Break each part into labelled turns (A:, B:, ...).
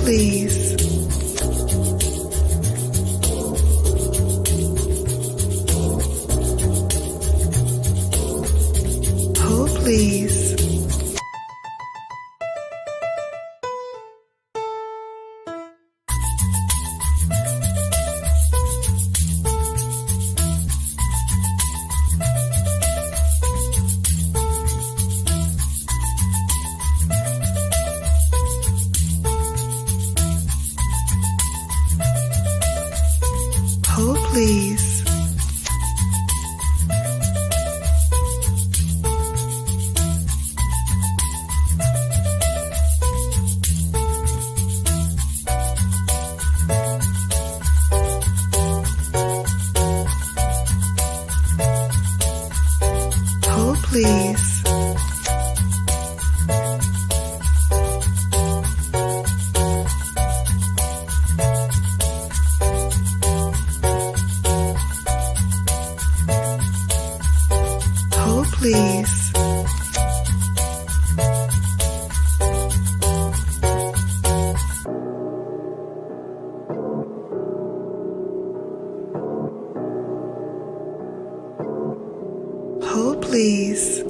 A: please. Hold, please. Hold, please. Hold, please. Hold, please. Hold, please.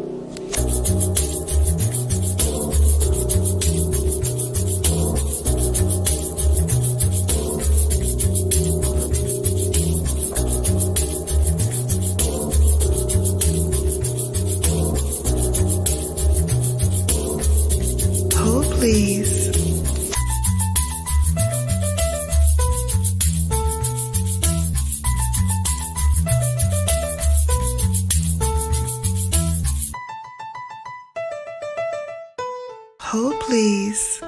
A: Hold, please. Hold, please.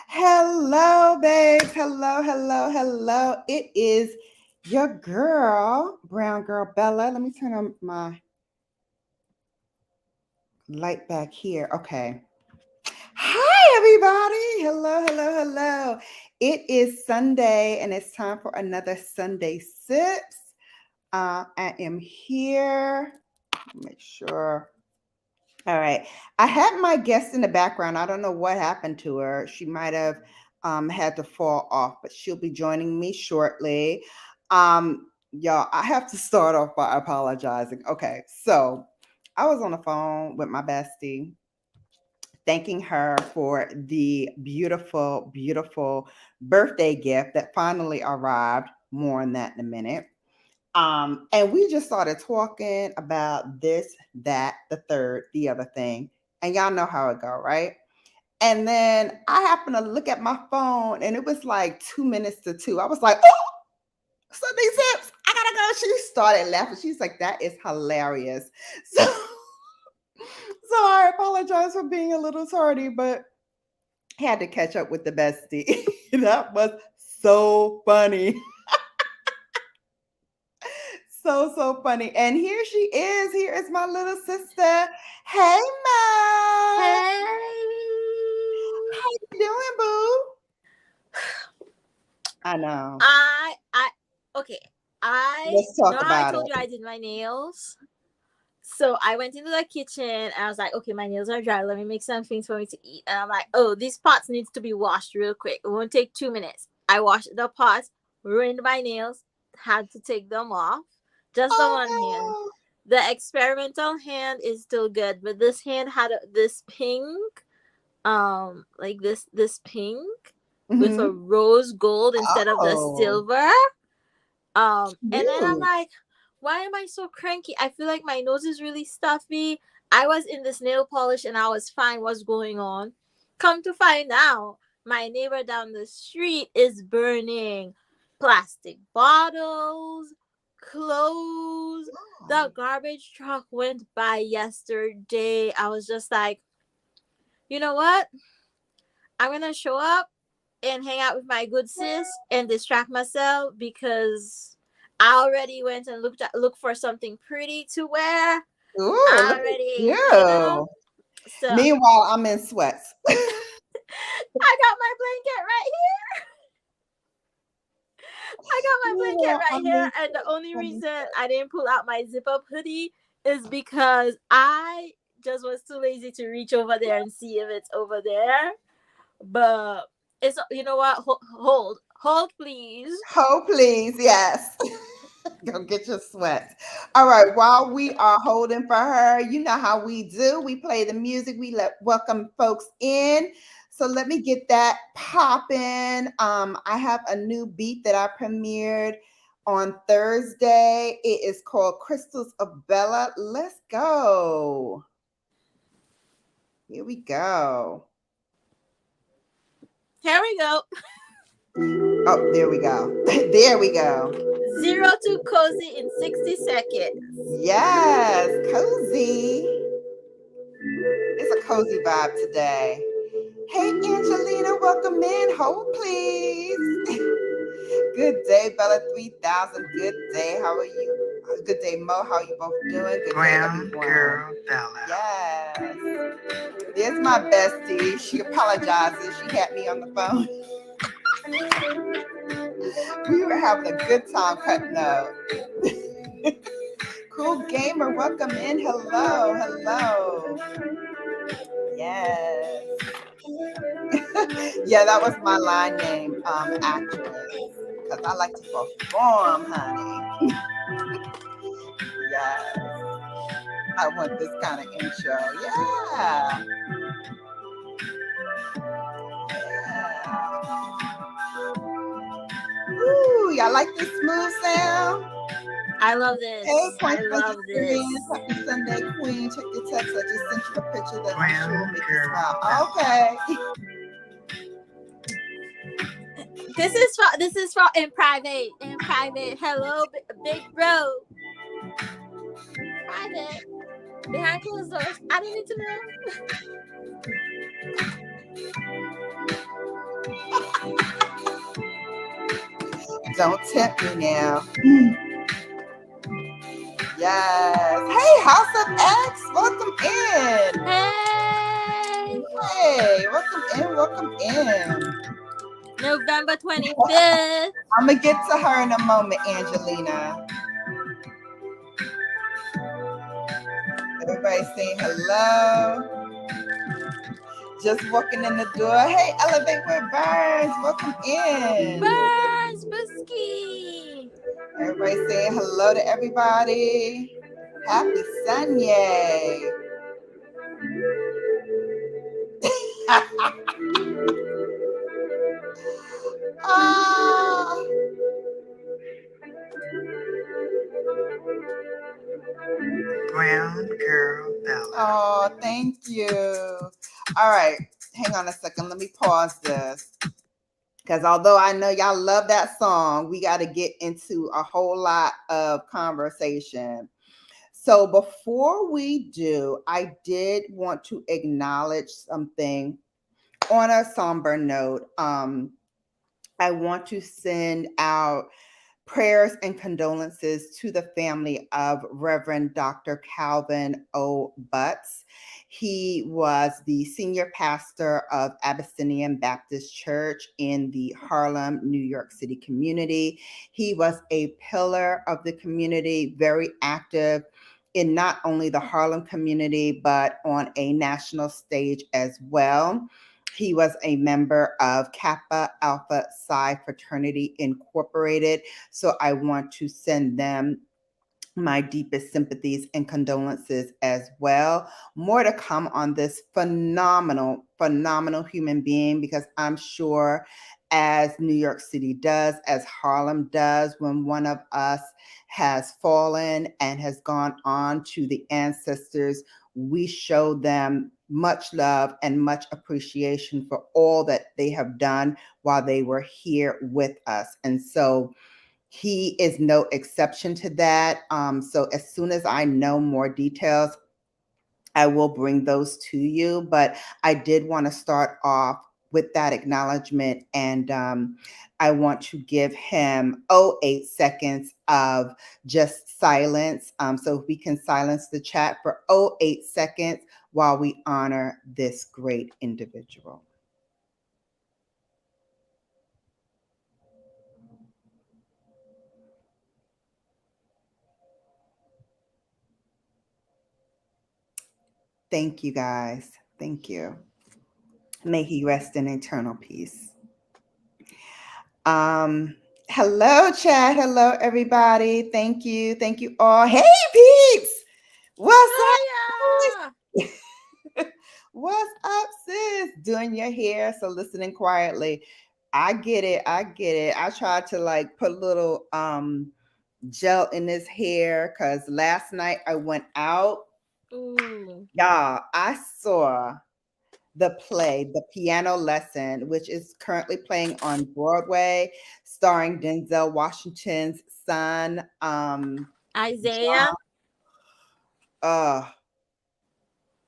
A: Hello, babes. Hello, hello, hello. It is your girl, Brown Girl Bella. Let me turn on my light back here. Okay. Hi, everybody. Hello, hello, hello. It is Sunday, and it's time for another Sunday Sips. I am here. Make sure. All right. I had my guest in the background. I don't know what happened to her. She might have had to fall off, but she'll be joining me shortly. Y'all, I have to start off by apologizing. Okay. So I was on the phone with my bestie, thanking her for the beautiful, beautiful birthday gift that finally arrived. More on that in a minute. And we just started talking about this, that, the third, the other thing. And y'all know how it go, right? And then I happened to look at my phone and it was like 2 minutes to 2. I was like, oh, Sunday Sips, I gotta go. She started laughing. She's like, that is hilarious. So I apologize for being a little tardy, but had to catch up with the bestie. That was so funny. So funny. And here she is. Here is my little sister. Hey, Ma.
B: Hey.
A: How you doing, boo? I know.
B: Okay.
A: Let's talk
B: know how
A: about
B: I told
A: it.
B: you I did my nails. So I went into the kitchen and I was like, okay, my nails are dry. Let me make some things for me to eat. And I'm like, oh, these pots needs to be washed real quick. It won't take 2 minutes. I washed the pots, ruined my nails, had to take them off. Just the one hand.
A: Oh,
B: The experimental hand is still good, but this hand had this pink, like this pink with a rose gold instead of the silver. And then I'm like, why am I so cranky? I feel like my nose is really stuffy. I was in this nail polish and I was fine. What's going on? Come to find out, my neighbor down the street is burning plastic bottles, clothes. The garbage truck went by yesterday. I was just like, you know what? I'm going to show up and hang out with my good sis and distract myself because I already went and looked for something pretty to wear.
A: Ooh,
B: I
A: look at
B: already,
A: you.
B: so
A: Meanwhile, I'm in sweats.
B: I got my blanket right here. I got my blanket
A: Yeah,
B: right
A: I'm
B: here,
A: in
B: and the only
A: sweats.
B: reason I didn't pull out my zip up hoodie is because I just was too lazy to reach over there and see if it's over there. But it's, you know what? Hold, please.
A: Oh, please, yes. Go get your sweats. All right. While we are holding for her, you know how we do. We play the music. We let welcome folks in. So let me get that popping. I have a new beat that I premiered on Thursday. It is called Crystals of Bella. Let's go. Here we go.
B: Here we go.
A: Oh, there we go. There we go.
B: 0 to cozy in 60 seconds.
A: Yes, cozy. It's a cozy vibe today. Hey, Angelina, welcome in. Hold, please. Good day, Bella 3000. Good day. How are you? Good day, Mo. How are you both doing? Good day, everyone. Brown Girl Bella. Yes. There's my bestie. She apologizes. She had me on the phone. We were having a good time cutting up. Cool Gamer, welcome in. Hello, hello. Yes. Yeah, that was my line name, actress, because I like to perform, honey. Yes. I want this kind of intro. Yeah. Ooh, y'all like this smooth sound?
B: I love this.
A: Hey,
B: I love this.
A: Happy Sunday, Queen. Check your text. I just sent you a picture that I'm sure will make you smile. Okay.
B: This is for in private. In private. Hello, big bro. Private. Behind closed doors. I don't need to know.
A: Don't tempt me now. Yes. Hey, House of X, welcome in.
B: Hey.
A: Hey, welcome in, welcome in.
B: November 25th.
A: I'm going to get to her in a moment, Angelina. Everybody saying hello. Just walking in the door. Hey, Elevate with Burns, welcome in.
B: Burns, Booski.
A: Everybody saying hello to everybody. Happy Sunday. Ah. Brown Girl Bella. Oh, thank you. All right, hang on a second. Let me pause this. Because although I know y'all love that song, we got to get into a whole lot of conversation. So before we do, I did want to acknowledge something on a somber note. I want to send out prayers and condolences to the family of Reverend Dr. Calvin O. Butts. He was the senior pastor of Abyssinian Baptist Church in the Harlem, New York City community. He was a pillar of the community, very active in not only the Harlem community, but on a national stage as well. He was a member of Kappa Alpha Psi Fraternity Incorporated. So I want to send them my deepest sympathies and condolences as well. More to come on this phenomenal, phenomenal human being, because I'm sure as New York City does, as Harlem does, when one of us has fallen and has gone on to the ancestors, we show them much love and much appreciation for all that they have done while they were here with us. And so he is no exception to that. So as soon as I know more details, I will bring those to you. But I did want to start off with that acknowledgement. And I want to give him 8 seconds of just silence. So if we can silence the chat for 8 seconds while we honor this great individual. Thank you, guys. Thank you. May he rest in eternal peace. Hello, chat. Hello, everybody. Thank you. Thank you all. Hey, peeps. What's up? What's up, sis? Doing your hair, so listening quietly. I get it. I get it. I tried to like put a little gel in this hair because last night I went out.
B: Ooh.
A: Y'all, I saw the play, The Piano Lesson, which is currently playing on Broadway, starring Denzel Washington's son,
B: Isaiah.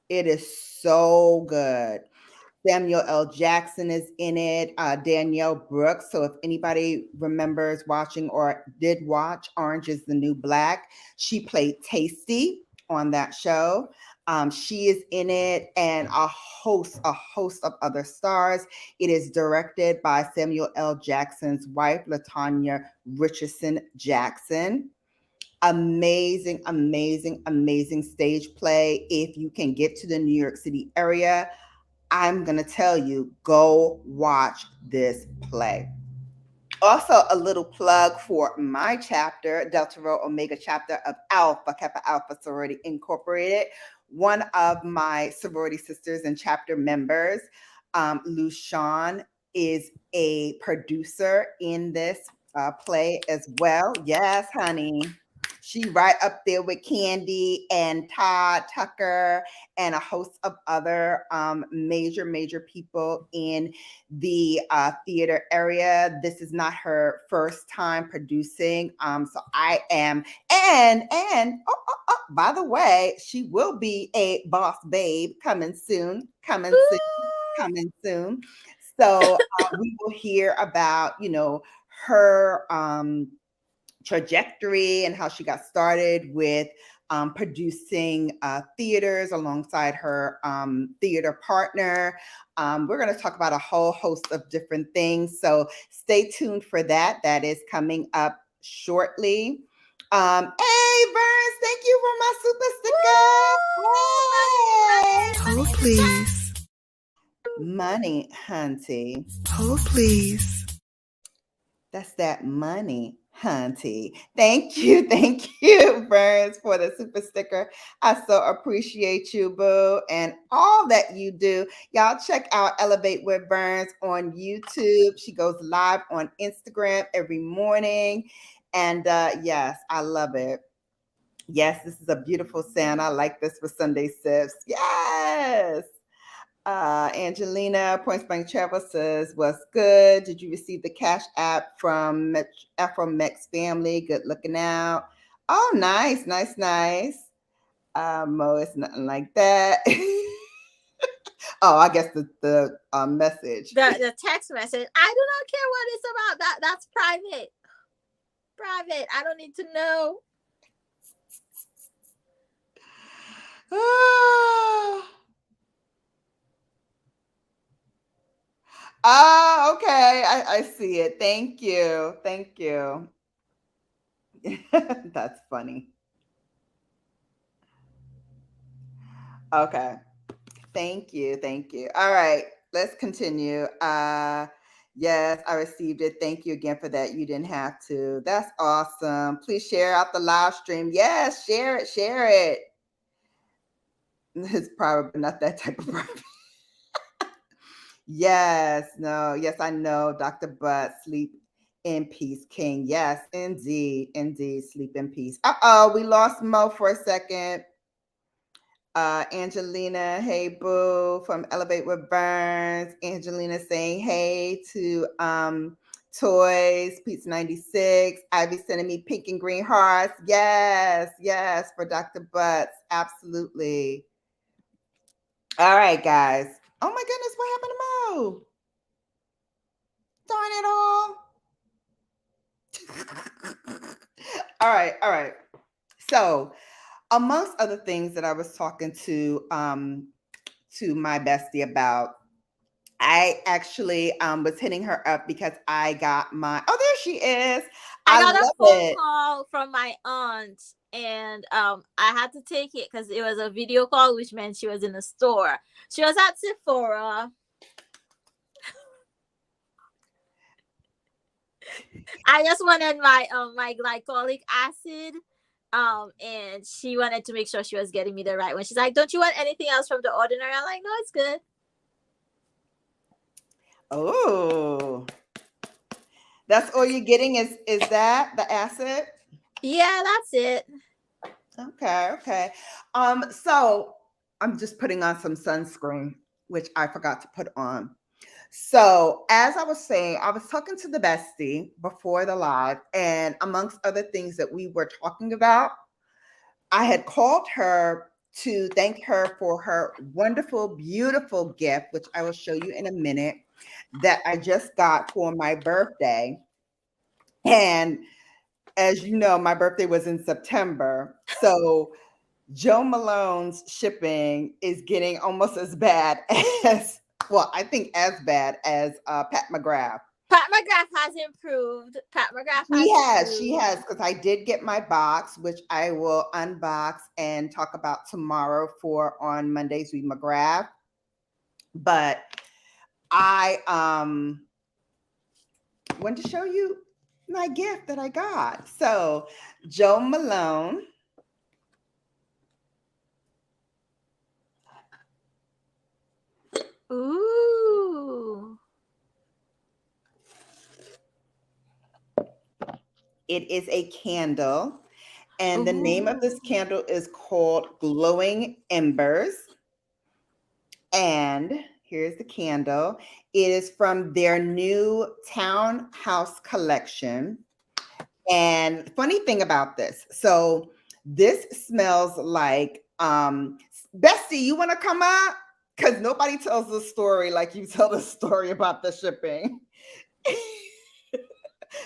A: It is so good. Samuel L. Jackson is in it. Danielle Brooks. So if anybody remembers watching or did watch Orange is the New Black, she played Tasty on that show. She is in it, and a host of other stars. It is directed by Samuel L. Jackson's wife, LaTanya Richardson Jackson. Amazing, amazing, amazing stage play. If you can get to the New York City area, I'm going to tell you, go watch this play. Also, a little plug for my chapter, Delta Rho Omega chapter of Alpha Kappa Alpha Sorority Incorporated. One of my sorority sisters and chapter members, Lou Sean, is a producer in this play as well. Yes, honey. She right up there with Candy and Todd Tucker and a host of other major people in the theater area. This is not her first time producing. So I am, and by the way, she will be a boss babe coming soon. So we will hear about, her trajectory and how she got started with producing theaters alongside her theater partner. We're going to talk about a whole host of different things. So stay tuned for that. That is coming up shortly. Hey, Burns, thank you for my super sticker. Hey.
C: Oh, please.
A: Money, hunty.
C: Oh, please.
A: That's that money, hunty. Thank you, Burns, for the super sticker. I so appreciate you, boo, and all that you do. Y'all check out Elevate with Burns on YouTube. She goes live on Instagram every morning. And yes, I love it. Yes, this is a beautiful sound. I like this for Sunday Sips. Yes. Angelina Point Blank Travel says, "What's good? Did you receive the Cash App from Afro-Mex family? Good looking out." Oh, nice. Mo, it's nothing like that. Oh, I guess the message.
B: The text message. I do not care what it's about. That's private. Private. I don't need to know.
A: Oh, okay. I see it. Thank you. That's funny. Okay. Thank you. All right, let's continue. Yes, I received it. Thank you again for that. You didn't have to. That's awesome. Please share out the live stream. Yes, share it. It's probably not that type of private. Yes, I know, Dr. Butt, sleep in peace, King. Yes, indeed, sleep in peace. We lost Mo for a second. Angelina, hey boo, from Elevate with Burns. Angelina saying hey to Toys, Pizza 96. Ivy sending me pink and green hearts. Yes, for Dr. Butts. Absolutely. All right, guys. Oh my goodness, what happened to Mo? Darn it all. All right, all right. So, amongst other things that I was talking to my bestie about, I actually was hitting her up because I got my, oh, there she is.
B: I
A: I
B: got a
A: love
B: phone
A: it.
B: call from my aunt, and I had to take it because it was a video call, which meant she was in the store. She was at Sephora. I just wanted my glycolic acid, and she wanted to make sure she was getting me the right one. She's like, "Don't you want anything else from the ordinary?" I'm like, "No, it's good."
A: Oh, that's all you're getting is that the acid?
B: Yeah, that's it.
A: Okay, okay. So I'm just putting on some sunscreen, which I forgot to put on. So, as I was saying, I was talking to the bestie before the live, and amongst other things that we were talking about, I had called her to thank her for her wonderful, beautiful gift, which I will show you in a minute, that I just got for my birthday. And as you know, my birthday was in September. So, Joe Malone's shipping is getting almost as bad as, well, I think as bad as Pat McGrath.
B: Pat McGrath has improved. Pat McGrath has
A: She
B: improved.
A: has, because I did get my box, which I will unbox and talk about tomorrow for on Mondays with McGrath. But I want to show you my gift that I got. So Joe Malone.
B: Ooh.
A: It is a candle. And the name of this
B: Ooh.
A: candle is called Glowing Embers. And here's the candle. It is from their new Townhouse collection. And funny thing about this, so this smells like Bestie, you want to come up? Because nobody tells the story like you tell the story about the shipping.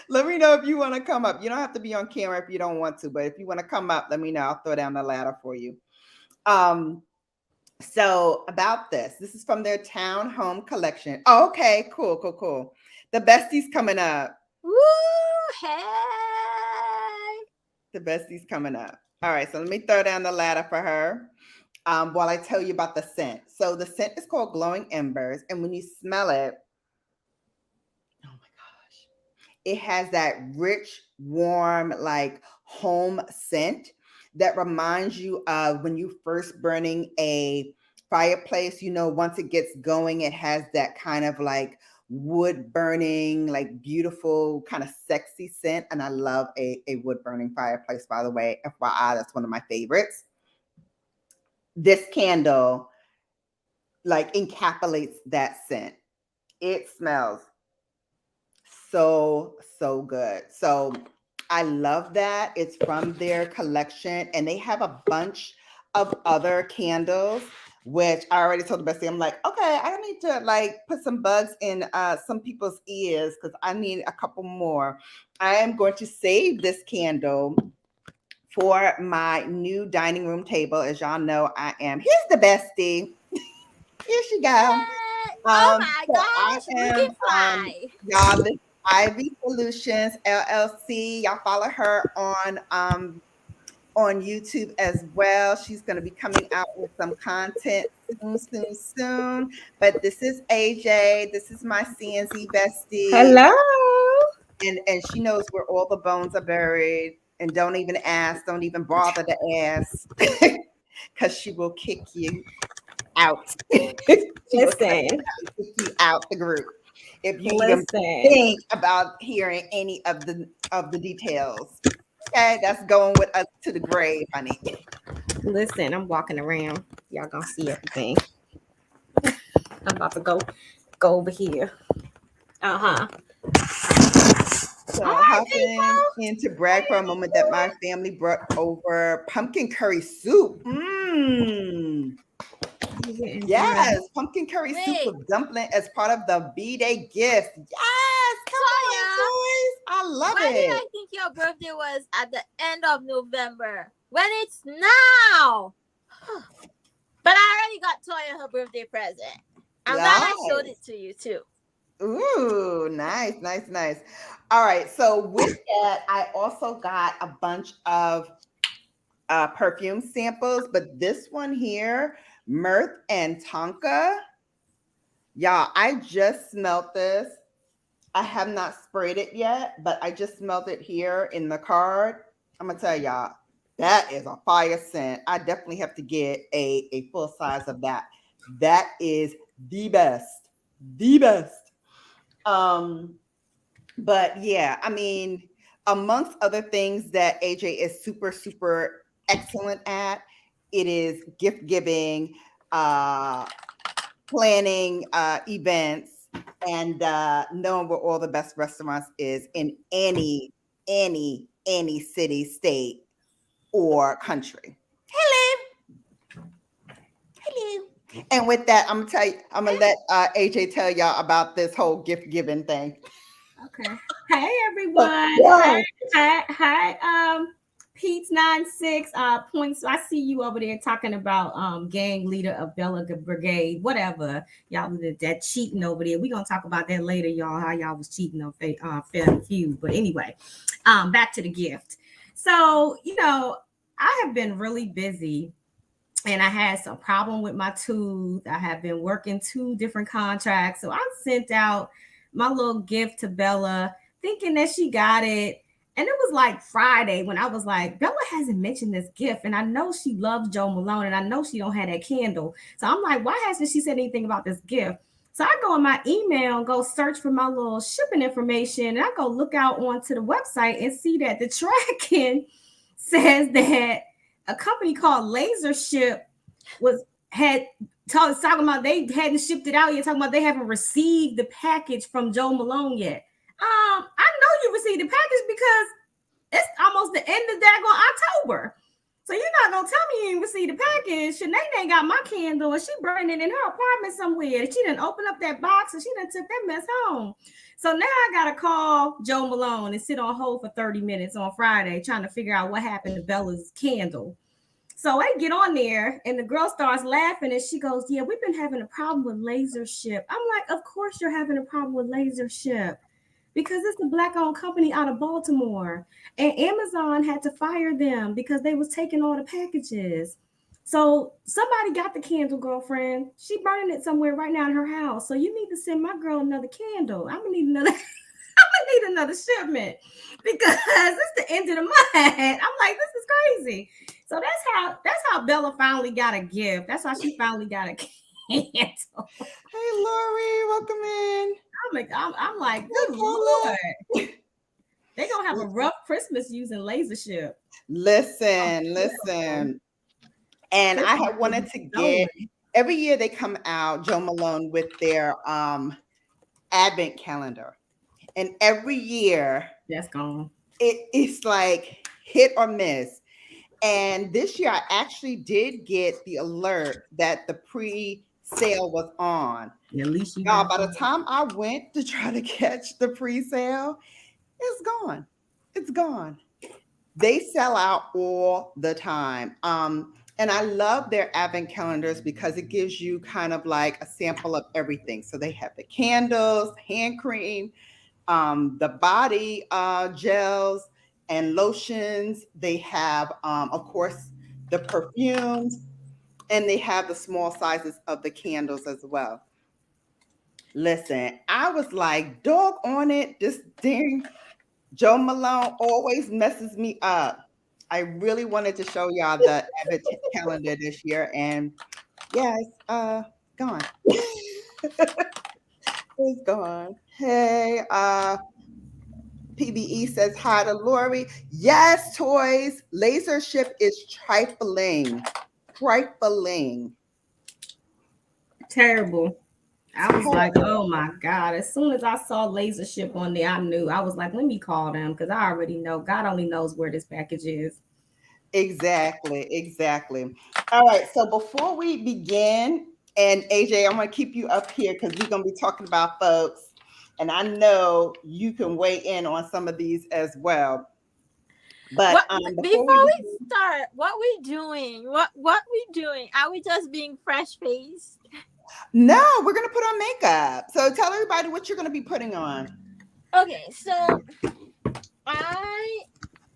A: Let me know if you want to come up. You don't have to be on camera if you don't want to, but if you want to come up, let me know. I'll throw down the ladder for you. So about this is from their Town Home collection. Oh, okay, cool, cool, cool. The bestie's coming up.
B: Woo! Hey!
A: The bestie's coming up. All right, so let me throw down the ladder for her while I tell you about the scent. So the scent is called Glowing Embers, and when you smell it, oh my gosh, it has that rich, warm, like home scent that reminds you of when you first burning a fireplace. You know, once it gets going, it has that kind of like wood burning, like beautiful, kind of sexy scent. And I love a wood burning fireplace, by the way. FYI, that's one of my favorites. This candle like encapsulates that scent. It smells so good. So I love that. It's from their collection, and they have a bunch of other candles, which I already told the bestie. I'm like, okay, I need to like put some bugs in some people's ears because I need a couple more. I am going to save this candle for my new dining room table. As y'all know, I am. Here's the bestie. Here she go.
B: Oh my
A: So I
B: gosh, looking
A: am
B: fly.
A: y'all, this Ivy Solutions LLC. Y'all follow her on YouTube as well. She's going to be coming out with some content soon. But this is AJ. This is my CNZ bestie.
D: Hello.
A: And she knows where all the bones are buried. And don't even ask. Don't even bother to ask, because she will kick you out.
D: Listen.
A: Kick you out the group if you
D: Listen.
A: even think about hearing any of the details. Okay, that's going with us to the grave, honey.
D: Listen, I'm walking around. Y'all gonna see everything. I'm about to go over here.
A: So hopping in to brag for a moment that my family brought over pumpkin curry soup. Yes, pumpkin curry soup with dumpling as part of the B-Day gift. Yes, come on, Joyce. I love
B: Why
A: it.
B: did I think your birthday was at the end of November when it's now? But I already got Toya her birthday present. I'm glad I showed it to you too.
A: Ooh, nice. All right, so with that, I also got a bunch of perfume samples, but this one here, Mirth and Tonka. Y'all, I just smelled this. I have not sprayed it yet, but I just smelled it here in the card. I'm gonna tell y'all, that is a fire scent. I definitely have to get a full size of that. That is the best. The best. But yeah, I mean, amongst other things that AJ is super excellent at, it is gift giving, planning events, and knowing where all the best restaurants is in any city, state, or country. Hello. And with that, I'm gonna let AJ tell y'all about this whole gift giving thing.
D: Okay. Hey everyone. Hi. Pete's 96 points. I see you over there talking about gang leader of Bella Brigade, whatever. Y'all that cheating over there. We're gonna talk about that later, y'all. How y'all was cheating on Fair and Few. But anyway, back to the gift. So, I have been really busy. And I had some problem with my tooth. I have been working 2 different contracts. So I sent out my little gift to Bella, thinking that she got it. And it was like Friday when I was like, Bella hasn't mentioned this gift. And I know she loves Joe Malone. And I know she don't have that candle. So I'm like, why hasn't she said anything about this gift? So I go in my email and go search for my little shipping information. And I go look out onto the website and see that the tracking says that a company called Laser Ship talking about they hadn't shipped it out yet, talking about they haven't received the package from Joe Malone yet. I know you received the package because it's almost the end of daggone October. So you're not gonna tell me you didn't receive the package. Sinead got my candle and she burned it in her apartment somewhere. And she didn't open up that box and she done took that mess home. So now I gotta call Joe Malone and sit on hold for 30 minutes on Friday trying to figure out what happened to Bella's candle. So I get on there and the girl starts laughing and she goes, yeah, we've been having a problem with Laser Ship. I'm like, of course you're having a problem with Laser Ship because it's a Black-owned company out of Baltimore. And Amazon had to fire them because they was taking all the packages. So somebody got the candle, girlfriend. She burning it somewhere right now in her house. So you need to send my girl another candle. I'm gonna need another shipment because it's the end of the month. I'm like, this is crazy. So that's how Bella finally got a gift. That's how she finally got a candle.
A: Hey Lori, welcome in.
D: I'm like, good Lord. They're gonna have a rough Christmas using Laser Ship.
A: Listen. And I had wanted to get every year they come out, Joe Malone, with their advent calendar. And every year
D: that's gone.
A: It's like hit or miss. And this year I actually did get the alert that the pre-sale was on.
D: At least
A: y'all, by the time I went to try to catch the pre-sale, it's gone. It's gone. They sell out all the time. And I love their advent calendars because it gives you kind of like a sample of everything. So they have the candles, hand cream, the body gels and lotions. They have, of course, the perfumes, and they have the small sizes of the candles as well. Listen, I was like, dog on it. This dang Joe Malone always messes me up. I really wanted to show y'all the advent calendar this year, and yeah, it's gone. It's gone. Hey, PBE says hi to Lori. Yes, toys. Laser Ship is trifling.
D: Terrible. I was like, oh my God. As soon as I saw Laser Ship on there, I knew. I was like, let me call them because I already know. God only knows where this package is.
A: Exactly. All right. So before we begin, And AJ, I'm going to keep you up here because we're going to be talking about folks. And I know you can weigh in on some of these as well. But
B: before we start, what we doing? What we doing? Are we just being fresh faced?
A: No, we're going to put on makeup. So tell everybody what you're going to be putting on.
B: Okay, so I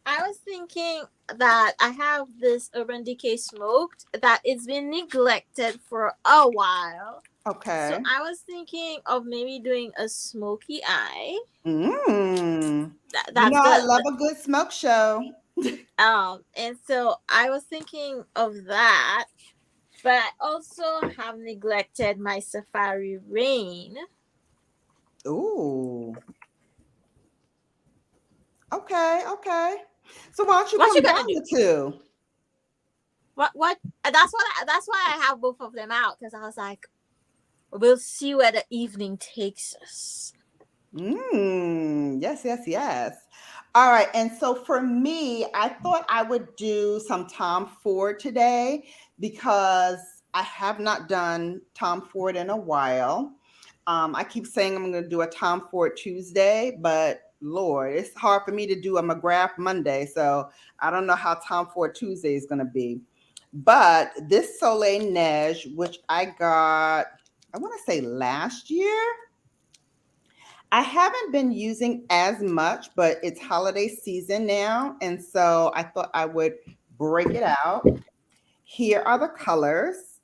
B: was thinking that I have this Urban Decay smoked that it's been neglected for a while.
A: Okay.
B: So I was thinking of maybe doing a smoky eye.
A: I love a good smoke show.
B: And so I was thinking of that, but I also have neglected my Safari Rain.
A: Ooh. Okay. So why don't you combine the two?
B: What? That's why I have both of them out, because I was like, we'll see where the evening takes us.
A: Yes. All right. And so for me, I thought I would do some Tom Ford today because I have not done Tom Ford in a while. I keep saying I'm going to do a Tom Ford Tuesday, but Lord, it's hard for me to do a McGrath Monday. So I don't know how Tom Ford Tuesday is going to be. But this Soleil Neige, which I got, I want to say last year, I haven't been using as much, but it's holiday season now. And so I thought I would break it out. Here are the colors.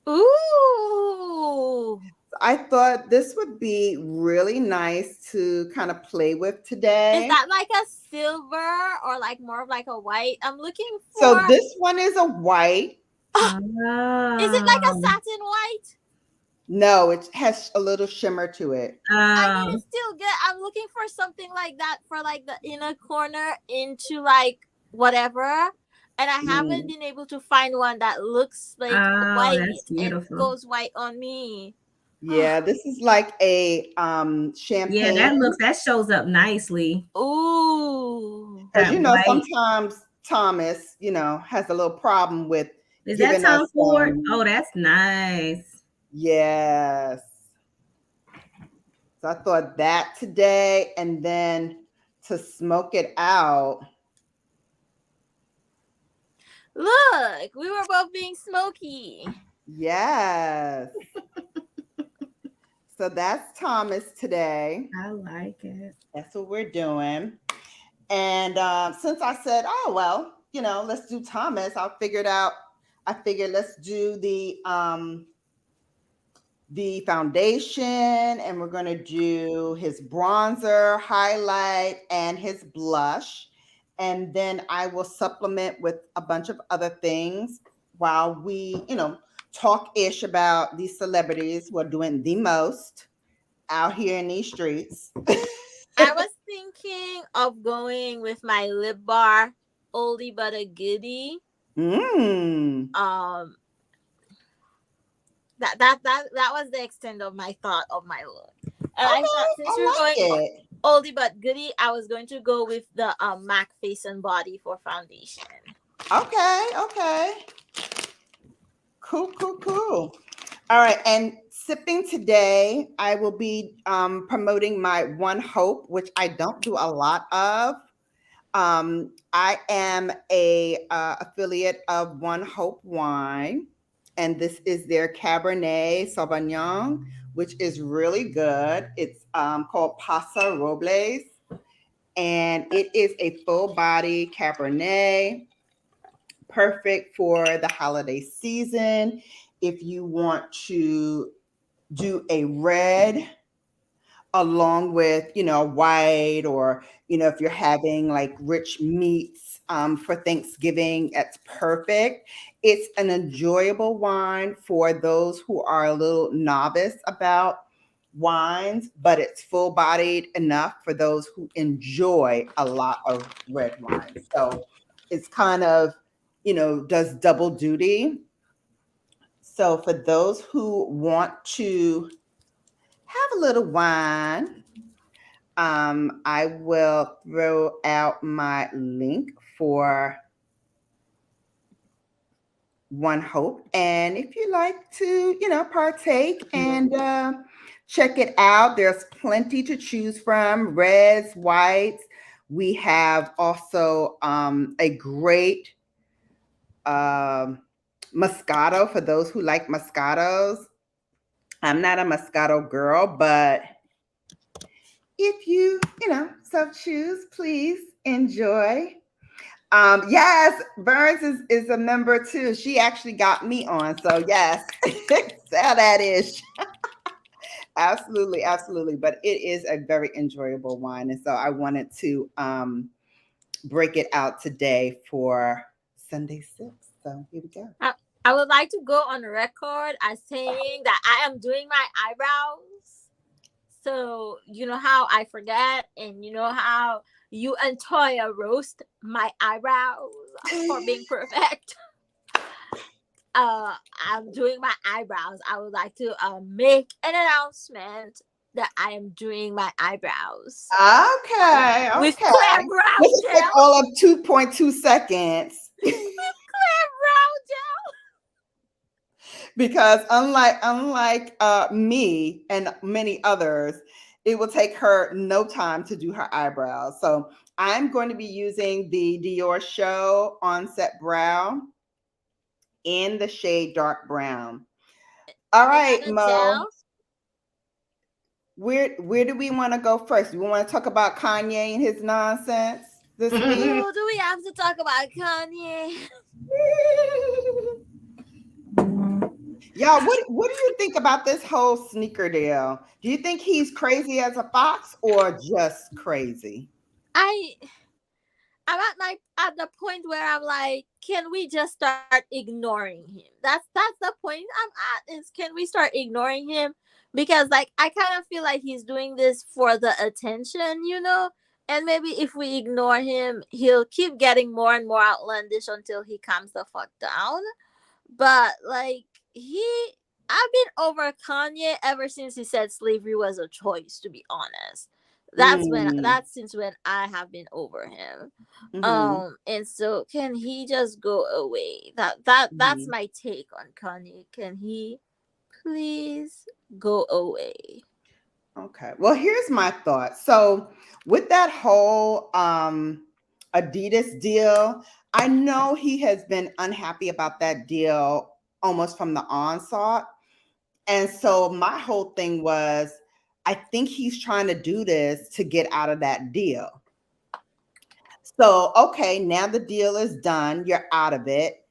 B: Ooh.
A: I thought this would be really nice to kind of play with today.
B: Is that like a silver or like more of like a white? I'm looking for.
A: So this one is a white.
B: Is it like a satin white?
A: No, it has a little shimmer to it.
B: I mean, it's still good. I'm looking for something like that for like the inner corner into like whatever. And I haven't been able to find one that looks like white and goes white on me.
A: Yeah, this is like a champagne.
D: Yeah, that shows up nicely.
B: Ooh.
A: Because sometimes Thomas, has a little problem with
D: giving that Tom Ford? Oh, that's nice.
A: Yes. So I thought that today, and then to smoke it out.
B: Look, we were both being smoky.
A: Yes. So that's Thomas today.
D: I like it.
A: That's what we're doing. And since I said, oh, well, let's do Thomas, I figured let's do the foundation, and we're going to do his bronzer, highlight, and his blush. And then I will supplement with a bunch of other things while we, talk-ish about these celebrities who are doing the most out here in these streets.
B: I was thinking of going with my lip bar, oldie but a goodie. That was the extent of my thought of my look. And I thought since we were going oldie but goodie, I was going to go with the MAC Face and Body for foundation.
A: Okay. Cool. All right, and sipping today, I will be promoting my One Hope, which I don't do a lot of. I am a affiliate of One Hope Wine, and this is their Cabernet Sauvignon, which is really good. It's called Paso Robles, and it is a full body Cabernet, perfect for the holiday season. If you want to do a red along with, white, or, if you're having like rich meats for Thanksgiving, that's perfect. It's an enjoyable wine for those who are a little novice about wines, but it's full bodied enough for those who enjoy a lot of red wine. So it's kind of, does double duty. So for those who want to have a little wine, I will throw out my link for one hope. And if you like to, partake and check it out, there's plenty to choose from, reds, whites. We have also a great um, Moscato for those who like Moscatos. I'm not a Moscato girl, but if so choose, please enjoy. Yes, Burns is a member too. She actually got me on. So yes, how that is. Absolutely, absolutely. But it is a very enjoyable wine. And so I wanted to break it out today for Sunday 6. So here we go.
B: I would like to go on record as saying that I am doing my eyebrows. So you know how I forget, and you know how you and Toya roast my eyebrows for being perfect. I'm doing my eyebrows. I would like to make an announcement that I am doing my eyebrows.
A: Okay.
B: With Claire Brown
A: this is like all of 2.2 seconds.
B: With Claire Brown gel.
A: Because unlike me and many others, it will take her no time to do her eyebrows. So I'm going to be using the Dior Show Onset Brow in the shade dark brown. All right, Mo. Gel? Where do we want to go first? Do we want to talk about Kanye and his nonsense this week?
B: Oh, do we have to talk about Kanye?
A: Y'all, what do you think about this whole sneaker deal? Do you think he's crazy as a fox or just crazy?
B: I'm at the point where I'm like, can we just start ignoring him? That's the point I'm at, is can we start ignoring him? Because like I kind of feel like he's doing this for the attention, and maybe if we ignore him, he'll keep getting more and more outlandish until he calms the fuck down. But like I've been over Kanye ever since he said slavery was a choice, to be honest. That's since when I have been over him. Mm-hmm. And so can he just go away? That's my take on Kanye. Can he please go away?
A: Okay. Well, here's my thought. So with that whole Adidas deal, I know he has been unhappy about that deal almost from the onset. And so my whole thing was, I think he's trying to do this to get out of that deal. So, okay, now the deal is done. You're out of it.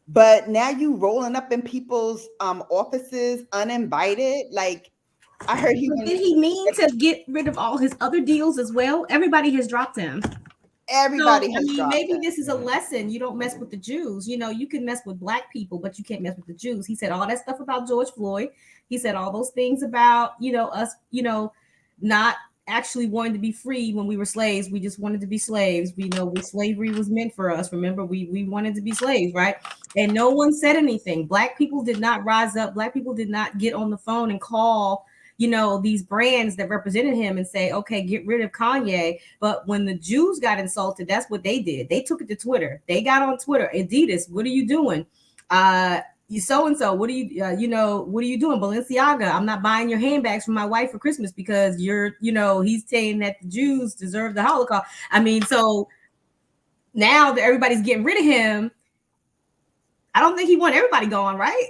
A: But now you rolling up in people's offices uninvited. Like, I heard
D: Did he mean to get rid of all his other deals as well? Everybody has dropped him.
A: Everybody has dropped
D: maybe
A: him.
D: This is a lesson. You don't mess with the Jews. You can mess with black people, but you can't mess with the Jews. He said all that stuff about George Floyd. He said all those things about, us, not actually wanting to be free when we were slaves. We just wanted to be slaves. Slavery was meant for us. Remember, we wanted to be slaves, right? And no one said anything. Black people did not rise up. Black people did not get on the phone and call these brands that represented him and say, okay, get rid of Kanye. But when the Jews got insulted, that's what they did. They took it to Twitter. They got on Twitter. Adidas, what are you doing? You so-and-so, what are you, what are you doing? Balenciaga, I'm not buying your handbags for my wife for Christmas because he's saying that the Jews deserve the Holocaust. I mean, so now that everybody's getting rid of him, I don't think he want everybody gone, right?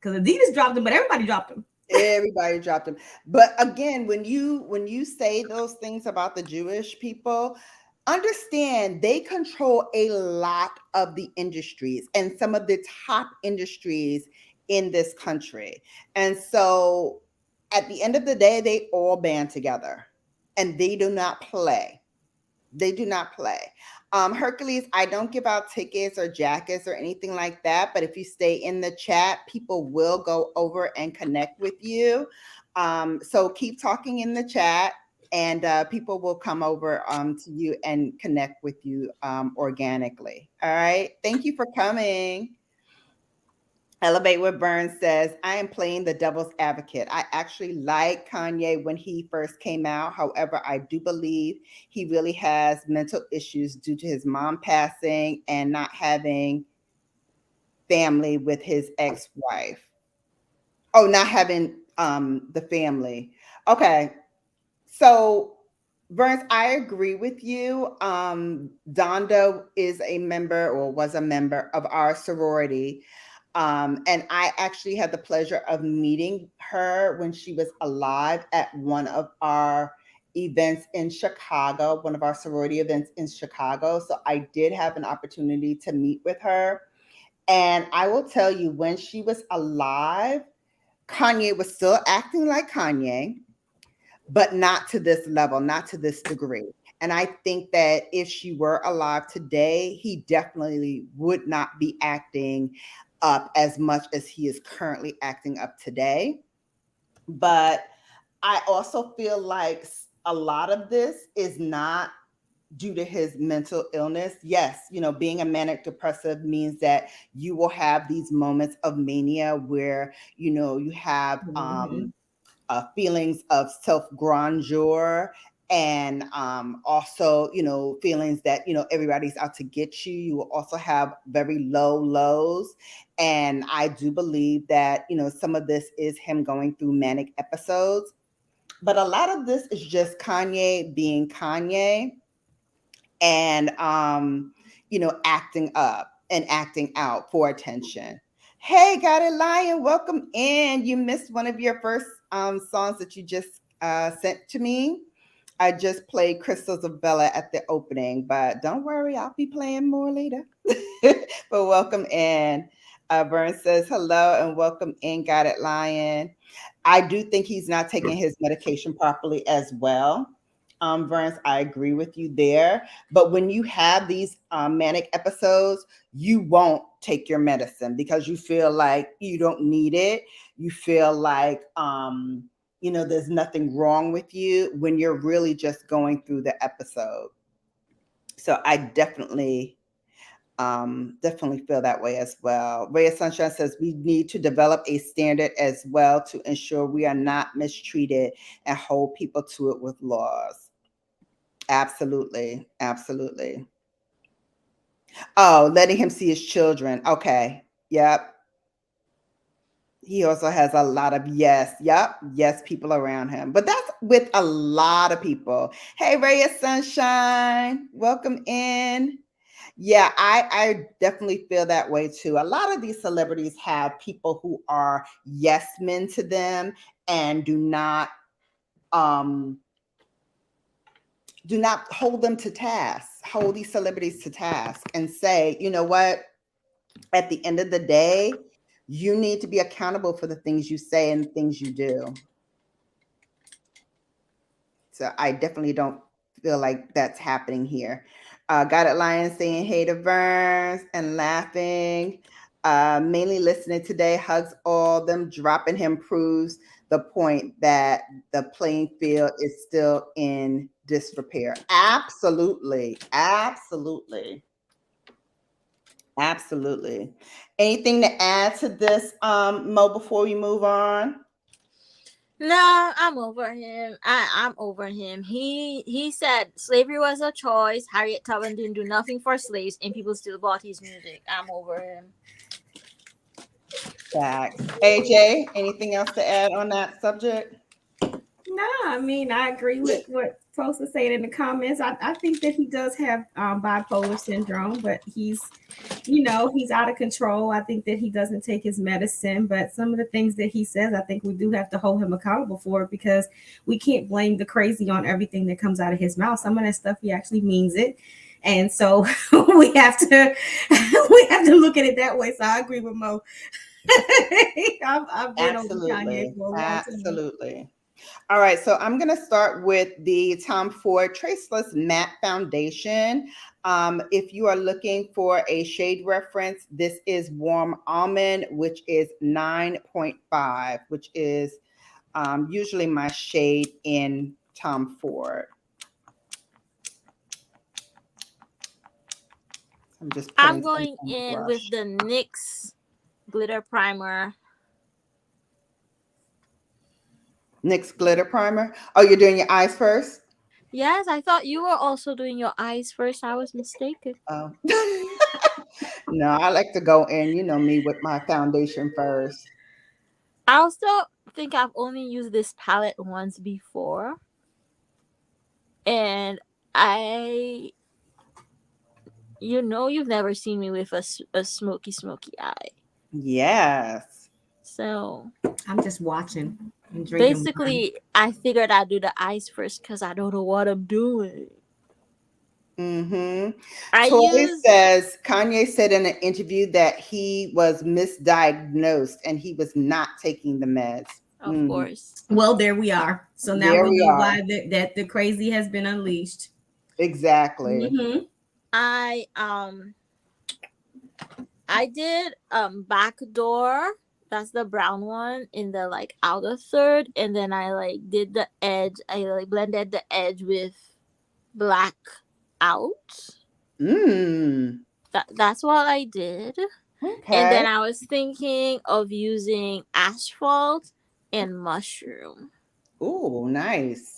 D: Because Adidas dropped him, but everybody dropped him.
A: Everybody dropped him. But again, when you say those things about the Jewish people, understand they control a lot of the industries and some of the top industries in this country. And so at the end of the day, they all band together and they do not play. They do not play. Hercules, I don't give out tickets or jackets or anything like that. But if you stay in the chat, people will go over and connect with you. So keep talking in the chat and people will come over to you and connect with you organically. All right. Thank you for coming. Elevate with Burns says, I am playing the devil's advocate. I actually like Kanye when he first came out. However, I do believe he really has mental issues due to his mom passing and not having family with his ex-wife. Oh, not having the family. Okay. So, Burns, I agree with you. Donda is a member or was a member of our sorority. And I actually had the pleasure of meeting her when she was alive at one of our events in Chicago, one of our sorority events in Chicago. So I did have an opportunity to meet with her. And I will tell you, when she was alive, Kanye was still acting like Kanye, but not to this level, not to this degree. And I think that if she were alive today, he definitely would not be acting up as much as he is currently acting up today. But I also feel like a lot of this is not due to his mental illness. Yes, being a manic depressive means that you will have these moments of mania where, you have feelings of self grandeur, and also feelings that everybody's out to get you. You will also have very low lows, and I do believe that some of this is him going through manic episodes, but a lot of this is just Kanye being Kanye, and acting up and acting out for attention. Hey, got it, Lion, welcome in. You missed one of your first songs that you just sent to me. I just played Crystals of Bella at the opening, but don't worry, I'll be playing more later. But welcome in. Vern says hello and welcome in, got it, Lion. I do think he's not taking his medication properly as well. Verns, I agree with you there. But when you have these manic episodes, you won't take your medicine because you feel like you don't need it. You feel like, there's nothing wrong with you when you're really just going through the episode. So I definitely feel that way as well. Ray of Sunshine says we need to develop a standard as well to ensure we are not mistreated and hold people to it with laws. Absolutely. Absolutely. Oh, letting him see his children. Okay. Yep. He also has a lot of yes people around him. But that's with a lot of people. Hey, Ray of Sunshine. Welcome in. Yeah, I definitely feel that way too. A lot of these celebrities have people who are yes men to them and do not hold them to task, hold these celebrities to task and say, you know what, at the end of the day, you need to be accountable for the things you say and things you do. So I definitely don't feel like that's happening here. Got it, Lion saying hey to Burns and laughing. Mainly listening today. Hugs all. Them dropping him proves the point that the playing field is still in disrepair. Absolutely. Absolutely. Absolutely. Anything to add to this, Mo, before we move on?
B: No, I'm over him. I'm over him. He said slavery was a choice. Harriet Tubman didn't do nothing for slaves, and people still bought his music. I'm over him.
A: Facts. AJ, anything else to add on that subject?
D: No, I mean, I agree with what folks are saying in the comments. I think that he does have bipolar syndrome, but he's out of control. I think that he doesn't take his medicine, but some of the things that he says, I think we do have to hold him accountable for it because we can't blame the crazy on everything that comes out of his mouth. Some of that stuff, he actually means it. And so we have to look at it that way. So I agree with Mo. I've been over Kanye for a long time.
A: Absolutely. All right, so I'm going to start with the Tom Ford Traceless Matte Foundation. If you are looking for a shade reference, this is Warm Almond, which is 9.5, which is usually my shade in Tom Ford.
B: I'm going in with the NYX Glitter Primer.
A: NYX Glitter Primer. Oh, you're doing your eyes first?
B: Yes, I thought you were also doing your eyes first. I was mistaken.
A: Oh. No, I like to go in, me with my foundation first.
B: I also think I've only used this palette once before, and you've never seen me with a smoky eye.
A: Yes.
B: So
D: I'm just watching and drinking wine.
B: basically, I figured I'd do the eyes first because I don't know what I'm doing.
A: Toy says Kanye said in an interview that he was misdiagnosed and he was not taking the meds.
B: Of course.
D: Well, there we are. So now
A: There
D: we
A: we
D: know
A: are.
D: why that the crazy has been unleashed.
A: Exactly.
B: I did backdoor. That's the brown one in the like outer third, and then I like did the edge. I like blended the edge with black out. That's what I did.
A: Okay.
B: And then I was thinking of using asphalt and mushroom.
A: Ooh, nice.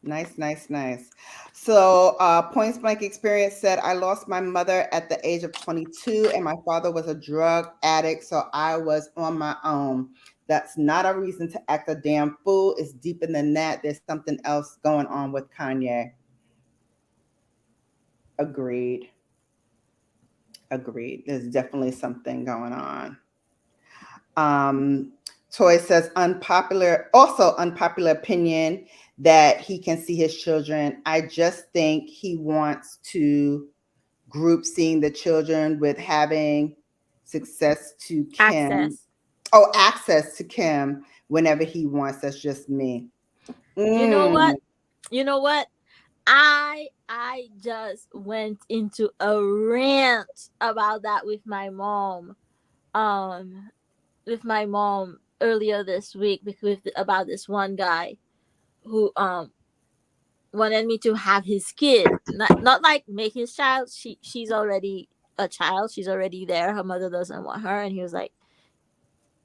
A: Nice. So Points Blank Experience said, I lost my mother at the age of 22 and my father was a drug addict, so I was on my own. That's not a reason to act a damn fool. It's deeper than that. There's something else going on with Kanye. Agreed. There's definitely something going on. Toy says unpopular opinion that he can see his children. I just think he wants to group seeing the children with having success to Kim. Access to Kim whenever he wants. That's just me.
B: You know what? I just went into a rant about that with my mom. Earlier this week about this one guy who wanted me to have his kid, not like make his child. She's already a child. She's already there. Her mother doesn't want her, and he was like,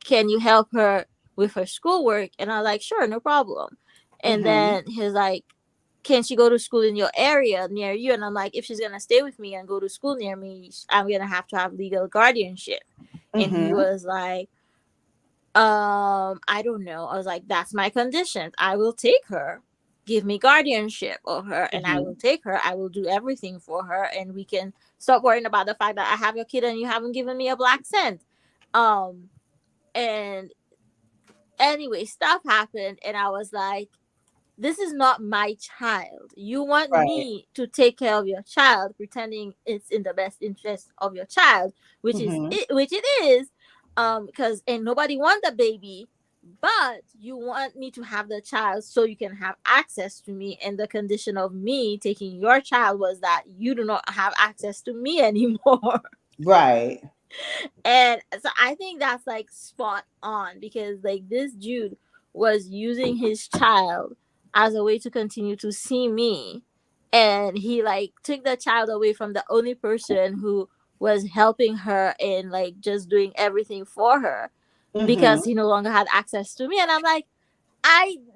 B: "Can you help her with her schoolwork?" And I was like, "Sure, no problem." And then he's like, "Can she go to school in your area near you?" And I'm like, "If she's gonna stay with me and go to school near me, I'm gonna have to have legal guardianship." And he was like, I don't know. I was like, "That's my condition. I will take her. Give me guardianship of her, and I will take her. I will do everything for her, and we can stop worrying about the fact that I have your kid and you haven't given me a black cent." And anyway, stuff happened, and I was like, "This is not my child. You want me to take care of your child, pretending it's in the best interest of your child, which it is, because ain't nobody want the baby, but you want me to have the child so you can have access to me, and the condition of me taking your child was that you do not have access to me anymore."
A: Right.
B: And so I think that's like spot on, because like this dude was using his child as a way to continue to see me, and he like took the child away from the only person who was helping her and like just doing everything for her, because he no longer had access to me. And I'm like,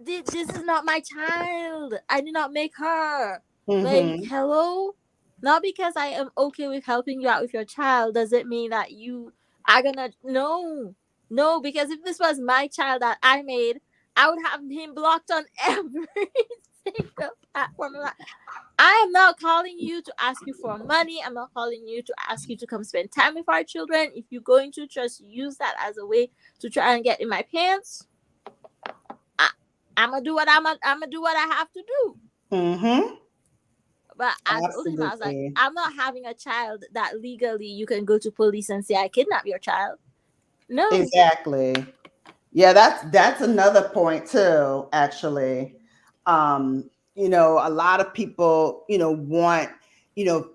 B: this is not my child. I did not make her. Like, hello? Not because I am okay with helping you out with your child doesn't mean that you are gonna no, because if this was my child that I made, I would have him blocked on every single platform. I am not calling you to ask you for money. I'm not calling you to ask you to come spend time with our children. If you're going to just use that as a way to try and get in my pants, I'm gonna do what I'm gonna do what I have to do. But I told him, I was like, I'm not having a child that legally you can go to police and say I kidnapped your child. No.
A: Exactly. Yeah, that's another point too, actually. A lot of people, want,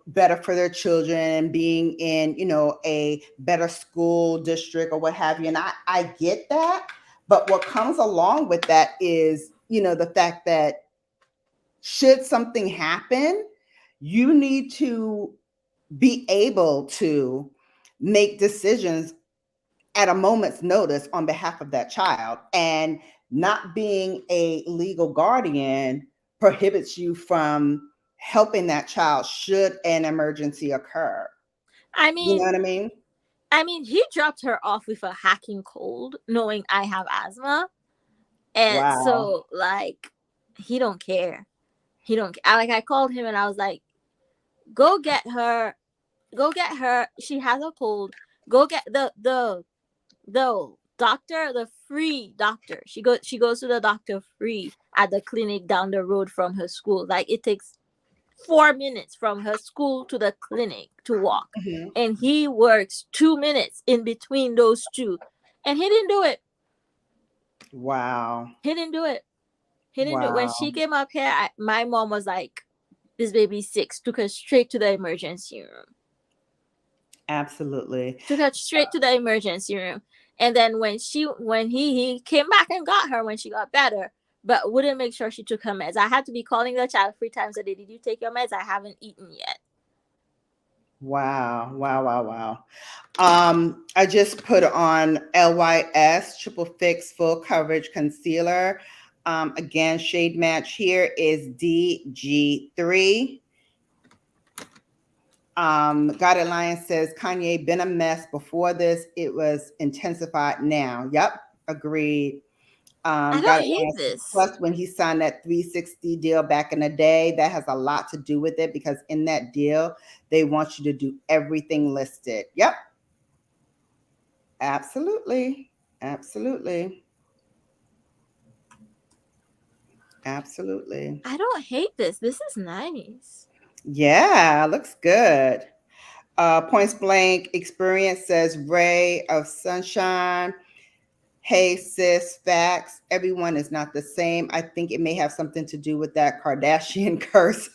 A: better for their children, being in, a better school district or what have you. And I get that. But what comes along with that is, the fact that should something happen, you need to be able to make decisions at a moment's notice on behalf of that child. And not being a legal guardian prohibits you from helping that child should an emergency occur.
B: I
A: You know
B: mean,
A: what I mean?
B: he dropped her off with a hacking cold, knowing I have asthma, and
A: Wow.
B: so like he don't care. He don't. I called him and I was like, "Go get her. Go get her. She has a cold. Go get the doctor, the free doctor. She goes to the doctor free at the clinic down the road from her school. Like it takes 4 minutes from her school to the clinic to walk,
A: Mhm.
B: and he works 2 minutes in between those two, and he didn't do it.
A: Wow.
B: He didn't do it. He didn't do it. When
A: Wow.
B: she came up here, my mom was like, "This baby's sick." Took her straight to the emergency room.
A: Absolutely.
B: Took her straight to the emergency room. And then when he came back and got her when she got better, but wouldn't make sure she took her meds. I had to be calling the child 3 times a day. Did you take your meds? I haven't eaten yet.
A: Wow. Wow. Wow. Wow. I just put on LYS Triple Fix Full Coverage Concealer. Again, shade match here is DG3. God Alliance says Kanye been a mess before this. It was intensified now. Yep, agreed.
B: I
A: God
B: don't hate
A: Alliance says,
B: this.
A: plus when he signed that 360 deal back in the day, that has a lot to do with it because in that deal, they want you to do everything listed. Yep. Absolutely. Absolutely. Absolutely.
B: I don't hate this. This is nice.
A: Yeah, looks good. Points Blank Experience says Ray of Sunshine. Hey, sis, facts. Everyone is not the same. I think it may have something to do with that Kardashian curse.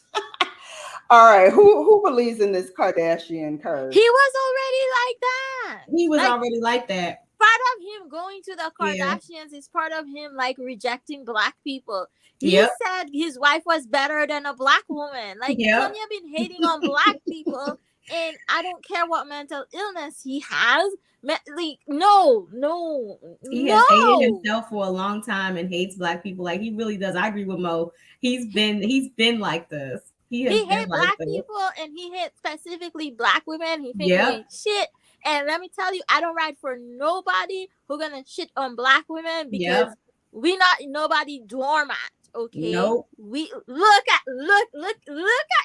A: All right, who believes in this Kardashian curse?
B: He was already like that.
D: He was
B: like,
D: already like that.
B: Part of him going to the
D: Yeah.
B: Kardashians is part of him like rejecting black people. He
D: Yep.
B: said his wife was better than a black woman. Like
D: Yep.
B: Kanye been hating on black people, and I don't care what mental illness he has. Like no.
D: He has hated himself for a long time and hates black people. Like he really does. I agree with Mo. He's been like this. He
B: hates black people, and he hates specifically black women. He thinks we ain't shit. And let me tell you, I don't ride for nobody who gonna shit on black women because we not nobody doormat. Okay.
D: Nope.
B: We look at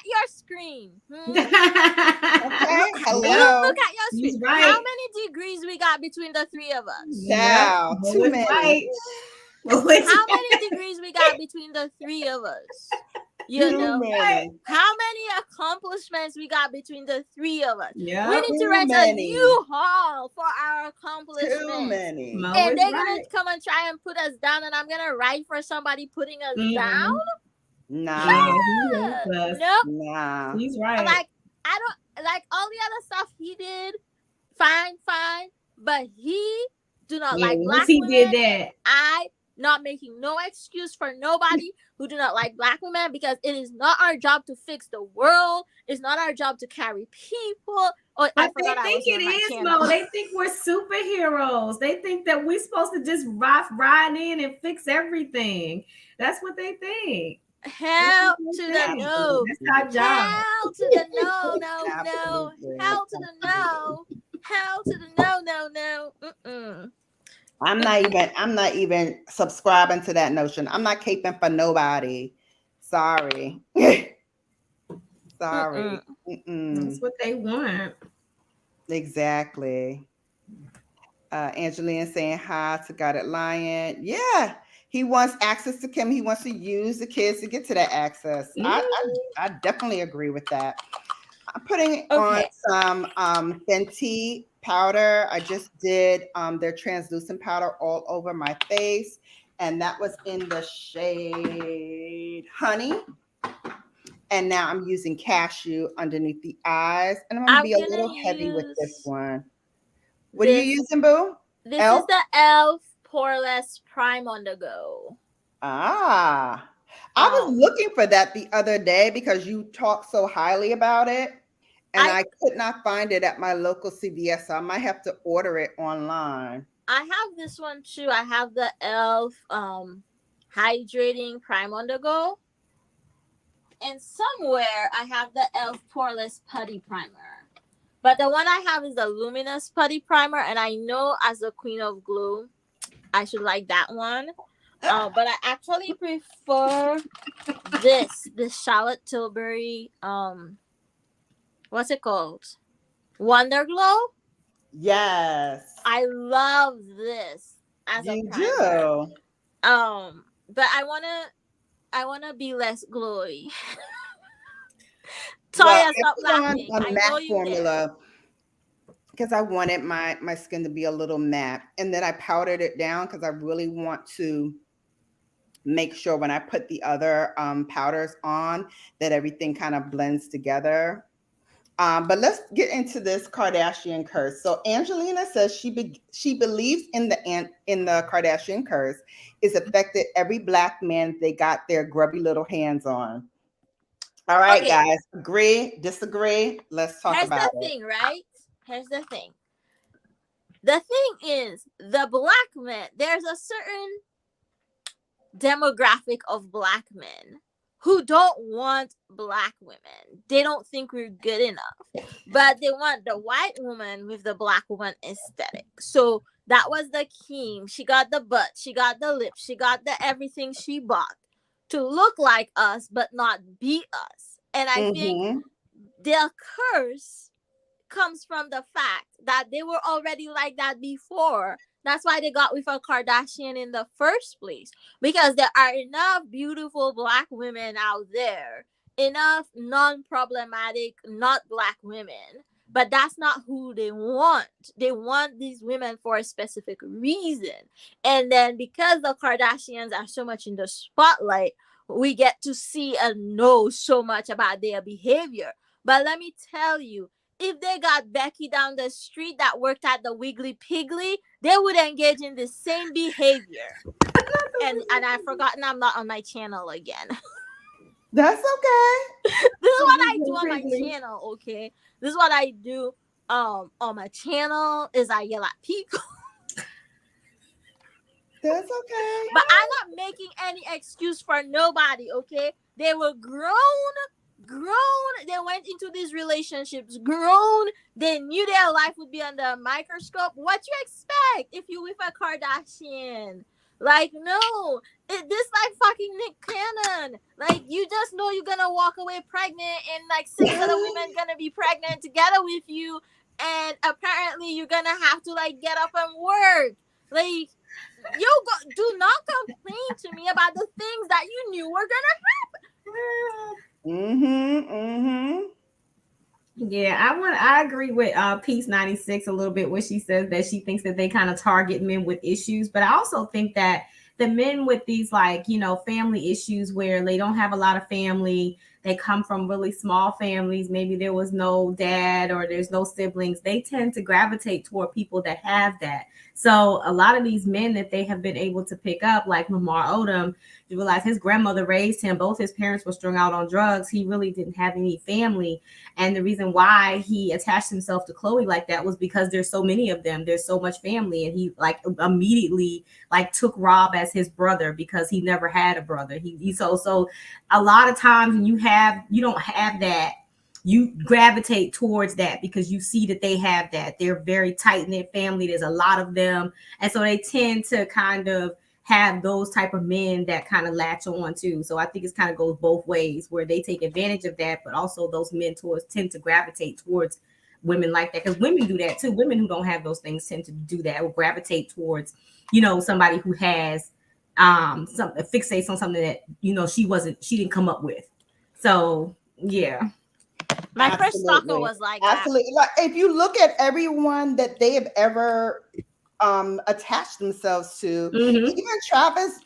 B: your screen.
A: Okay. Hello.
B: Look at your screen.
D: Right.
B: How many degrees we got between the three of us?
A: Wow, too many.
D: Right.
B: How many degrees we got between the three of us? You know, how many accomplishments we got between the three of us?
D: Yeah,
B: we need to rent a U-Haul for our accomplishments.
A: Too many.
B: And they're gonna come and try and put us down, and I'm gonna write for somebody putting us down.
A: Nah.
B: Nope.
A: Nah.
D: He's right.
B: Like I don't like all the other stuff he did. Fine, but he do not like black women.
D: He did that.
B: I not making no excuse for nobody who do not like black women, because it is not our job to fix the world. It's not our job to carry people.
D: But they think it is, Mo. They think we're superheroes. They think that we're supposed to just ride in and fix everything. That's what they think.
B: Hell to the no.
D: That's our job.
B: Hell to the no. Hell to the no. Hell to the no.
A: I'm not even subscribing to that notion. I'm not caping for nobody. Sorry. Sorry.
D: That's what they want.
A: Exactly. Angelina saying hi to Got It Lion. Yeah. He wants access to Kim. He wants to use the kids to get to that access. I definitely agree with that. I'm putting on some Fenty powder. I just did their translucent powder all over my face, and that was in the shade Honey. And now I'm using Cashew underneath the eyes, and I'm gonna be a little heavy with this one. What are you using, Boo?
B: This is the e.l.f. Poreless Prime on the Go.
A: I was looking for that the other day because you talked so highly about it, and I could not find it at my local CVS, so I might have to order it online.
B: I have this one too. I have the e.l.f. Hydrating Prime on the Go, and somewhere I have the e.l.f. Poreless Putty Primer. But the one I have is the Luminous Putty Primer, and I know as the Queen of Glow, I should like that one. But I actually prefer this Charlotte Tilbury, what's it called? Wonder Glow.
A: Yes.
B: I love this as a primer.
A: You do.
B: But I wanna be less glowy. Toya, stop laughing.
A: On
B: I
A: matte
B: know you
A: formula because I wanted my skin to be a little matte, and then I powdered it down because I really want to make sure when I put the other powders on that everything kind of blends together. But let's get into this Kardashian curse. So Angelina says she believes in the Kardashian curse is affected every Black man they got their grubby little hands on. All right, okay, guys, agree, disagree? Let's talk about it.
B: Here's the thing, right? Here's the thing. The thing is, the Black men, there's a certain demographic of Black men who don't want Black women. They don't think we're good enough, but they want the white woman with the Black woman aesthetic. So that was the king. She got the butt, she got the lips, she got the everything she bought to look like us, but not be us. And I think their curse comes from the fact that they were already like that before. That's why they got with a Kardashian in the first place, because there are enough beautiful Black women out there, enough non-problematic, not Black women, but that's not who they want. They want these women for a specific reason. And then because the Kardashians are so much in the spotlight, we get to see and know so much about their behavior. But let me tell you, if they got Becky down the street that worked at the Wiggly Piggly, they would engage in the same behavior. and I've forgotten I'm not on my channel again.
A: That's okay.
B: This is what I do on my channel, okay? This is what I do on my channel is I yell at people.
A: That's okay.
B: But I'm not making any excuse for nobody, okay? They were grown, they went into these relationships grown, they knew their life would be under a microscope. What you expect if you with a Kardashian? Like, no, this like fucking Nick Cannon. Like, you just know you're gonna walk away pregnant and like 6 other women gonna be pregnant together with you, and apparently you're gonna have to like get up and work. Like, do not complain to me about the things that you knew were gonna happen.
D: Yeah, I agree with Peace 96 a little bit where she says that she thinks that they kind of target men with issues, but I also think that the men with these like, you know, family issues where they don't have a lot of family, they come from really small families, maybe there was no dad or there's no siblings, they tend to gravitate toward people that have that. So a lot of these men that they have been able to pick up, like Lamar Odom, you realize his grandmother raised him. Both his parents were strung out on drugs. He really didn't have any family. And the reason why he attached himself to Khloe like that was because there's so many of them. There's so much family. And he like immediately like took Rob as his brother because he never had a brother. So a lot of times when you don't have that, you gravitate towards that because you see that they have that. They're very tight-knit family. There's a lot of them. And so they tend to kind of have those type of men that kind of latch on too. So I think it kind of goes both ways where they take advantage of that, but also those mentors tend to gravitate towards women like that because women do that too. Women who don't have those things tend to do that or gravitate towards, you know, somebody who has fixates on something that, you know, she didn't come up with. So yeah.
B: My first stalker was like
A: absolutely. Like, if you look at everyone that they have ever attached themselves to, even Travis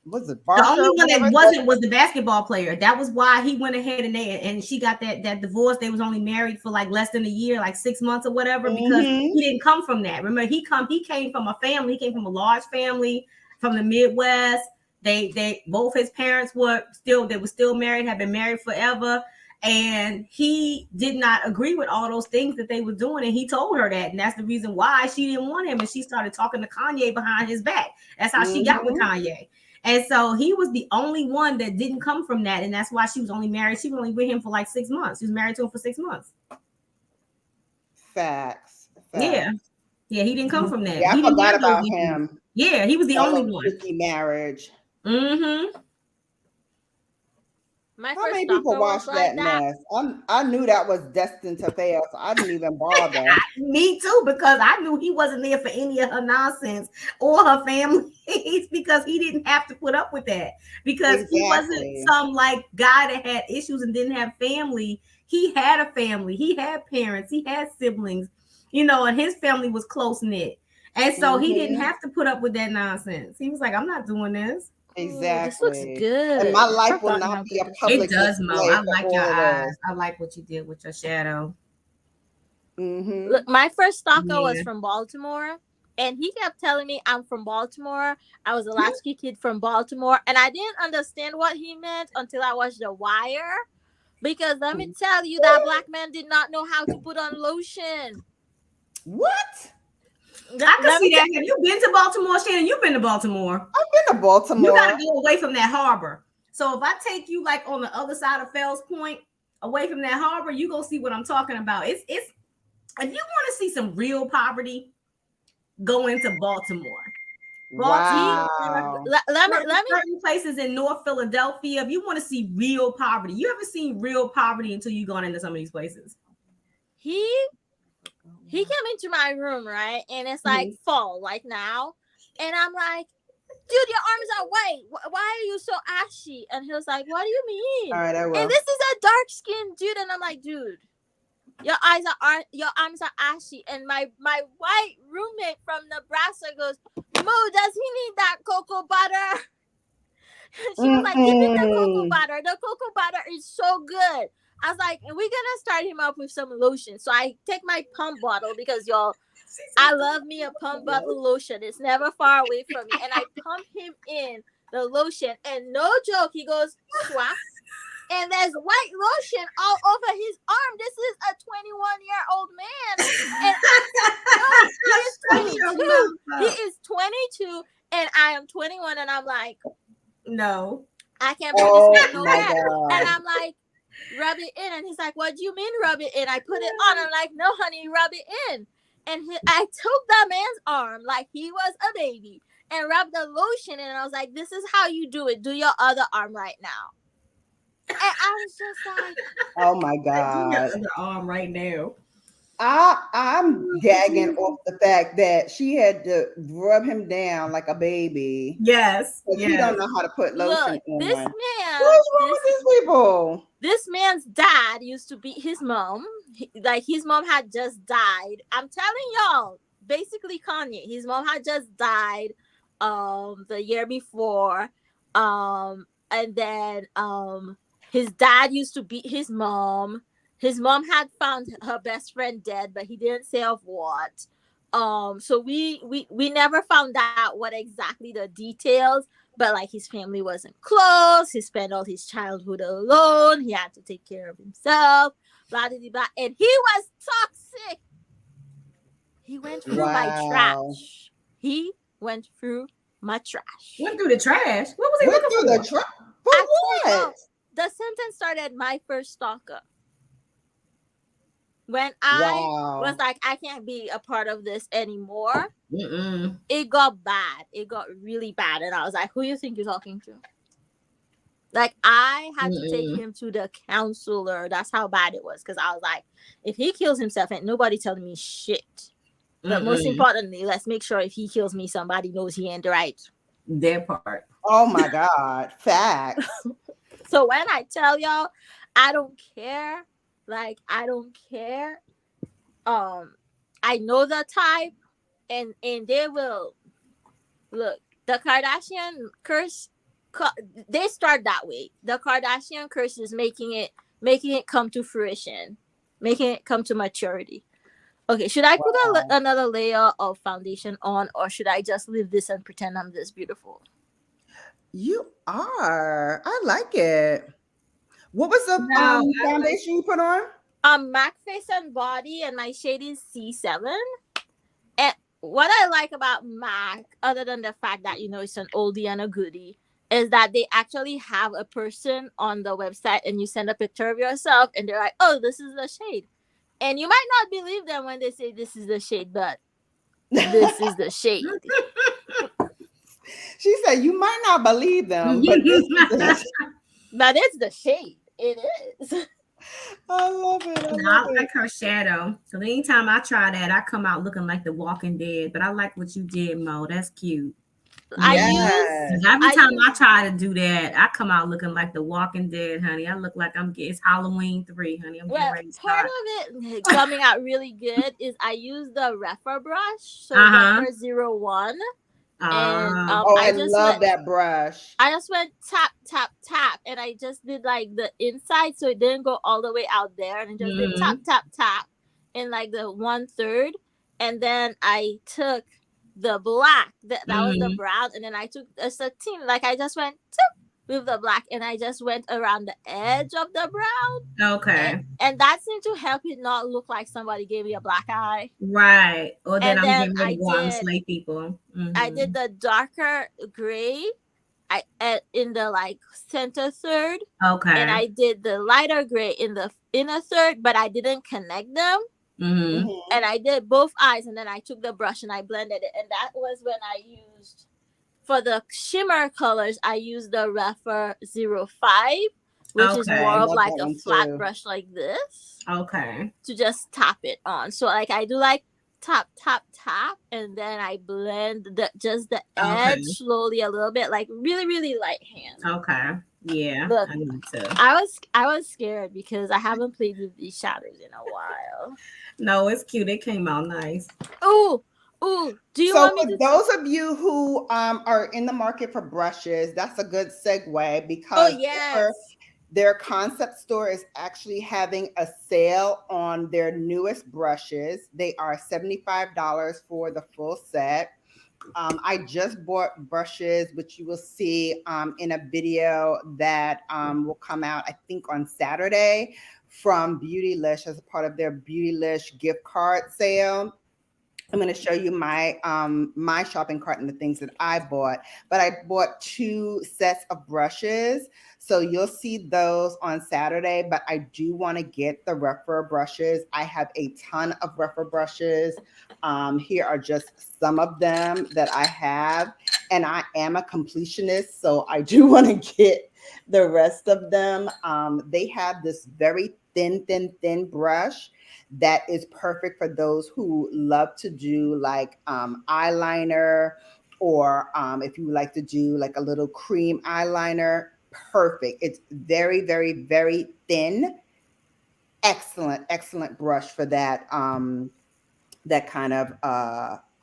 A: was it Barker?
D: The only one that wasn't was the basketball player. That was why he went ahead and she got that divorce. They was only married for like less than a year, like 6 months or whatever, because he didn't come from that. Remember, he came from a family. He came from a large family from the Midwest. They both his parents were still married, had been married forever. And he did not agree with all those things that they were doing. And he told her that. And that's the reason why she didn't want him. And she started talking to Kanye behind his back. That's how she got with Kanye. And so he was the only one that didn't come from that. And that's why she was only married. She was only with him for like 6 months. She was married to him for 6 months.
A: Facts.
D: Yeah. Yeah, he didn't come from that.
A: Yeah,
D: He
A: I
D: didn't
A: forgot
D: have those
A: about
D: issues.
A: him.
D: Yeah, he was the only
A: That
D: one.
A: tricky marriage.
D: Mm-hmm.
B: My
A: How
B: first
A: many people
B: stalker was
A: watched
B: like
A: that
B: that.
A: mess? I knew that was destined to fail, so I didn't even bother.
D: Me too, because I knew he wasn't there for any of her nonsense or her family because he didn't have to put up with that. Because he wasn't
A: Exactly.
D: some like guy that had issues and didn't have family. He had a family, he had parents, he had siblings, and his family was close knit. And so he didn't have to put up with that nonsense. He was like, I'm not doing this.
B: Ooh, this looks
A: Exactly.
B: good.
A: And my
B: I
A: life will
B: forgot how
A: not be
B: good
A: a
B: this
A: public
D: It does, Mo.
A: display
D: I
A: for
D: like
A: all
D: your
A: of
D: eyes.
A: this.
D: I like what you did with your shadow.
B: Look, my first stalker was
D: Yeah.
B: from Baltimore, and he kept telling me I'm from Baltimore. I was a latchkey kid from Baltimore, and I didn't understand what he meant until I watched The Wire. Because let me tell you, that black man did not know how to put on lotion.
A: What?
D: I can see that. Have you been to Baltimore, Shannon? You've been to Baltimore.
A: I've been to Baltimore.
D: You got to go away from that harbor. So if I take you like on the other side of Fells Point, away from that harbor, you go see what I'm talking about. It's if you want to see some real poverty, go into Baltimore.
A: Wow.
B: Let me
D: certain places in North Philadelphia. If you want to see real poverty, you ever seen real poverty until you gone into some of these places?
B: He came into my room, right? And it's like fall, like now. And I'm like, dude, your arms are white. Why are you so ashy? And he was like, what do you mean?
A: All right, I will.
B: And this is a dark skinned dude. And I'm like, dude, your arms are ashy. And my white roommate from Nebraska goes, Mo, does he need that cocoa butter? She was like, give him the cocoa butter. The cocoa butter is so good. I was like, we're gonna start him up with some lotion. So I take my pump bottle because y'all, I love me a pump bottle lotion. It's never far away from me. And I pump him in the lotion. And no joke, he goes, swap. And there's white lotion all over his arm. This is a 21-year-old man. And no, he is 22. He is 22 and I am 21. And I'm like,
D: no,
B: I can't put this man no
A: my
B: back.
A: God.
B: And I'm like, rub it in. And he's like, what do you mean rub it in? I put it on. I'm like, no, honey, rub it in. And I took that man's arm like he was a baby and rubbed the lotion in. And I was like, this is how you do it. Do your other arm right now. And I was just like,
A: oh my God.
D: Do your other arm right now.
A: I'm gagging off the fact that she had to rub him down like a baby.
D: Yes.
A: He don't know how to put lotion on.
B: This man,
A: what's wrong with these people?
B: This man's dad used to beat his mom. His mom had just died. I'm telling y'all, basically Kanye. His mom had just died the year before. And then his dad used to beat his mom. His mom had found her best friend dead, but he didn't say of what. So we never found out what exactly the details, but like his family wasn't close. He spent all his childhood alone. He had to take care of himself. Blah blah blah. And he was toxic. He went through my trash. He went through my trash.
D: Went through the trash. What was he looking for?
A: The trash? For what?
B: The sentence started my first stalker. When I was like, I can't be a part of this anymore, it got bad. It got really bad. And I was like, who you think you're talking to? Like, I had to take him to the counselor. That's how bad it was. Because I was like, if he kills himself, ain't nobody telling me shit. But most importantly, let's make sure if he kills me, somebody knows he ain't right.
D: Their part.
A: Oh my God. Facts.
B: So when I tell y'all, I don't care. Like, I don't care. I know the type, and they will look. The Kardashian curse, they start that way. The Kardashian curse is making it come to fruition, making it come to maturity. Okay, should I put another layer of foundation on, or should I just leave this and pretend I'm this beautiful?
A: You are. I like it. What was the foundation you put on?
B: MAC Face and Body, and my shade is C7. And what I like about MAC, other than the fact that, it's an oldie and a goodie, is that they actually have a person on the website and you send a picture of yourself and they're like, oh, this is the shade. And you might not believe them when they say this is the shade, but this is the shade.
A: She said, you might not believe them, but this is
B: But it's the shade. It is.
A: I love it.
D: I like her shadow. So anytime I try that, I come out looking like the Walking Dead. But I like what you did, Mo. That's cute.
A: Yes.
D: Every time I try to do that, I come out looking like the Walking Dead, honey. I look like it's Halloween 3, honey. I'm getting ready to start.
B: Part of it coming out really good is I use the Refer brush, so Refer 01. And
A: I love that brush.
B: I just went tap, tap, tap, and I just did like the inside, so it didn't go all the way out there, and just did tap, tap, tap in like the 1/3, and then I took the black that was the brown, and then I took a sateen, like I just went tip with the black, and I just went around the edge of the brown.
D: Okay.
B: And that seemed to help it not look like somebody gave me a black eye.
D: Right. Or then I'm getting ready to go out and slay people.
B: I did the darker gray in the like center third.
D: Okay.
B: And I did the lighter gray in the inner third, but I didn't connect them. And I did both eyes, and then I took the brush and I blended it. And that was when I used, for the shimmer colors, I used the Refer 05, which is more of like a flat brush like this.
D: Okay.
B: To just tap it on. So like I do like tap, tap, tap, and then I blend just the edge slowly a little bit, like really, really light hand.
D: Okay. Yeah.
B: Look,
D: I need to.
B: I was scared because I haven't played with these shadows in a while.
D: No, it's cute. It came out nice.
B: Ooh. Do you want me to?
A: Those of you who are in the market for brushes, that's a good segue because their concept store is actually having a sale on their newest brushes. They are $75 for the full set. I just bought brushes, which you will see in a video that will come out, I think, on Saturday from Beautylish as a part of their Beautylish gift card sale. I'm going to show you my my shopping cart and the things that I bought, but I bought 2 sets of brushes. So you'll see those on Saturday, but I do want to get the Refer brushes. I have a ton of Refer brushes. Here are just some of them that I have, and I am a completionist, so I do want to get the rest of them. They have this very thin brush that is perfect for those who love to do like eyeliner, or if you like to do like a little cream eyeliner. Perfect. It's very, very, very thin. Excellent brush for that that kind of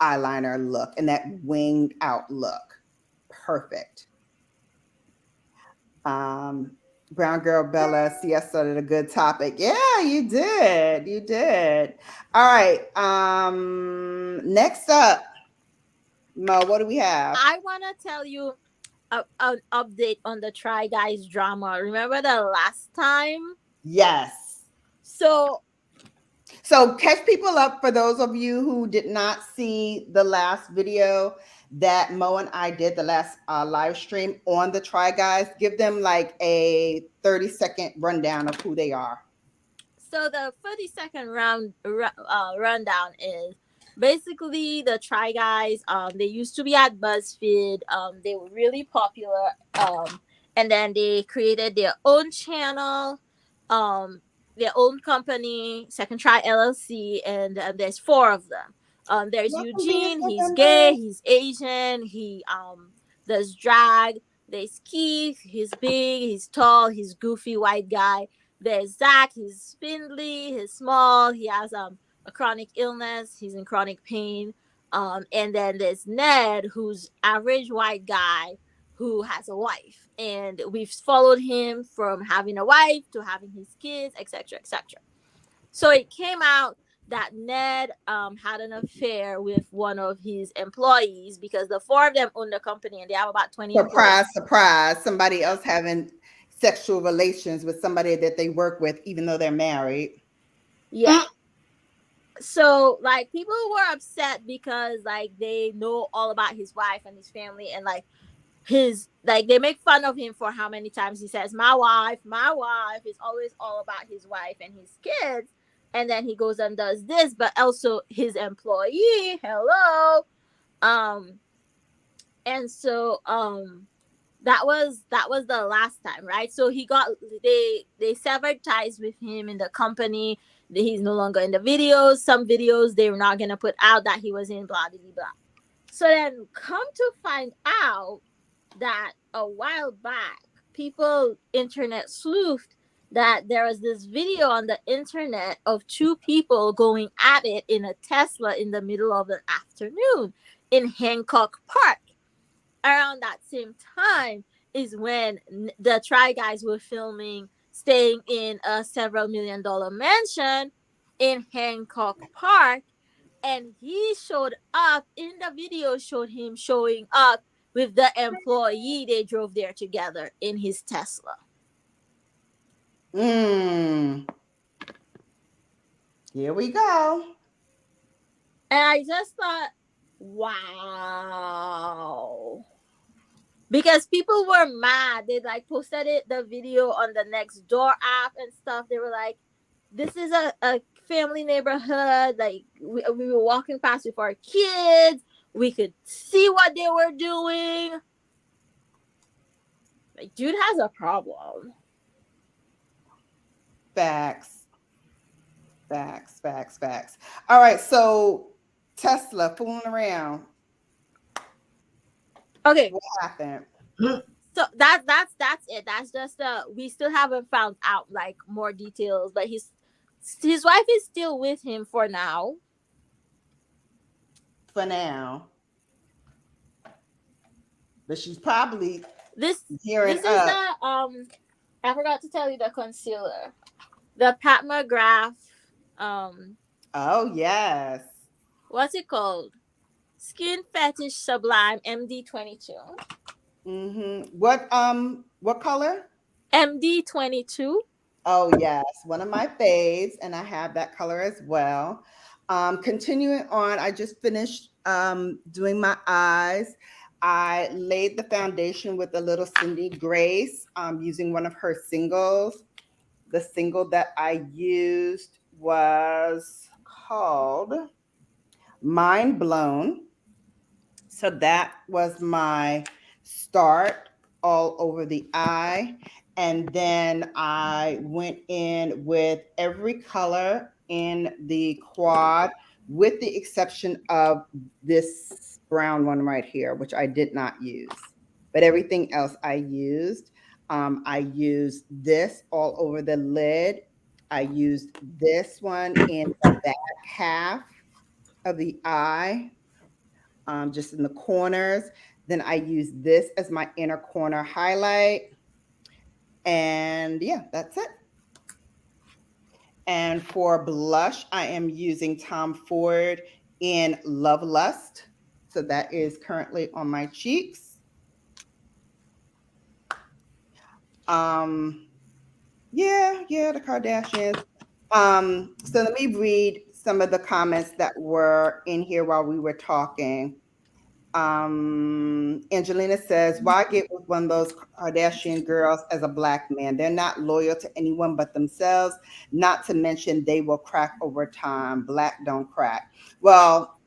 A: eyeliner look and that winged out look. Perfect. Brown Girl Bella, see, I started a good topic. Yeah, you did. All right. Next up, Mo, what do we have?
B: I want to tell you an update on the Try Guys drama. Remember the last time?
A: Yes.
B: So
A: catch people up for those of you who did not see the last video that Mo and I did, the last live stream on the Try Guys. Give them like a 30-second rundown of who they are.
B: So the 30-second rundown is basically the Try Guys. They used to be at BuzzFeed. They were really popular. And then they created their own channel, their own company, Second Try LLC, and there's 4 of them. There's Eugene. He's gay. He's Asian. He does drag. There's Keith. He's big. He's tall. He's goofy white guy. There's Zach. He's spindly. He's small. He has a chronic illness. He's in chronic pain. And then there's Ned, who's average white guy who has a wife. And we've followed him from having a wife to having his kids, etc., etc. So it came out that Ned had an affair with one of his employees because the 4 of them own the company and they have about 20
A: employees. Surprise. Somebody else having sexual relations with somebody that they work with, even though they're married.
B: Yeah. So like people were upset because like they know all about his wife and his family, and like they make fun of him for how many times he says my wife. It's always all about his wife and his kids. and then he goes and does this, but also his employee. Hello. And so that was the last time, right? So they severed ties with him in the company. He's no longer in the videos. Some videos they were not gonna put out that he was in, blah blah blah. So then come to find out that a while back, people internet sleuthed that there was this video on the internet of two people going at it in a Tesla in the middle of the afternoon in Hancock Park. Around that same time is when the Try Guys were filming, staying in a several $1 million mansion in Hancock Park. And he showed up in the video, showed him showing up with the employee. They drove there together in his Tesla.
A: Here we go.
B: And I just thought, wow. Because people were mad. They like posted the video on the Nextdoor app and stuff. They were like, this is a family neighborhood. Like we were walking past with our kids. We could see what they were doing. Like, dude has a problem.
A: Facts. All right, so Tesla fooling around.
B: Okay.
A: What happened?
B: So that's it. That's just we still haven't found out like more details, but his wife is still with him for now.
A: But she's probably
B: this
A: hearing
B: this is the I forgot to tell you the concealer. The Pat McGrath
A: oh yes.
B: What's it called? Skin Fetish Sublime MD22.
A: What color?
B: MD22.
A: Oh yes, one of my faves, and I have that color as well. Continuing on, I just finished doing my eyes. I laid the foundation with a little Cindy Grace using one of her singles. The single that I used was called Mind Blown. So that was my start all over the eye. And then I went in with every color in the quad, with the exception of this brown one right here, which I did not use. But everything else I used. I used this all over the lid. I used this one in the back half of the eye, just in the corners. Then I used this as my inner corner highlight. And yeah, that's it. And for blush, I am using Tom Ford in Love Lust. So that is currently on my cheeks. Yeah, the Kardashians. So let me read some of the comments that were in here while we were talking. Angelina says, why get with one of those Kardashian girls as a Black man? They're not loyal to anyone but themselves, not to mention they will crack over time. Black don't crack. Well,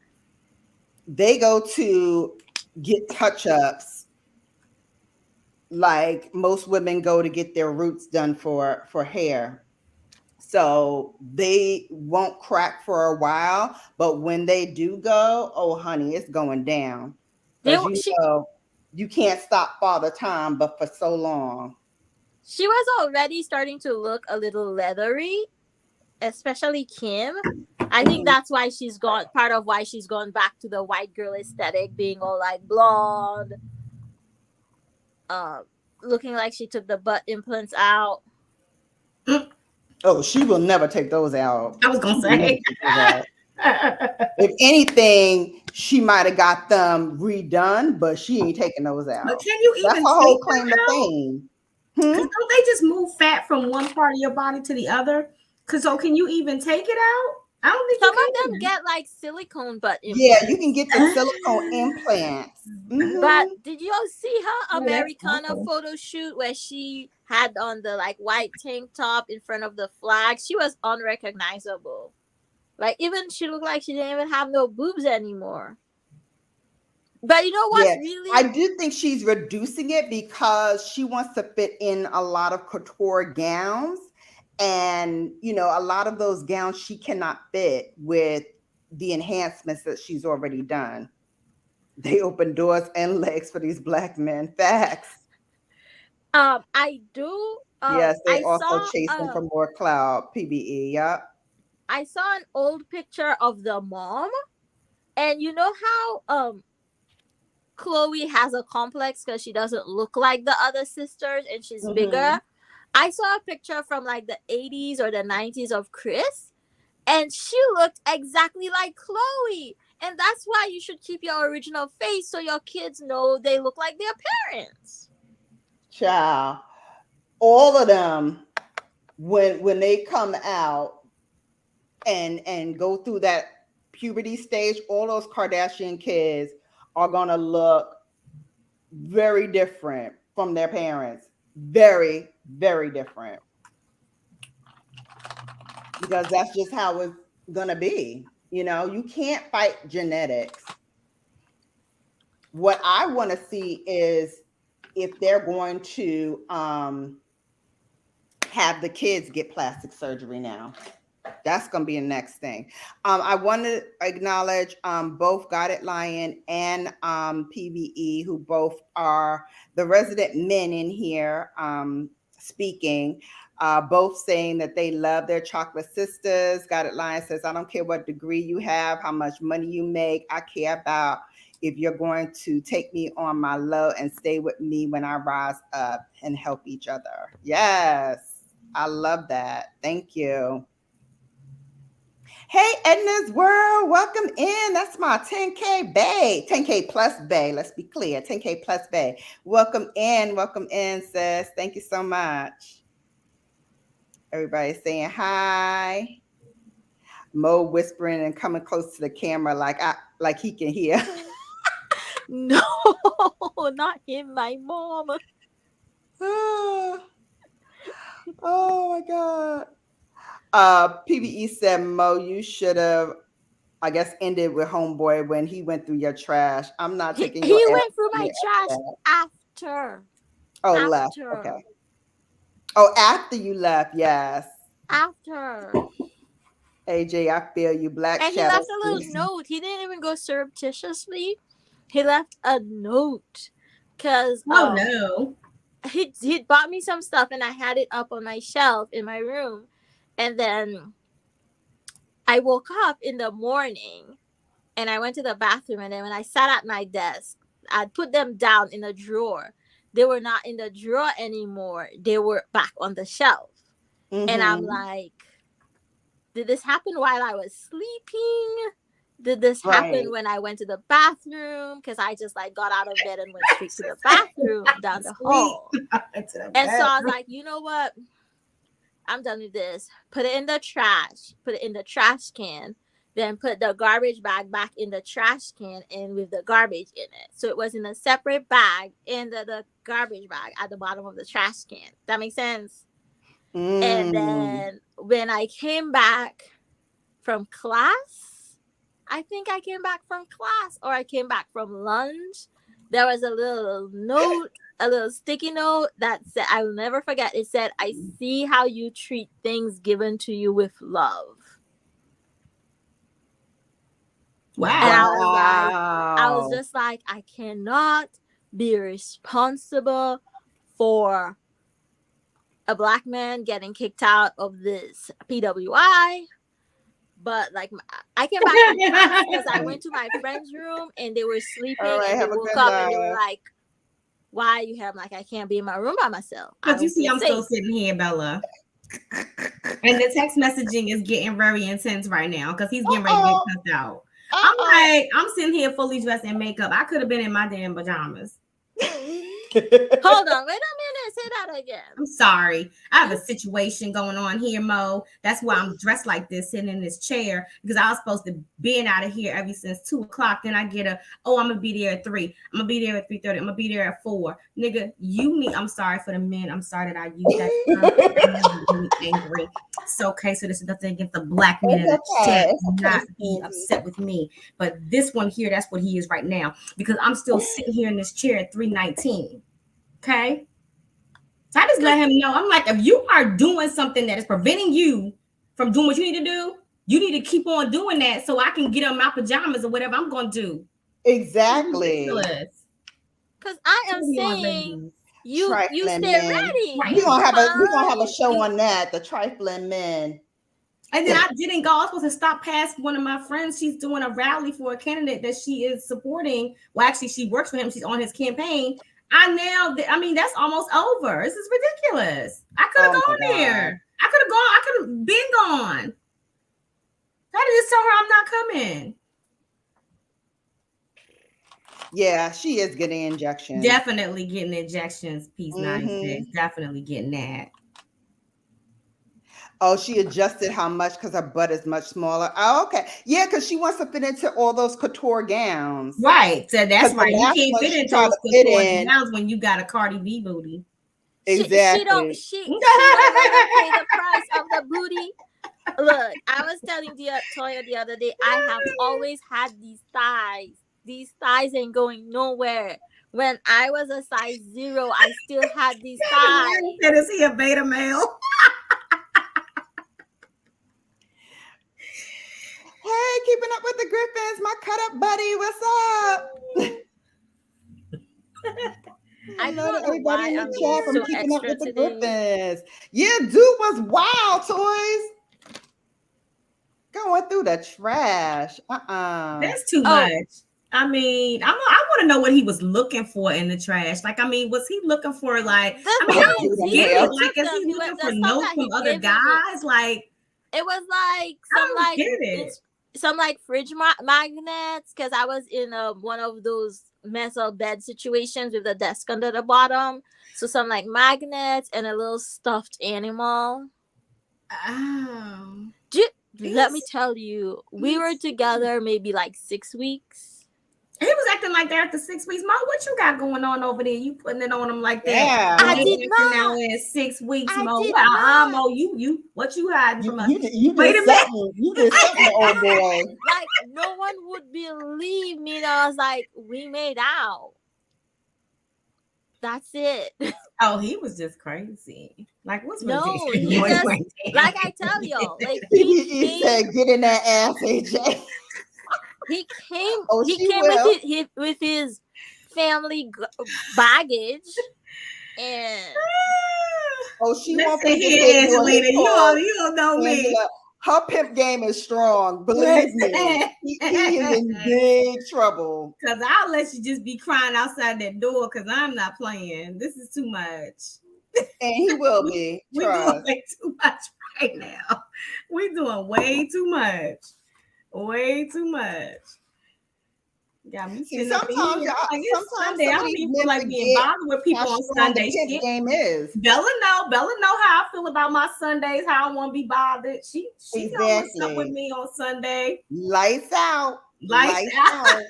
A: they go to get touch-ups like most women go to get their roots done for hair. So they won't crack for a while, but when they do go, oh honey, it's going down. Because you can't stop Father Time, but for so long.
B: She was already starting to look a little leathery, especially Kim. I think that's why part of why she's gone back to the white girl aesthetic, being all like blonde, looking like she took the butt implants out.
A: Oh, she will never take those out.
D: I was gonna say.
A: If anything, she might have got them redone, but she ain't taking those out.
D: But can you even?
A: That's her whole claim to fame.
D: Don't they just move fat from one part of your body to the other? So can you even take it out? I don't think
B: some of them get like silicone butt implants.
A: Yeah, you can get the silicone implants.
B: But did you all see her Americana photo shoot where she had on the like white tank top in front of the flag. She was unrecognizable. Like even she looked like she didn't even have no boobs anymore. But you know what's really?
A: I do think she's reducing it because she wants to fit in a lot of couture gowns. And, you know, a lot of those gowns she cannot fit with the enhancements that she's already done. They open doors and legs for these Black men. Facts.
B: I do.
A: Yes, they
B: I
A: also
B: saw,
A: chasing for more cloud. PBE. Yep.
B: I saw an old picture of the mom, and you know how Chloe has a complex because she doesn't look like the other sisters and she's bigger. I saw a picture from like the 80s or the 90s of Chris, and she looked exactly like Chloe. And that's why you should keep your original face so your kids know they look like their parents.
A: Child, all of them, when they come out and go through that puberty stage, all those Kardashian kids are gonna look very different from their parents. Very, very different. Because that's just how it's gonna be. You know, you can't fight genetics. What I want to see is if they're going to have the kids get plastic surgery now. That's going to be the next thing. I want to acknowledge both Guided Lion and PBE, who both are the resident men in here speaking, both saying that they love their chocolate sisters. Guided Lion says, I don't care what degree you have, how much money you make. I care about if you're going to take me on my low and stay with me when I rise up and help each other. Yes, I love that. Thank you. Hey, Edna's World, welcome in. That's my 10K bae, 10K plus bae. Let's be clear, 10K plus bae. Welcome in, sis. Thank you so much. Everybody's saying hi. Mo whispering and coming close to the camera like he can hear.
B: No, not him, my mom.
A: Oh my God. PBE said, Mo, you should have, I guess, ended with homeboy when he went through your trash. I'm not taking your
B: He went through my trash after.
A: Oh, left. Okay. Oh, after you left, yes.
B: After.
A: AJ, I feel you. Black
B: and
A: Shadow.
B: He left a little note. He didn't even go surreptitiously. He left a note because
D: no.
B: He bought me some stuff and I had it up on my shelf in my room, and then I woke up in the morning and I went to the bathroom, and then when I sat at my desk, I'd put them down in a drawer. They were not in the drawer anymore. They were back on the shelf. And I'm like, did this happen while I was sleeping? Did this happen when I went to the bathroom? Because I just like got out of bed and went straight to the bathroom down the hall. And so I was like, you know what? I'm done with this. Put it in the trash. Put it in the trash can. Then put the garbage bag back in the trash can and with the garbage in it. So it was in a separate bag in the garbage bag at the bottom of the trash can. That makes sense? And then when I came back from class, I think I came back from class or I came back from lunch, there was a little note, a little sticky note that said, I will never forget. It said, I see how you treat things given to you with love.
D: Wow.
B: And I was just like, I cannot be responsible for a Black man getting kicked out of this PWI. But like, I came back because I went to my friend's room and they were sleeping and they woke up and they were like, why are you here? I'm like, I can't be in my room by myself.
D: But you see, I'm still sitting here, Bella. And the text messaging is getting very intense right now because he's getting ready to get cussed out. I'm sitting here fully dressed in makeup. I could have been in my damn pajamas.
B: Hold on, wait a minute. say that again?
D: I'm sorry. I have a situation going on here, Mo. That's why I'm dressed like this, sitting in this chair, because I was supposed to be out of here ever since 2:00. Then I get I'm gonna be there at 3. I'm gonna be there at 3:30. I'm gonna be there at 4. Nigga, I'm sorry for the men. I'm sorry that I used that term. I'm really angry. It's okay. So this is nothing against the black men in the chat. Not be upset with me. But this one here, that's what he is right now. Because I'm still sitting here in this chair at 3:19. Okay. So I just let him know. I'm like, if you are doing something that is preventing you from doing what you need to do, you need to keep on doing that so I can get on my pajamas or whatever I'm going to do.
A: Exactly.
B: Because I am saying you stay ready.
A: We're gonna have a show on that, the trifling men.
D: And then I didn't go. I was supposed to stop past one of my friends. She's doing a rally for a candidate that she is supporting. Well, actually, she works for him. She's on his campaign. That's almost over. This is ridiculous. I could have gone there. I could have been gone. I just tell her I'm not coming.
A: Yeah, she is getting injections.
D: Definitely getting injections. Peace, nice. Definitely getting that.
A: Oh, she adjusted how much because her butt is much smaller. Oh, okay. Yeah, because she wants to fit into all those couture gowns.
D: Right. So that's right. You can't fit into those couture gowns when you got a Cardi B booty.
A: Exactly.
B: She don't want to pay the price of the booty. Look, I was telling Toya the other day, I have always had these thighs. These thighs ain't going nowhere. When I was a size 0, I still had these thighs.
D: Is he a beta male?
A: Hey, keeping up with the Griffins, my cut up buddy. What's up?
B: I don't know
A: everybody in the chat from keeping up with the Griffins. Yeah, dude was wild, toys. Going through the trash.
D: That's too much. I mean, I want to know what he was looking for in the trash. Like, I mean, was he looking for like? Is he looking for notes from other guys? Like,
B: it was like some fridge magnets, because I was in one of those metal bed situations with the desk under the bottom. So some like magnets and a little stuffed animal.
D: Oh.
B: Let me tell you, we were together maybe like 6 weeks.
D: He was acting like that after 6 weeks. Mo, what you got going on over there? You putting it on him like that?
A: Yeah,
B: I did not.
D: Now in 6 weeks, Mo.
B: Mo,
D: you what you hiding from us?
A: You wait a minute. You did something, old boy.
B: Like, no one would believe me. And I was like, we made out. That's it.
D: Oh, he was just crazy. Like, what's
B: no? He just, like I tell y'all, like
A: he said, "Get in that ass, AJ."
B: He came with his family baggage, and
A: she won't
D: be here, you don't know me.
A: Her pimp game is strong. Believe me, he is in big trouble.
D: Because I'll let you just be crying outside that door because I'm not playing. This is too much.
A: And he will be.
D: We're doing way too much right now. We're doing way too much. Way too much. Got me sitting up
A: sometimes
D: Sunday. I don't even feel like being bothered with people on Sunday.
A: The game is.
D: Bella know how I feel about my Sundays. How I want to be bothered. She knows what's up with me on Sunday.
A: Lights out. Lights out.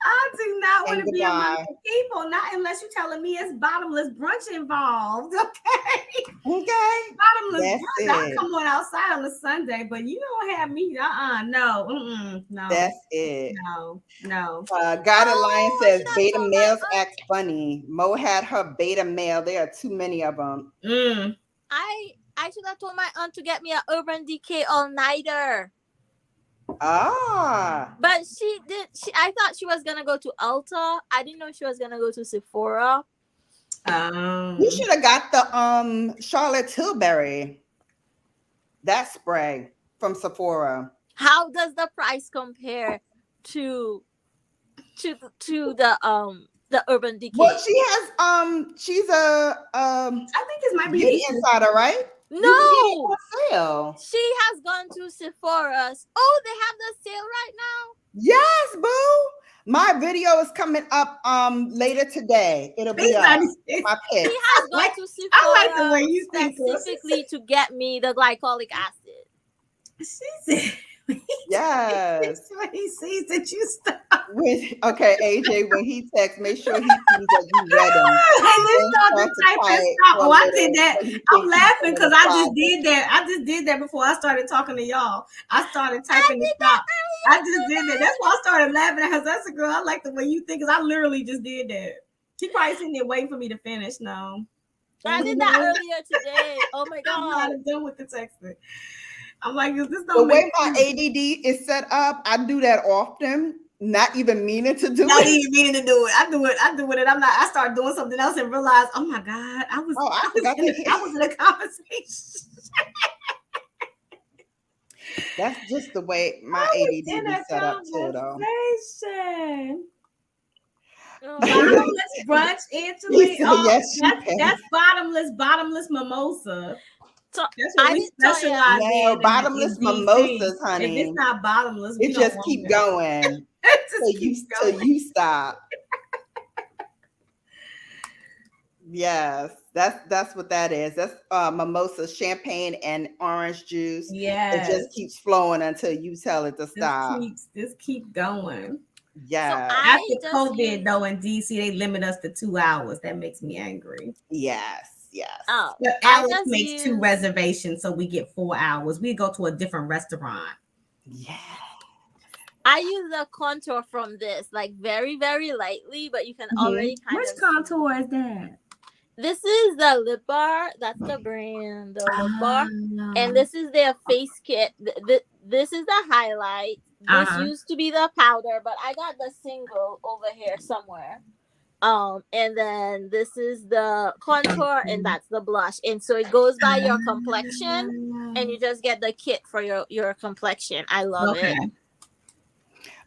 D: I do not want to be among the people, not unless you're telling me it's bottomless brunch involved. Okay. Bottomless brunch. I'll come on outside on a Sunday, but you don't have me. No.
A: That's it.
D: No.
A: Guided Lion says beta males act funny. Mo had her beta male. There are too many of them.
B: I should have told my aunt to get me an Urban Decay all-nighter. But I thought she was gonna go to Ulta. I didn't know she was gonna go to Sephora.
A: You should have got the Charlotte Tilbury, that spray from Sephora.
B: How does the price compare to the Urban Decay?
A: Well, she has she's a
D: I think this might be
A: beauty insider, right?
B: No,
A: sale.
B: She has gone to Sephora's. Oh, they have the sale right now.
A: Yes, boo. My video is coming up later today. It'll be up. My pic.
B: He has gone to
D: I like the way
B: Sephora
D: you think,
B: specifically to get me the glycolic acid.
D: She said,
A: Yes.
D: when he sees that you stop.
A: Okay, AJ, when he texts, make sure he sees that you read him.
D: Oh, I did that. I'm laughing because I just did that. I just did that before I started talking to y'all. I started typing the stop. I just did that. That's why I started laughing at her. That's a girl. I like the way you think, because I literally just did that. She probably sitting there waiting for me to finish. No.
B: I did that earlier today. Oh my God.
D: I'm done with the texting. I'm like, is this
A: the way my ADD is set up? I do that often, not even meaning to do it.
D: Not even meaning to do it. I do it. And I start doing something else and realize, oh my God, I was in a conversation.
A: That's just the way my ADD is set up too, though.
D: Bottomless brunch, Angela.
A: Yes,
D: that's bottomless mimosa.
B: So
D: that's what we specialize in.
A: Bottomless mimosas, honey.
D: If it's not bottomless,
A: it just keep going. Till you stop. Yes, that's what that is. That's mimosa, champagne and orange juice.
D: Yeah,
A: it just keeps flowing until you tell it to stop.
D: This keep going.
A: Yeah.
D: So after COVID, though, in DC, they limit us to 2 hours. That makes me angry.
A: Yes.
B: Oh,
D: but Alex makes 2 reservations, so we get 4 hours. We go to a different restaurant.
A: Yeah.
B: I use the contour from this, like very, very lightly, but you can already kind
D: of. Which contour is that?
B: This is the lip bar. That's the brand, the lip bar. And this is their face kit. This is the highlight. This used to be the powder, but I got the single over here somewhere. And then this is the contour, and that's the blush. And so it goes by your complexion, and you just get the kit for your complexion. I love it.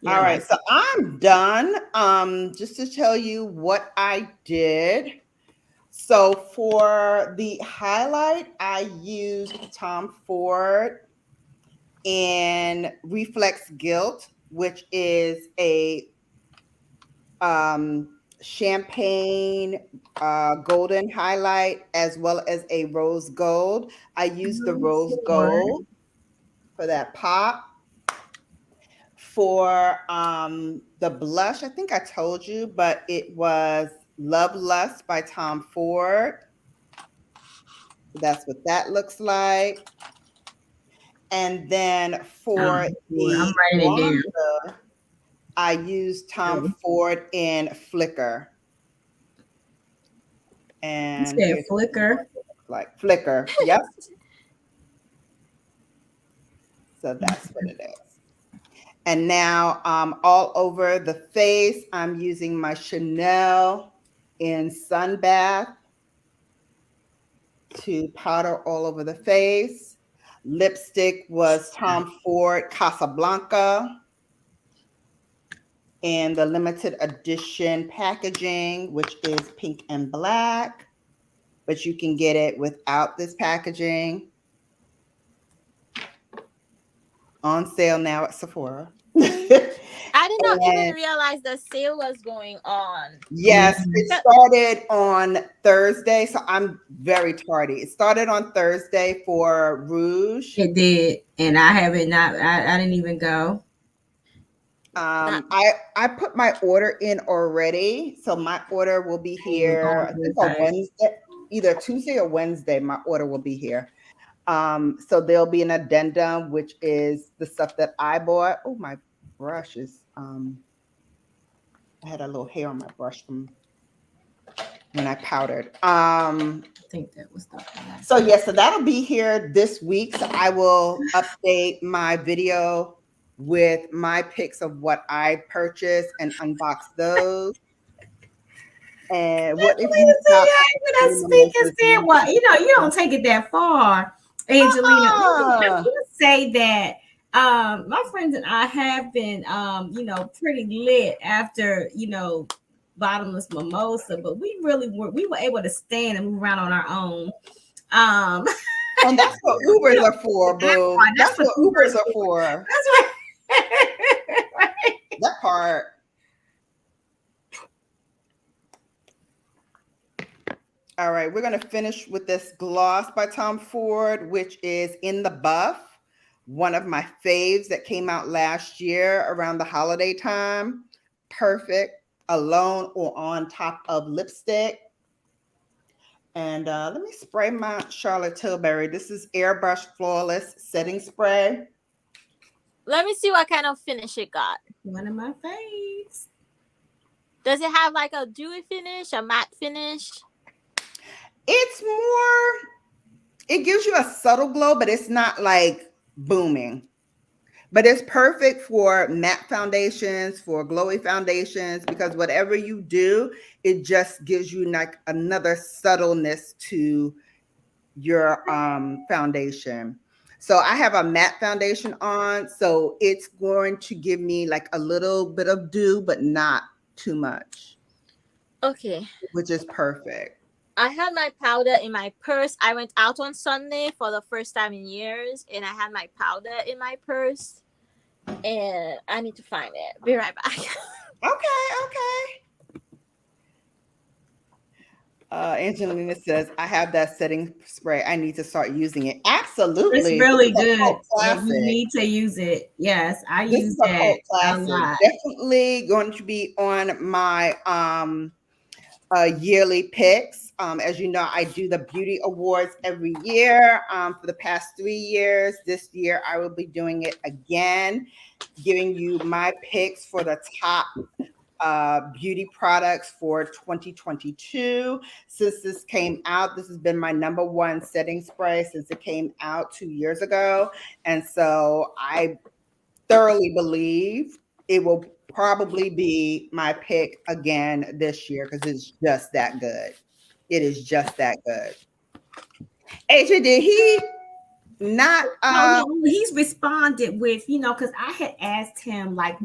A: Yeah. All right, so I'm done. Just to tell you what I did. So for the highlight, I used Tom Ford in Reflex Gilt, which is a champagne golden highlight, as well as a rose gold. I used the rose gold for that pop. For the blush, I think I told you, but it was Love Lust by Tom Ford. That's what that looks like. And then for the bronzer, I used Tom Ford in Flicker. And
D: you said Flicker?
A: Like Flicker, yep. So that's what it is. And now all over the face, I'm using my Chanel in Sunbath to powder all over the face. Lipstick was Tom Ford Casablanca in the limited edition packaging, which is pink and black, but you can get it without this packaging. On sale now at Sephora.
B: I did not even realize the sale was going on.
A: Yes, it started on Thursday, so I'm very tardy. It started on Thursday for Rouge.
D: It did, and I didn't even go.
A: I put my order in already, so my order will be here I think on Wednesday, either Tuesday or Wednesday. My order will be here. So there'll be an addendum, which is the stuff that I bought. Oh, my brush is, I had a little hair on my brush from when I powdered. I
D: think that was the
A: so yeah, so that'll be here this week. So I will update my video with my pics of what I purchased and unbox those. And what if you
D: said, well, you don't take it that far, Angelina. Let me say that my friends and I have been pretty lit after bottomless mimosa, but we were able to stand and move around on our own.
A: And that's what Ubers are for, boo. That's what Ubers are for.
D: That's right.
A: That part. All right, we're going to finish with this gloss by Tom Ford, which is In the Buff, one of my faves that came out last year around the holiday time. Perfect, alone or on top of lipstick. And let me spray my Charlotte Tilbury. This is Airbrush Flawless Setting Spray.
B: Let me see what kind of finish it got.
D: One of my faves.
B: Does it have like a dewy finish, a matte finish?
A: It's more, it gives you a subtle glow, but it's not like booming. But it's perfect for matte foundations, for glowy foundations, because whatever you do, it just gives you like another subtleness to your foundation. So I have a matte foundation on, so it's going to give me like a little bit of dew, but not too much.
B: Okay.
A: Which is perfect.
B: I had my powder in my purse. I went out on Sunday for the first time in years, and I had my powder in my purse. And I need to find it. Be right back.
A: Okay. Angelina says, I have that setting spray. I need to start using it. Absolutely.
D: It's really good. You need to use it. Yes, I use that a lot.
A: Definitely going to be on my yearly picks. As you know, I do the beauty awards every year for the past 3 years. This year, I will be doing it again, giving you my picks for the top beauty products for 2022. Since this came out, this has been my #1 setting spray since it came out 2 years ago. And so I thoroughly believe it will probably be my pick again this year because it's just that good. It is just that good. AJ, did he not?
D: He's responded with, because I had asked him like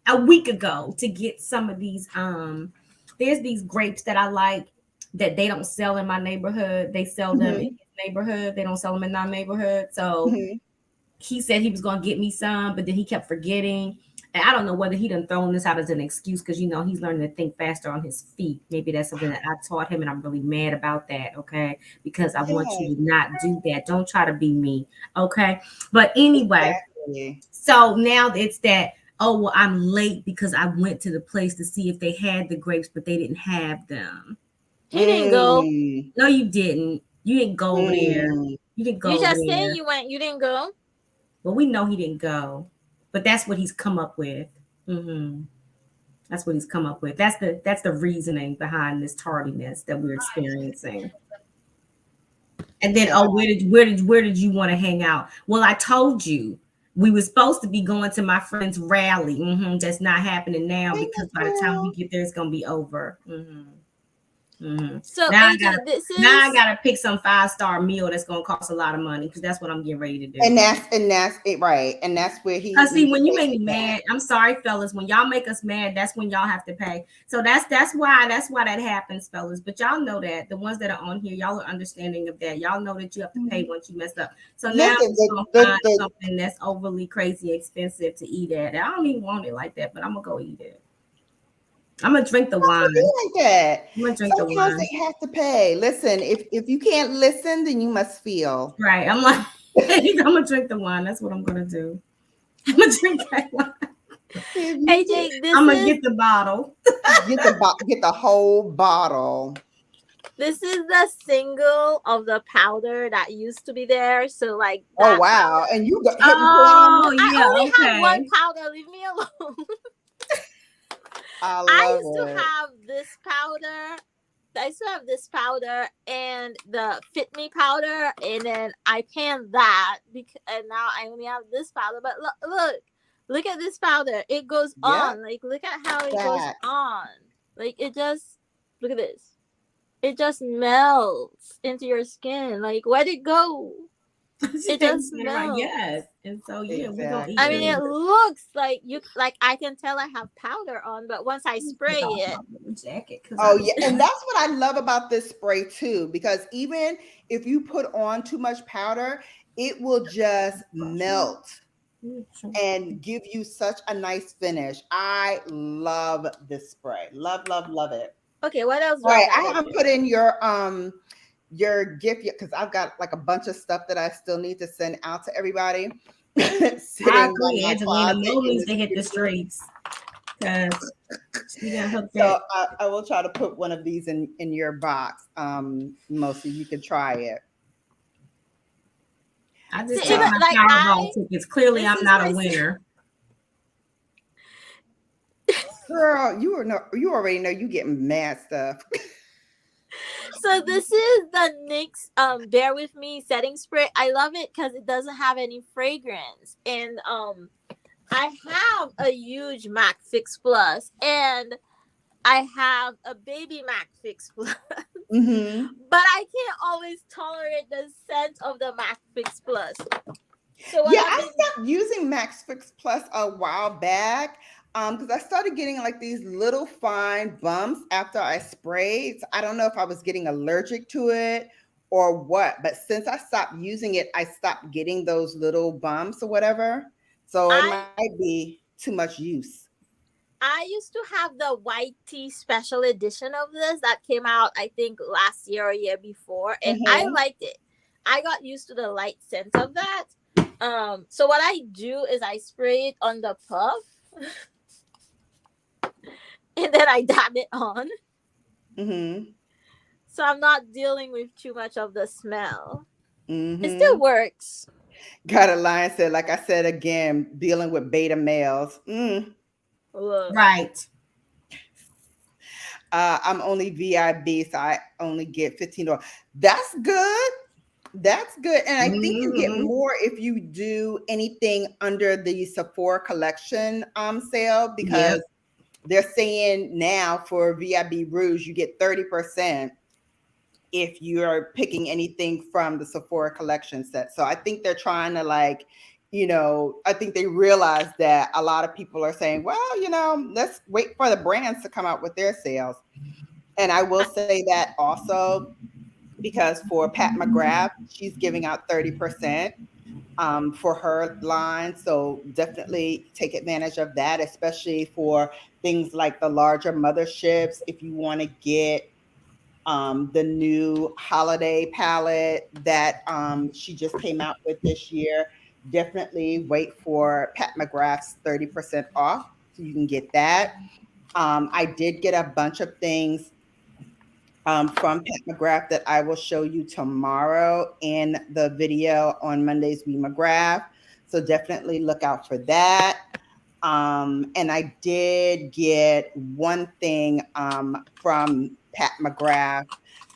D: a week ago to get some of these. There's these grapes that I like that they don't sell in my neighborhood. They sell them in his neighborhood. They don't sell them in our neighborhood. So he said he was going to get me some, but then he kept forgetting. And I don't know whether he done thrown this out as an excuse because, he's learning to think faster on his feet. Maybe that's something that I taught him, and I'm really mad about that, okay? Because I want you to not do that. Don't try to be me, okay? But anyway, so now it's that, oh, well, I'm late because I went to the place to see if they had the grapes, but they didn't have them.
B: He didn't go.
D: No, you didn't. You didn't go over there. You didn't go.
B: You just saying you went. You didn't go.
D: Well, we know he didn't go, but that's what he's come up with. That's what he's come up with. That's the reasoning behind this tardiness that we're experiencing. And then, where did you want to hang out? Well, I told you we were supposed to be going to my friend's rally. That's not happening now because by the time we get there, it's gonna be over.
B: So
D: now I gotta pick some 5-star meal that's gonna cost a lot of money because that's what I'm getting ready to do.
A: And that's it, right? And that's where he.
D: See, when you make me mad, I'm sorry, fellas. When y'all make us mad, that's when y'all have to pay. So that's why that happens, fellas. But y'all know that the ones that are on here, y'all are understanding of that. Y'all know that you have to pay once you mess up. So now I'm gonna find something that's overly crazy expensive to eat at. I don't even want it like that, but I'm gonna go eat it. I'm gonna drink the wine.
A: Like that.
D: I'm gonna drink the wine.
A: Sometimes they have to pay. Listen, if you can't listen, then you must feel.
D: Right. I'm like, I'm gonna drink the wine. That's what I'm gonna do. I'm gonna drink that wine.
B: AJ,
D: I'm gonna get the bottle.
A: Get the whole bottle.
B: This is the single of the powder that used to be there. So like.
A: Oh wow! And you got.
B: I only have one powder. Leave me alone. I used to have this powder. I used to have this powder and the Fit Me powder, and then I panned that and now I only have this powder. But look at this powder. It goes on. Like look at how it goes on. Like it just look at this. It just melts into your skin. Like where'd it go? It just smells.
D: Yes. And so we're gonna eat
B: it looks like I can tell I have powder on, but once I spray it.
A: And that's what I love about this spray too, because even if you put on too much powder, it will just melt and give you such a nice finish. I love this spray. Love it.
B: Okay, what else do
A: All
B: I
A: right, I
B: gotta
A: haven't
B: do?
A: put in your gift yet because I've got like a bunch of stuff that I still need to send out to everybody.
D: I
A: Sitting by
D: agree,
A: my
D: Angelina.
A: closet
D: Mo
A: in
D: needs
A: the
D: to hit the
A: studio.
D: streets because she got hooked
A: So
D: at.
A: I will try to put one of these in your box. Mostly you can try it.
D: I
B: See,
D: just
B: even
D: got
A: So
D: my
B: like
D: Powerball tickets. Clearly,
B: this
D: I'm
B: is
D: not
B: my
D: a winner.
A: girl, you already know you getting mad stuff.
B: So this is the NYX Bear With Me setting spray. I love it because it doesn't have any fragrance. And I have a huge MAC Fix Plus and I have a baby MAC Fix Plus.
A: Mm-hmm.
B: But I can't always tolerate the scent of the MAC Fix Plus. So what
A: Yeah,
B: I've
A: I
B: been
A: stopped using Max Fix Plus a while back. Because I started getting like these little fine bumps after I sprayed. So I don't know if I was getting allergic to it or what, but since I stopped using it, I stopped getting those little bumps or whatever. So it
B: I
A: might be too much use.
B: I used to have the white tea special edition of this that came out, I think, last year or year before, and I
A: Mm-hmm.
B: liked it. I got used to the light scent of that. So what I do is I spray it on the puff, and then I dab it on,
A: Mm-hmm.
B: so I'm not dealing with too much of the smell. It
A: Mm-hmm.
B: still works.
A: Got a line said, like I said again, dealing with beta males.
B: Ugh.
D: Right.
A: I'm only VIB, so I only get $15. That's good. That's good. And I think you get
D: Mm-hmm.
A: more if you do anything under the Sephora collection sale
D: Yep.
A: because they're saying now for VIB Rouge, you get 30% if you're picking anything from the Sephora collection set. So I think they're trying to I think they realize that a lot of people are saying, well, let's wait for the brands to come out with their sales. And I will say that also because for Pat McGrath, she's giving out 30% for her line. So definitely take advantage of that, especially for things like the larger motherships. If you want to get the new holiday palette that she just came out with this year, definitely wait for Pat McGrath's 30% off so you can get that. I did get a bunch of things from Pat McGrath that I will show you tomorrow in the video on Monday's We McGrath. So definitely look out for that. And I did get one thing from Pat McGrath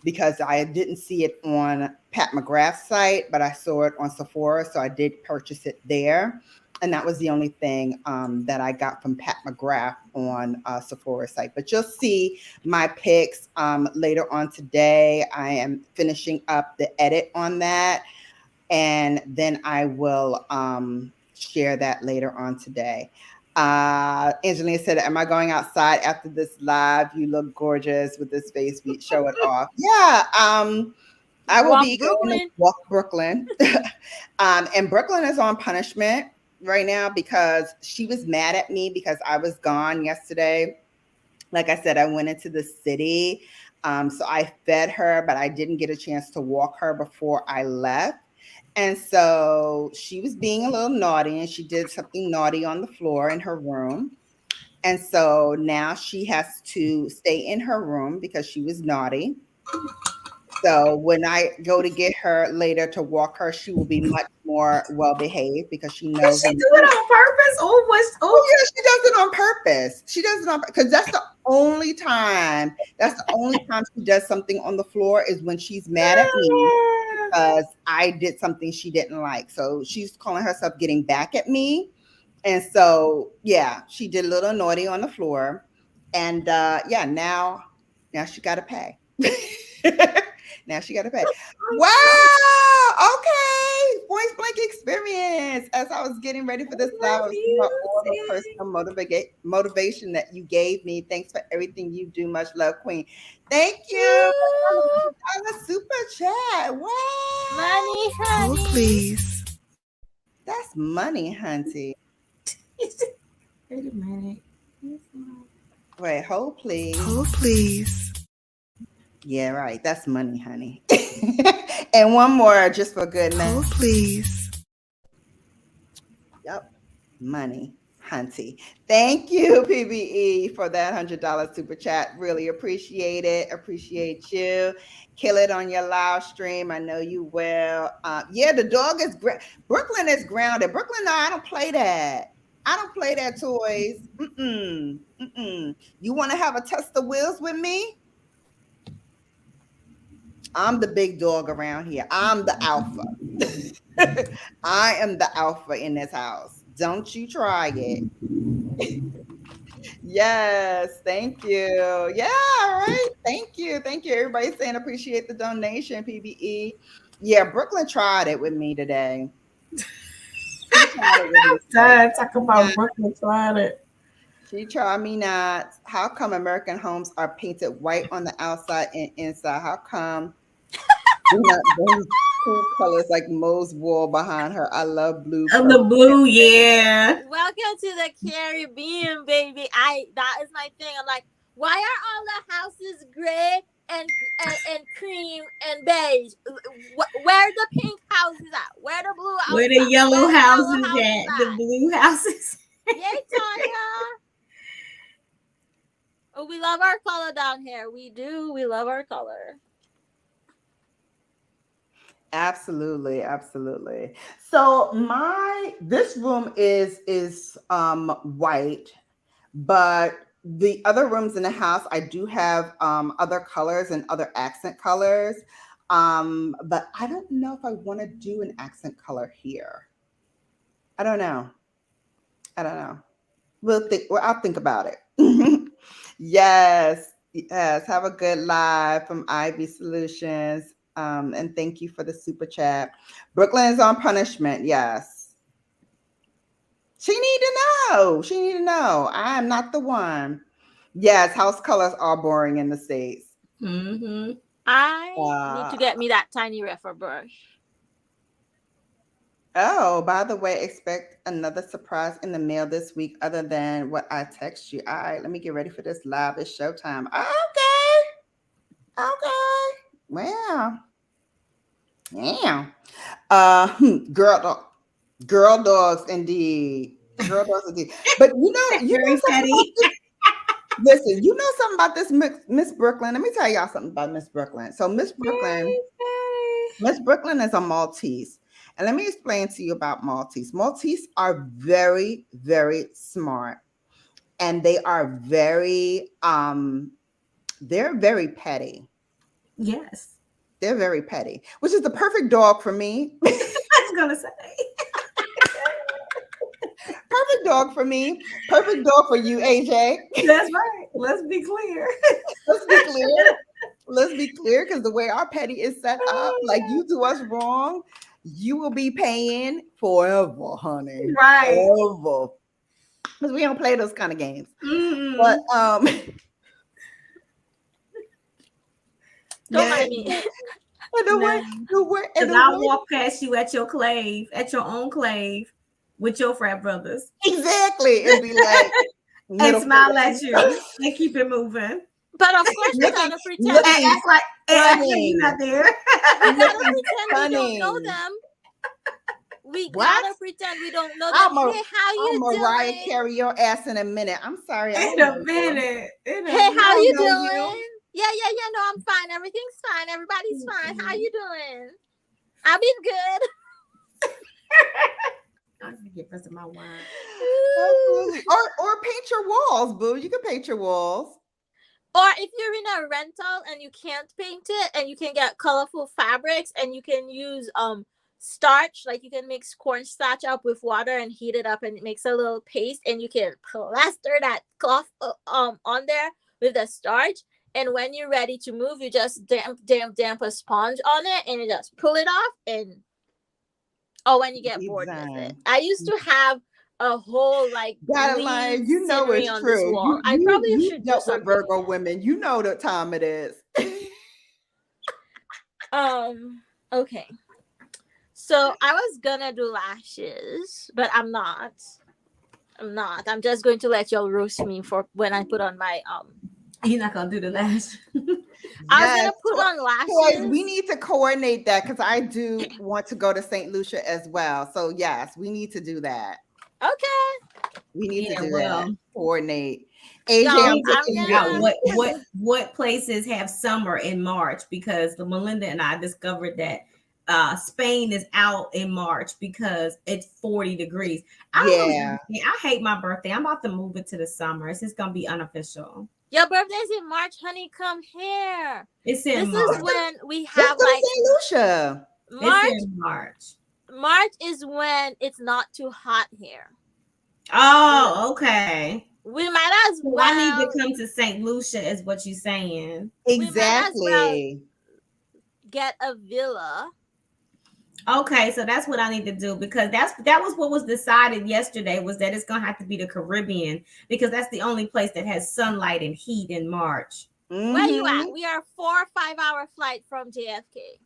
A: because I didn't see it on Pat McGrath's site, but I saw it on Sephora, so I did purchase it there. And that was the only thing that I got from Pat McGrath on Sephora's site. But you'll see my picks later on today. I am finishing up the edit on that, and then I will share that later on today. Angelina said, am I going outside after this live? You look gorgeous with this face. Show it off. Yeah. I will
B: Walk
A: be going to
B: Brooklyn.
A: walk Brooklyn. And Brooklyn is on punishment right now because she was mad at me because I was gone yesterday. Like I said, I went into the city. So I fed her, but I didn't get a chance to walk her before I left. And so she was being a little naughty and she did something naughty on the floor in her room. And so now she has to stay in her room because she was naughty. So when I go to get her later to walk her, she will be much more well behaved because she
D: Did
A: knows.
D: she do it on purpose? Or was
A: Oh yeah, she does it on purpose. She does it on because that's the only time. That's the only time she does something on the floor is when she's mad at me because I did something she didn't like. So she's calling herself getting back at me. And so yeah, she did a little naughty on the floor. And yeah, now she gotta pay. Now she gotta pay. Wow. Okay. Point blank experience. As I was getting ready for this live, I was thinking about all the personal motivation that you gave me. Thanks for everything you do. Much love, Queen. Thank you. $100 super chat. Wow.
B: Money,
C: Oh,
B: honey.
C: please.
A: That's money, hunty.
D: Wait a minute.
A: Wait, hold please.
C: Oh, please.
A: Yeah, right. That's money, honey. And one more just for goodness.
C: Oh, please.
A: Yep. Money, hunty. Thank you, PBE, for that $100 super chat. Really appreciate it. Appreciate you. Kill it on your live stream. I know you will. Yeah, the dog is Brooklyn is grounded. Brooklyn, no, I don't play that. I don't play that toys. You want to have a test of wheels with me? I'm the big dog around here. I'm the alpha. I am the alpha in this house. Don't you try it. Yes, thank you. Yeah, all right. Thank you. Thank you. Everybody's saying appreciate the donation, PBE. Yeah, Brooklyn tried it with me today. She tried it with me.
D: Talk about Brooklyn tried it.
A: She tried me not. How come American homes are painted white on the outside and inside? How come we're not those cool colors like Mo's wall behind her? I love blue.
D: The blue, yeah.
B: Welcome to the Caribbean, baby. That is my thing. I'm like, why are all the houses gray and cream and beige? Where the pink houses at? Where the blue houses?
D: Where the yellow houses at? The blue houses.
B: Yay, Tanya. Oh, we love our color down here. We do. We love our color.
A: Absolutely, absolutely. So this room is white, but the other rooms in the house I do have other colors and other accent colors. But I don't know if I want to do an accent color here. I don't know. I'll think about it. Yes. Have a good live from Ivy Solutions. And thank you for the super chat. Brooklyn is on punishment. Yes. She need to know. I am not the one. Yes, house colors are boring in the States.
D: Mm-hmm.
B: I need to get me that tiny refer brush.
A: Oh, by the way, expect another surprise in the mail this week other than what I text you. All right, let me get ready for this live. It's showtime. Okay. Well. Yeah. Girl dogs indeed. But you know something listen, you know something about this Miss Brooklyn. Let me tell y'all something about Miss Brooklyn. So Miss Brooklyn is a Maltese. And let me explain to you about Maltese. Maltese are very, very smart. And they are very they're very petty.
D: Yes.
A: They're very petty, which is the perfect dog for me.
D: I was gonna say.
A: Perfect dog for me. Perfect dog for you, AJ.
D: That's right. Let's be clear.
A: Let's be clear, because the way our petty is set up, like you do us wrong, you will be paying forever, honey.
D: Right.
A: Forever. Because we don't play those kind of games.
D: Mm-hmm.
A: But
B: don't mind me.
A: The way,
D: because I'll walk past you at your own clave, with your frat brothers.
A: Exactly. It'd be like
D: and smile at you and keep it moving.
B: But of course, we gotta pretend
D: you're not there.
B: We gotta pretend we don't know them. We gotta pretend we don't know them. Hey, how you doing?
A: Mariah carry your ass in a minute. I'm sorry.
D: In a minute.
B: Hey, how you doing? Yeah. No, I'm fine. Everything's fine. Everybody's fine. How you doing? I've been good.
D: I'm gonna get rest of my wine.
A: Or paint your walls, boo. You can paint your walls.
B: Or if you're in a rental and you can't paint it, and you can get colorful fabrics, and you can use starch, like you can mix cornstarch up with water and heat it up, and it makes a little paste, and you can plaster that cloth on there with the starch. And when you're ready to move, you just damp a sponge on it, and you just pull it off. And when you get bored with it, I used to have a whole
A: line. You know it's
B: on
A: true.
B: This wall. I probably should do something.
A: Virgo women, you know the time it is.
B: Okay. So I was gonna do lashes, but I'm not. I'm just going to let y'all roast me for when I put on my
D: You're not gonna do the lash.
B: I was
A: Yes.
B: gonna put on
A: Toys,
B: lashes.
A: we need to coordinate that because I do want to go to St. Lucia as well. So yes, we need to do that.
B: Okay.
A: We need to
D: Yeah,
A: do
D: well,
A: that. Coordinate. AJ,
B: Yo,
A: I'm
D: we need to
B: I'm
D: figure
A: looking
D: out
B: gonna.
D: what places have summer in March, because the Melinda and I discovered that Spain is out in March because it's 40 degrees. I don't
A: Yeah.
D: know. I hate my birthday. I'm about to move it to the summer. It's just gonna be unofficial.
B: Your birthday's in March, honey. Come here.
D: It's in
B: This
D: March.
B: is when we
A: Let's
B: have
A: go to
B: like
A: St. Lucia.
B: March.
D: It's in March.
B: March is when it's not too hot here.
D: Oh, okay.
B: We might as
D: So
B: well.
D: I need to come to St. Lucia, is what you're saying.
B: We might as well
A: Exactly.
B: get a villa.
D: Okay, so that's what I need to do, because that was what was decided yesterday, was that it's gonna have to be the Caribbean, because that's the only place that has sunlight and heat in March.
B: Where you
A: Mhm.
B: at? We are 4 or 5 hour flight from JFK.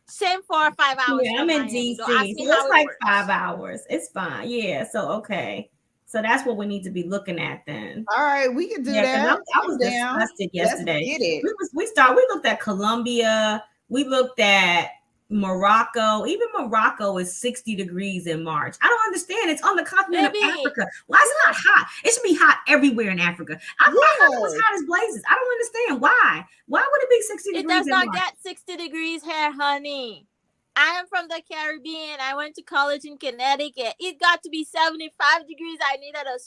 B: Same 4 or 5 hours.
D: Yeah,
B: from
D: I'm in
B: Miami.
D: DC,
B: Don't ask
D: so
B: me
D: it's
B: how it
D: like
B: works.
D: 5 hours. It's fine. Yeah, so okay. So that's what we need to be looking at then.
A: All right, we can do
D: Yeah, because
A: that.
D: I was
A: I'm down.
D: disgusted
A: Let's
D: yesterday.
A: get it.
D: We looked at Colombia, we looked at Morocco. Even Morocco is 60 degrees in March. I don't understand. It's on the continent
B: Baby.
D: of Africa. Why is it not hot? It should be hot everywhere in Africa. I thought it was
A: Yes.
D: hot as blazes. I don't understand why. Why would it be 60
B: It
D: degrees
B: does
D: in
B: not
D: March?
B: get 60 degrees here, honey. I am from the Caribbean. I went to college in Connecticut. It got to be 75 degrees. I needed a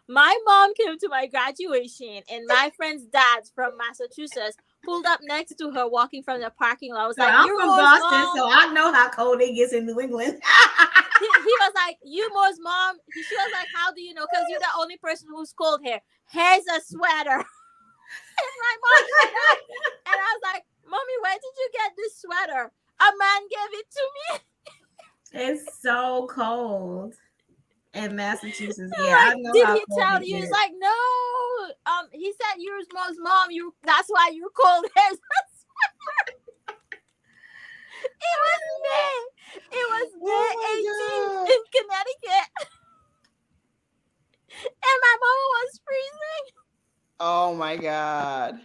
B: My mom came to my graduation, and my friend's dad from Massachusetts pulled up next to her walking from the parking lot. I was
D: So
B: like,
D: I'm
B: "You
D: from
B: Mo's
D: Boston,
B: mom."
D: so I know how cold it gets in New England.
B: He was like, "You Mo's mom." She was like, "How do you know? Because you're the only person who's cold here. Here's a sweater." And my mom said that. And I was like, "Mommy, where did you get this sweater? A man gave it to me."
D: It's so cold in Massachusetts. Yeah,
B: Like,
D: I know
B: did
D: how
B: he
D: cold
B: tell
D: it
B: you? He's
D: is.
B: like, "No." He said, "You're Mo's mom. That's why you're cold." Here's a sweater. It was May. It was May 18th in Connecticut. And my mom was freezing.
A: Oh my God.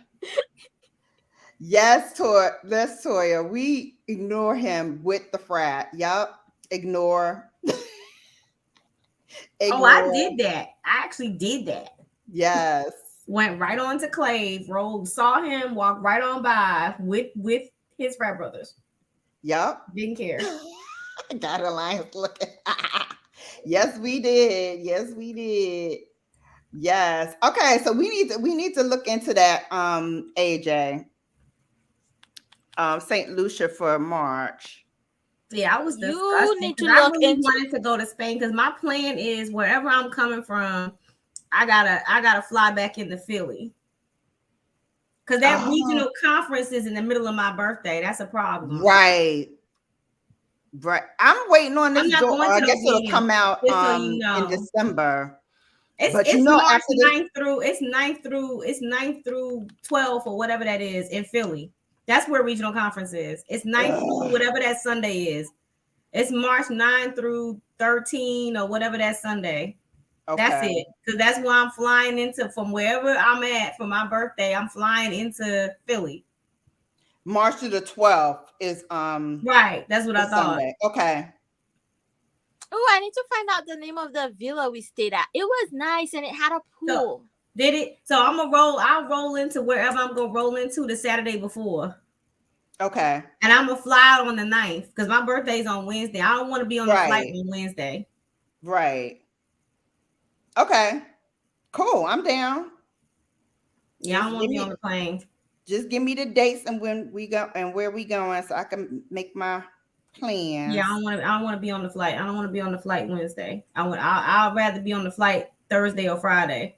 A: Yes, Toya. We ignore him with the frat. Yup. Ignore.
D: Oh, I did that. I actually did that.
A: Yes.
D: Went right on to Clave, saw him walk right on by with his frat brothers.
A: Yup.
D: Didn't care.
A: Got Alliance looking. Yes, we did. Yes, we did. Yes. Okay, so we need to look into that, AJ. St. Lucia for March.
D: Yeah, I was
B: You
D: disgusted
B: need to
D: because I
B: look
D: really
B: into.
D: wanted to go to Spain, because my plan is wherever I'm coming from, I gotta fly back into Philly. Because that regional conference is in the middle of my birthday. That's a problem.
A: Right. Right. I'm waiting on this.
D: I'm not going to
A: I guess
D: those
A: it'll
D: meetings,
A: come out
D: just so you know.
A: in December.
D: It's March 9th through 12th or whatever that is in Philly. That's where regional conference is. It's 9th through whatever that Sunday is. It's March 9 through 13 or whatever that Sunday. Okay. That's it. Because that's where I'm flying into, from wherever I'm at for my birthday. I'm flying into Philly.
A: March to the 12th is
D: right. That's what I thought.
A: Sunday. Okay.
B: Oh, I need to find out the name of the villa we stayed at. It was nice and it had a pool.
D: So, did it? So I'll roll into wherever I'm gonna roll into the Saturday before.
A: Okay.
D: And I'm gonna fly out on the 9th because my birthday's on Wednesday. I don't want to be on the flight on Wednesday.
A: Right. Okay. Cool. I'm down.
D: Yeah, I don't want to be on the plane.
A: Just give me the dates and when we go and where we going so I can make my plans.
D: Yeah, I don't want to be on the flight. I don't want to be on the flight Wednesday. I'd rather be on the flight Thursday or Friday.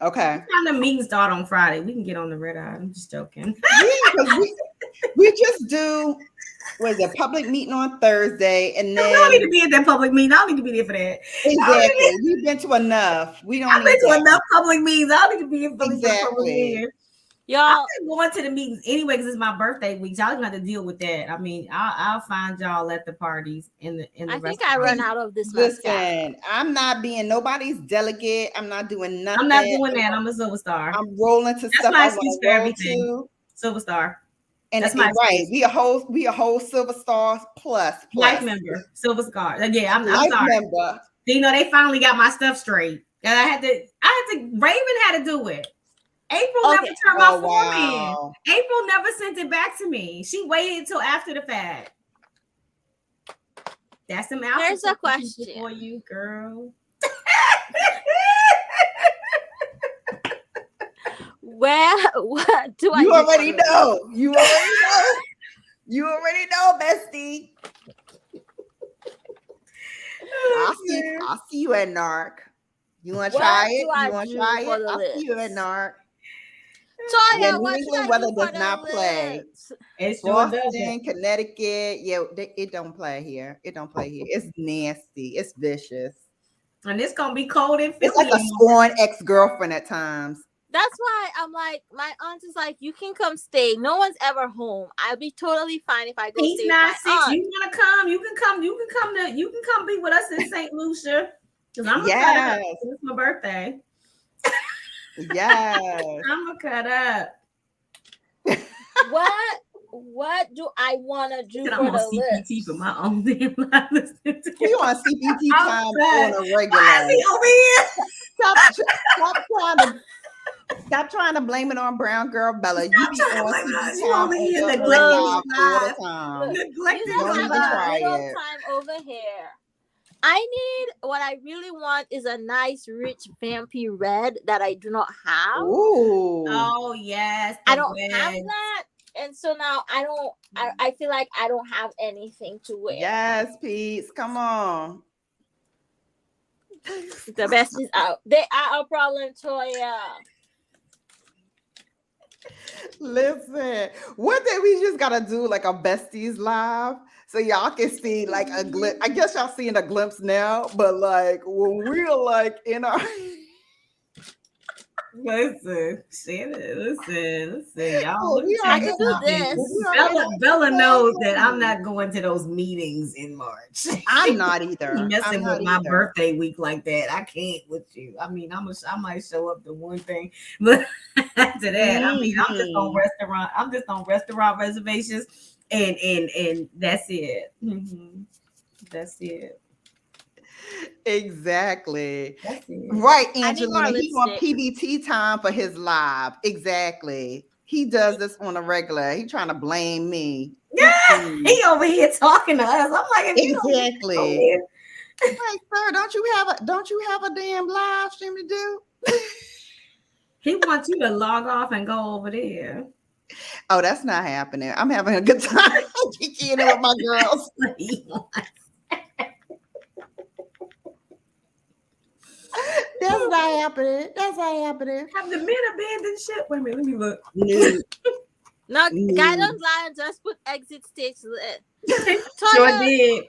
A: Okay.
D: What time the meeting start on Friday? We can get on the red eye. I'm just joking.
A: Yeah, we just do a public meeting on Thursday, and then
D: I don't need to be at that public meeting. I don't need to be there for that.
A: Exactly. We've been to enough. We don't.
D: I've been to enough public meetings. I don't need to be in public
A: exactly.
B: Y'all,
D: I'm going to the meetings anyway because it's my birthday week. Y'all don't have to deal with that. I mean, I'll find y'all at the parties in the
B: I think I run out of this.
A: Listen, I'm not being nobody's delegate. I'm not doing nothing.
D: I'm not doing that. I'm a silver star.
A: I'm rolling to
D: That's
A: stuff
D: my
A: I
D: excuse
A: want
D: for
A: to roll
D: everything.
A: to.
D: Silver Star.
A: And
D: that's my
A: right. We a whole Silver Star plus.
D: Life member. Silver Star. Yeah, I'm
A: Life
D: sorry.
A: member.
D: You know, they finally got my stuff straight. And I had to Raven had to do it. April never turned my form in. April never sent it back to me. She waited until after the fact. That's some outfit.
B: Here's a question
D: for you, girl.
B: What do I?
A: You already know. You already know. You already know, bestie. I'll see you at NARC. You want to try it? You want to try it? I'll see you at NARC.
B: Toya,
A: New England weather does not play.
D: It's
A: Boston, Connecticut. Yeah, it don't play here. It don't play here. It's nasty. It's vicious.
D: And it's gonna be cold in Philly.
A: It's like a scorned ex-girlfriend at times.
B: That's why I'm like, my aunt is like, you can come stay. No one's ever home. I'll be totally fine if I go stay with my aunt.
D: You wanna come? You can come be with us in St. Lucia. Because I'm gonna cut up. It's my birthday.
A: Yes.
D: I'm gonna cut up.
B: What do I want to do for the
D: CPT
B: list?
D: for my own damn life.
A: We on CPT time on a regular.
D: Over here.
A: Stop trying to blame it on Brown Girl Bella. You be on CPT time
B: all
A: the time.
B: Time over here. I need what I really want is a nice rich vampy red that I do not have.
A: Ooh.
D: Oh yes.
B: I don't have that. And so now I feel like I don't have anything to wear.
A: Yes, Pete. Come on.
B: The best is out. They are a problem, Toya.
A: Listen, one day we just gotta do like a besties live so y'all can see like a glimpse. I guess y'all seeing a glimpse now, but like when we're like in our
D: listen, Shannon, listen, y'all.
B: I can do this.
D: Bella knows that I'm not going to those meetings in March.
A: I'm not either.
D: Messing with my birthday week like that. I can't with you. I mean, I might show up to one thing, but after that, I mean, I'm just on restaurant reservations, and that's it. Mm-hmm. That's it.
A: Exactly. Right, Angelina. He want PBT time for his live. Exactly. He does this on a regular. He trying to blame me.
D: Yeah, he over here talking to us. I'm like,
A: exactly. Like, sir, don't you have a damn live stream to do?
D: He wants you to log off and go over there.
A: Oh, that's not happening. I'm having a good time kicking it with my girls. That's not happening. That's not happening.
D: Have the men abandoned ship? Wait a minute, let me look.
B: No, guy don't lie and just put exit stage lit.
D: Sure did.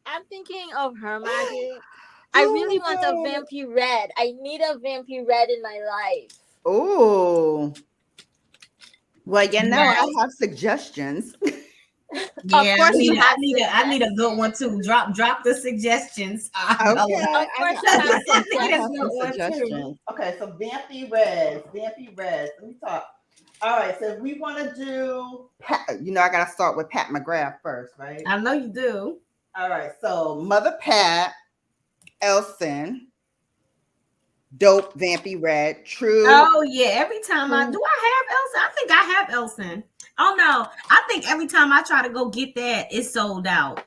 B: I'm thinking of her magic. I really want a vampy red. I need a vampy red in my life.
A: Oh. Well, you know, I have suggestions.
D: Yeah, I need a good one too. Drop the suggestions.
A: Okay. I have some suggestions. Okay, so vampy reds. Let me talk. All right, so we want to do Pat. You know, I gotta start with Pat McGrath first, right?
D: I know you do.
A: All right, so Mother Pat, Elson, dope vampy red, true.
D: Oh yeah, every time I have Elson. I think I have Elson. Oh no, I think every time I try to go get that, it's sold out.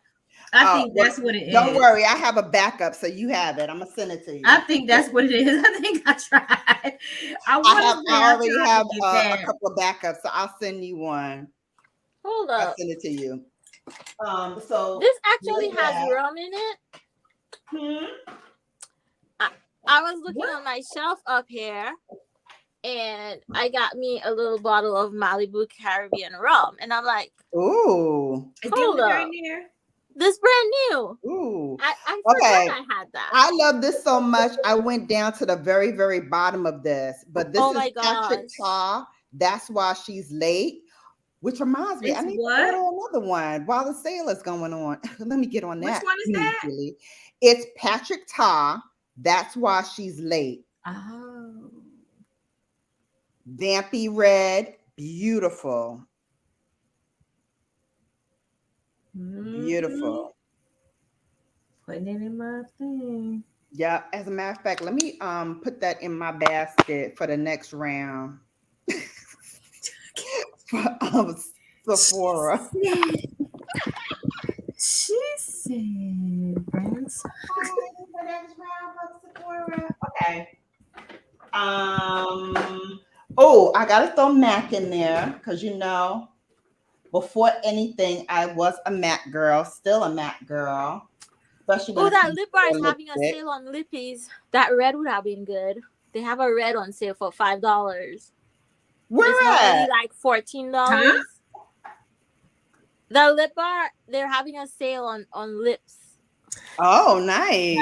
D: I think that's what it is.
A: Don't worry, I have a backup, so you have it. I'm gonna send it to you.
D: I think that's what it is. I think I tried. I
A: already have a couple of backups, so I'll send you one.
B: Hold up.
A: I'll send it to you. So
B: this actually has rum in it. I was looking on my shelf up here, and I got me a little bottle of Malibu Caribbean rum, and I'm like,
A: "Ooh,
B: hold up, this brand new."
A: Ooh,
B: I forgot I had that.
A: I love this so much. I went down to the very, very bottom of this, but this is Patrick Tar. That's why she's late. Which reminds me, I need to order another one while the sale is going on. Let me get on that.
D: Which one is that?
A: It's Patrick Tar. That's why she's late.
D: Oh.
A: Vampy red, beautiful. Beautiful.
D: Putting it in my thing.
A: Yeah, as a matter of fact, let me put that in my basket for the next round. For Sephora.
D: She said, "Friends."
A: For next round for Sephora. Okay. Oh, I gotta throw MAC in there because before anything, I was a MAC girl, still a MAC girl. Especially when
B: Oh,
A: it
B: that
A: comes
B: lip
A: to
B: bar is
A: their
B: having a
A: lipstick.
B: sale on lippies. That red would have been good. They have a red on sale for $5.
A: Where
B: It's normally
A: at?
B: like $14. The lip bar, they're having a sale on lips.
A: Oh, nice.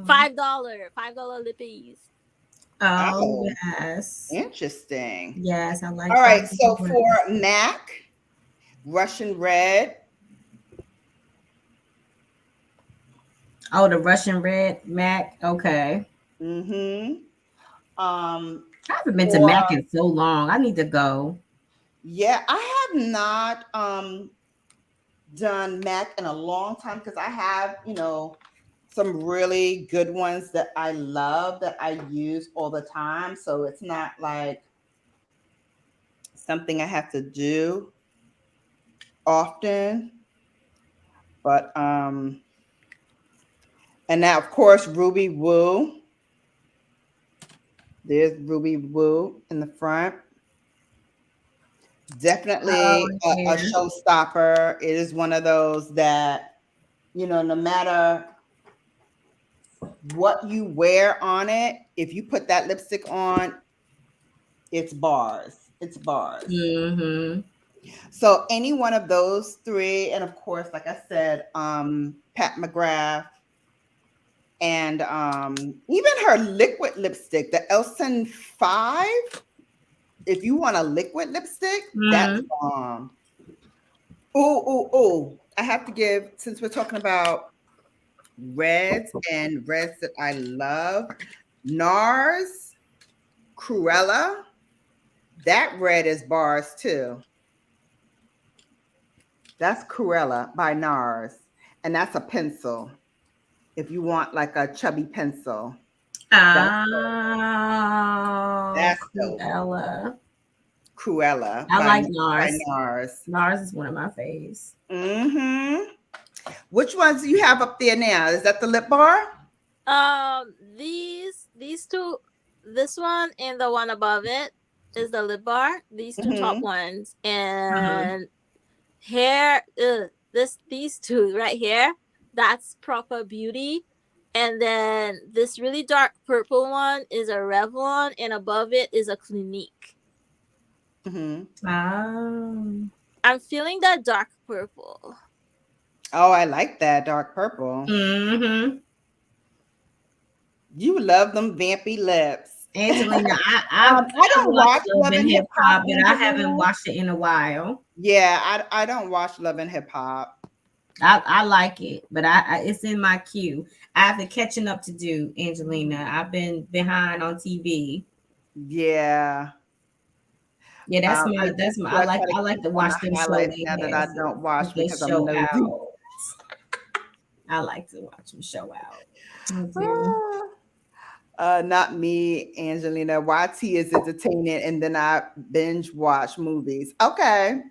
B: $5 lippies.
D: Oh, yes.
A: Interesting.
D: Yes, I like
A: All right,
D: that.
A: so for MAC, Russian red.
D: Oh, the Russian red MAC. Okay.
A: Mm-hmm.
D: I haven't been to MAC in so long. I need to go.
A: Yeah, I have not done MAC in a long time because I have, some really good ones that I love that I use all the time. So it's not like something I have to do often. But and now of course Ruby Woo. There's Ruby Woo in the front. Definitely a showstopper. It is one of those that, no matter what you wear on it, if you put that lipstick on, it's bars. It's bars.
D: Mm-hmm.
A: So any one of those three, and of course, like I said, Pat McGrath, and even her liquid lipstick, the Elson 5. If you want a liquid lipstick, that's oh, I have to give, since we're talking about reds and reds that I love, NARS Cruella. That red is bars too. That's Cruella by NARS. And that's a pencil. If you want like a chubby pencil.
D: That's
A: Cruella. Cruella.
D: I like NARS.
A: By NARS.
D: NARS is one of my faves.
A: Mm-hmm. Which ones do you have up there now? Is that the lip bar?
B: These two, this one and the one above it is the lip bar. These two top ones, and hair. These two right here. That's Proper Beauty, and then this really dark purple one is a Revlon, and above it is a Clinique. I'm feeling that dark purple.
A: Oh, I like that dark purple. You love them vampy lips.
D: Angelina, I don't watch Love and Hip Hop, but I haven't watched it in a while.
A: Yeah, I don't watch Love and Hip Hop.
D: I like it, but it's in my queue. I have the catching up to do, Angelina. I've been behind on TV.
A: Yeah.
D: Yeah, that's my I like to watch them show
A: now that I don't watch because I'm nosy.
D: I like to watch them show out.
A: Not me, Angelina. YT is entertaining, and then I binge watch movies. Okay.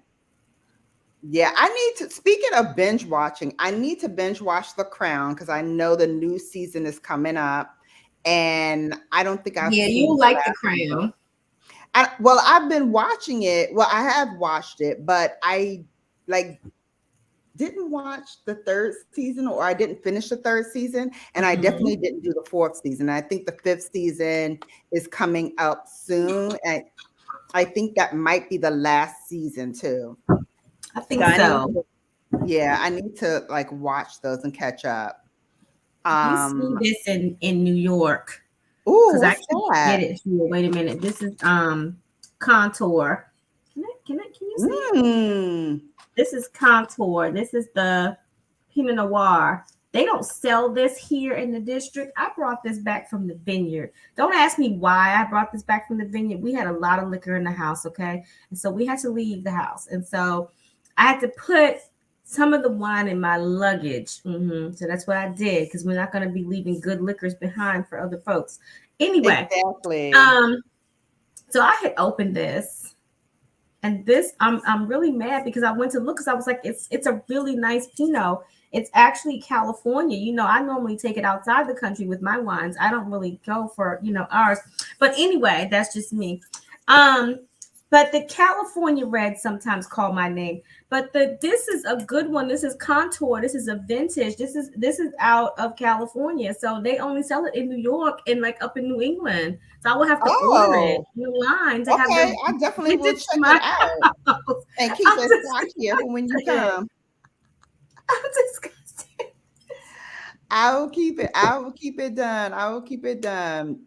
A: Yeah, I need to. Speaking of binge watching, I need to binge watch The Crown because I know the new season is coming up, and I don't think I've seen.
D: You like The Crown.
A: Well, I've been watching it. Well, I have watched it, but I didn't watch the third season, or I didn't finish the third season, and I definitely didn't do the fourth season. I think the fifth season is coming up soon, and I think that might be the last season too.
D: I think so.
A: I need to watch those and catch up.
D: You see this in New York.
A: Ooh,
D: because I can't get it here. Wait a minute. This is Contour. Can you see it? This is Contour. This is the Pinot Noir. They don't sell this here in the district. I brought this back from the vineyard. Don't ask me why I brought this back from the vineyard. We had a lot of liquor in the house, okay? And so we had to leave the house. And so I had to put some of the wine in my luggage. So that's what I did, because we're not going to be leaving good liquors behind for other folks. Anyway,
A: exactly.
D: So I had opened this, and this I'm really mad because I went to look, because I was like, it's a really nice Pinot. It's actually California. You know, I normally take it outside the country with my wines. I don't really go for, ours. But anyway, that's just me. But the California red sometimes call my name. But this is a good one. This is Contour. This is a vintage. This is out of California. So they only sell it in New York and like up in New England. So I will have to order it in the line to have
A: I definitely will check it out and keep it stock here for when you come.
D: I'm disgusted.
A: I will keep it. I will keep it done. I will keep it done.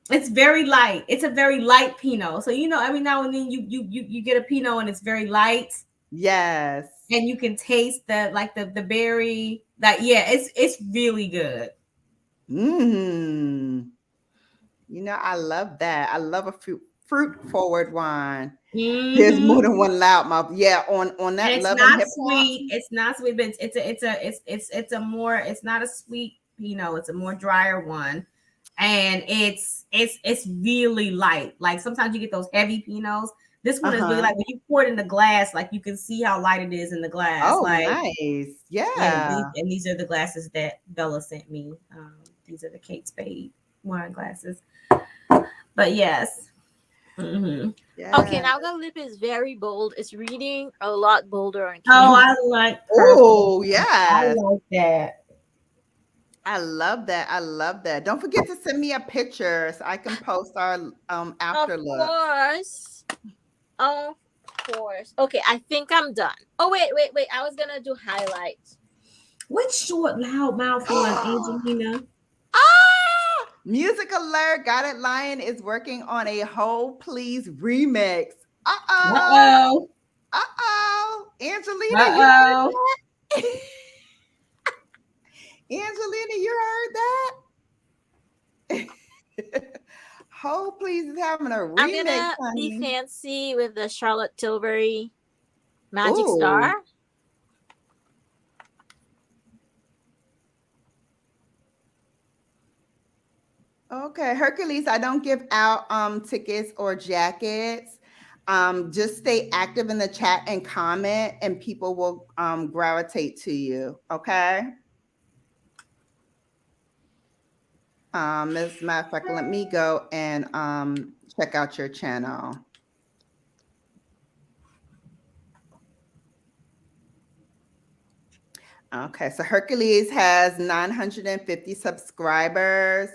D: It's very light. It's a very light Pinot. So every now and then you get a Pinot and it's very light.
A: Yes.
D: And you can taste the berry. It's really good.
A: I love that. I love a fruit forward wine. There's more than one loudmouth. Yeah, on that.
D: And it's not sweet. It's not sweet, but it's not a sweet Pinot. It's a more drier one, and it's really light. Like sometimes you get those heavy Pinots. This one is really like when you pour it in the glass, like you can see how light it is in the glass.
A: Oh,
D: like,
A: nice. Yeah.
D: And these are the glasses that Bella sent me. These are the Kate Spade wine glasses. But yes.
B: Yeah. Okay, now the lip is very bold. It's reading a lot bolder on
D: camera. Oh, I like.
A: Oh, yeah.
D: I like that.
A: I love that. I love that. Don't forget to send me a picture so I can post our after look.
B: Of course. Okay, I think I'm done. Oh, wait. I was gonna do highlights.
D: Which short loud mouth one, Angelina?
A: Music alert. Got It Lion is working on a Hold Please remix. Angelina, Angelina, you heard that? Hold Please is having a remix.
B: I'm gonna be fancy with the Charlotte Tilbury Magic Star.
A: Okay, Hercules, I don't give out tickets or jackets. Just stay active in the chat and comment, and people will gravitate to you. Okay. As a matter of fact, let me go and check out your channel. Okay, so Hercules has 950 subscribers,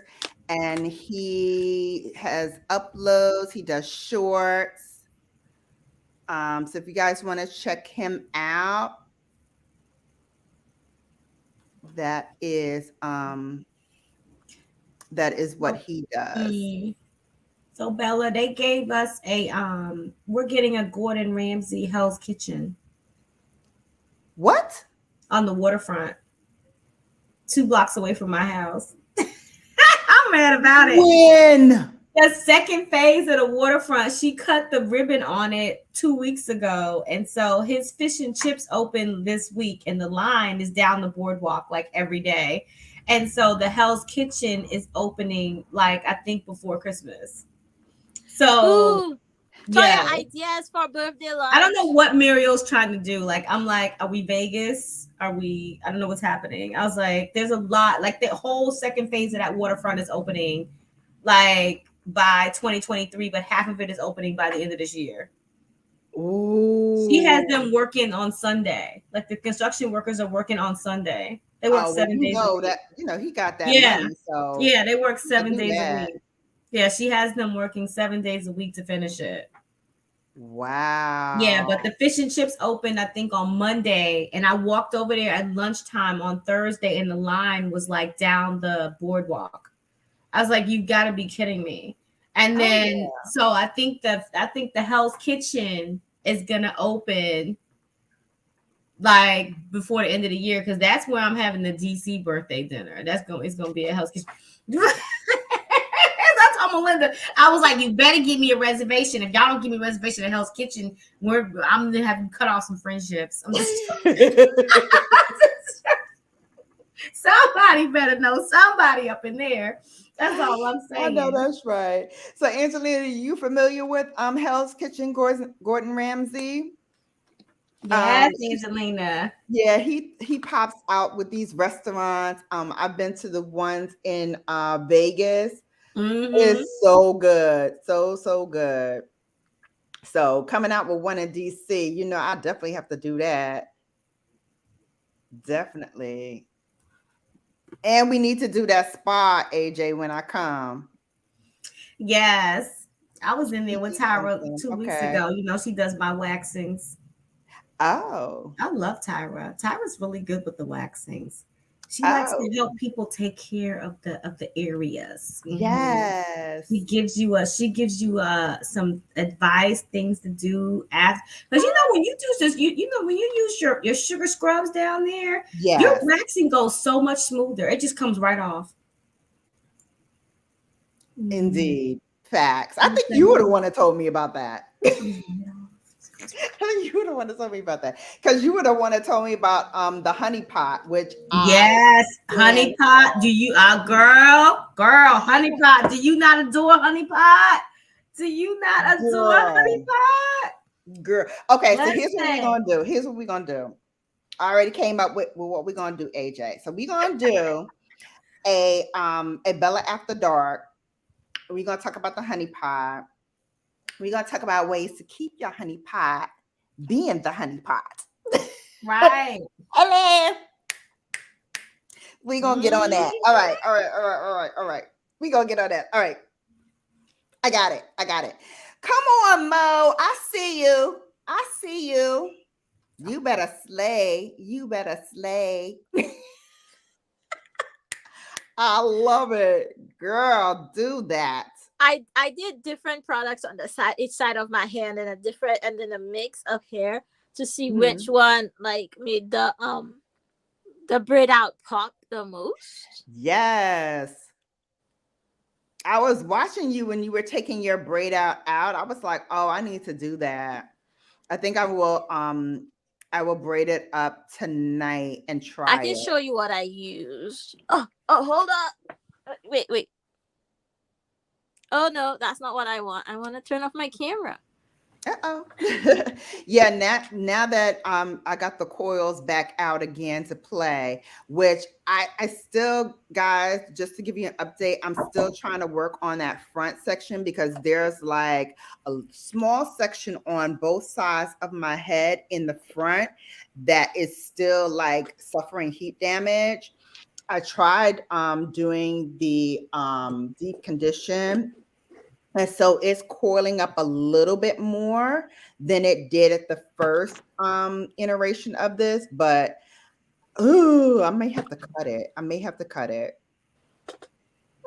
A: and he has uploads. He does shorts. So if you guys want to check him out, that is what he does.
D: So Bella, they gave us we're getting a Gordon Ramsay Hell's Kitchen.
A: What?
D: On the waterfront, 2 blocks away from my house. I'm mad about it.
A: When?
D: The second phase of the waterfront, she cut the ribbon on it 2 weeks ago. And so his fish and chips open this week, and the line is down the boardwalk like every day. And so the Hell's Kitchen is opening, like, I think before Christmas. So,
B: yeah. Ideas for birthday lunch.
D: I don't know what Muriel's trying to do. Like, I'm like, are we Vegas? I don't know what's happening. I was like, there's a lot. Like, the whole second phase of that waterfront is opening, like, by 2023, but half of it is opening by the end of this year.
A: Ooh.
D: She has them working on Sunday. Like, the construction workers are working on Sunday. They work 7 days a week.
A: He got that money, so.
D: Yeah, they work 7 days a week. Yeah, she has them working 7 days a week to finish it.
A: Wow.
D: Yeah, but the fish and chips opened, I think, on Monday, and I walked over there at lunchtime on Thursday, and the line was like down the boardwalk. I was like, "You got to be kidding me!" And then, so I think the Hell's Kitchen is gonna open like before the end of the year, because that's where I'm having the DC birthday dinner. It's gonna be at Hell's Kitchen. I told Melinda, I was like, you better give me a reservation. If y'all don't give me a reservation at Hell's Kitchen, I'm gonna have to cut off some friendships. Somebody better know somebody up in there. That's all I'm saying.
A: I know that's right. So, Angelina, are you familiar with Hell's Kitchen, Gordon Ramsay?
D: Yes, Angelina.
A: Yeah, he pops out with these restaurants. I've been to the ones in Vegas.
D: Mm-hmm.
A: It's so good, so good. So coming out with one in DC, you know, I definitely have to do that. Definitely. And we need to do that spa, AJ, when I come.
D: Yes. I was in there with Tyra 2 weeks ago. You know, she does my waxings.
A: Oh.
D: I love Tyra. Tyra's really good with the waxings. She likes to help people take care of the areas.
A: Yes.
D: She gives you some advice, things to do after, because you know when you do this, you know when you use your sugar scrubs down there, your waxing goes so much smoother. It just comes right off.
A: Indeed. Facts. I think you were the one that told me about that. You were the one that told me about that, because you were the one that told me about the honey pot, which
D: honey pot. Do you girl honey pot? Do you not adore honey pot? Do you not adore honey pot?
A: Girl. Okay, so here's what we're gonna do. I already came up with what we're gonna do, AJ. So we're gonna do a Bella After Dark. We're gonna talk about the honey pot. We're going to talk about ways to keep your honey pot being the honey pot.
D: Right.
A: Hello. We're going to get on that. All right. We're going to get on that. All right. I got it. Come on, Mo. I see you. You better slay. I love it. Girl, do that.
B: I did different products on the side, each side of my hand, and then a mix of hair to see which one like made the braid out pop the most.
A: Yes. I was watching you when you were taking your braid out. I was like, oh, I need to do that. I think I will braid it up tonight and try it.
B: I can show you what I used. Oh, hold up. Wait. Oh no, that's not what I want. I want to turn off my camera.
A: Yeah, now that I got the coils back out again to play, which I still, guys, just to give you an update, I'm still trying to work on that front section, because there's like a small section on both sides of my head in the front that is still like suffering heat damage. I tried doing the deep condition, and so it's coiling up a little bit more than it did at the first iteration of this, but I may have to cut it.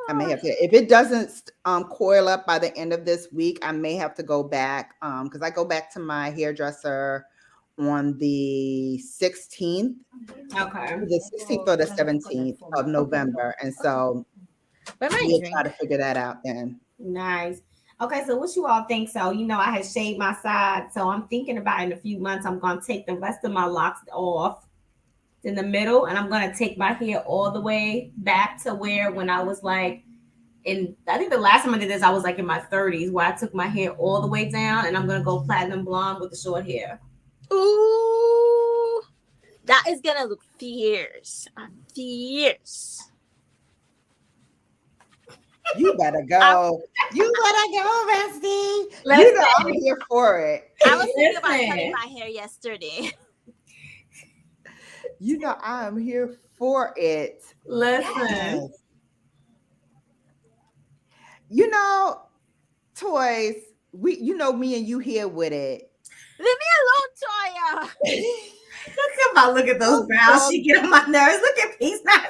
A: If it doesn't coil up by the end of this week, I may have to go back, because I go back to my hairdresser on the 16th.
D: Okay.
A: The 16th or the 17th of November. And so we'll try to figure that out then.
D: Nice. Okay, so what you all think? So, you know, I had shaved my side. So I'm thinking about in a few months, I'm going to take the rest of my locks off in the middle. And I'm going to take my hair all the way back to where when I was like, I think the last time I did this, I was like in my 30s, where I took my hair all the way down, and I'm going to go platinum blonde with the short hair.
B: Ooh, that is gonna look fierce.
A: You better go. Bestie. You know I'm here for it.
B: I was thinking about cutting my hair yesterday.
A: You know I am here for it.
D: Listen.
A: Yes. You know, Toys, me and you here with it.
B: Leave me alone, Toya.
D: Look at those brows. She get on my nerves. Look at Peace Not.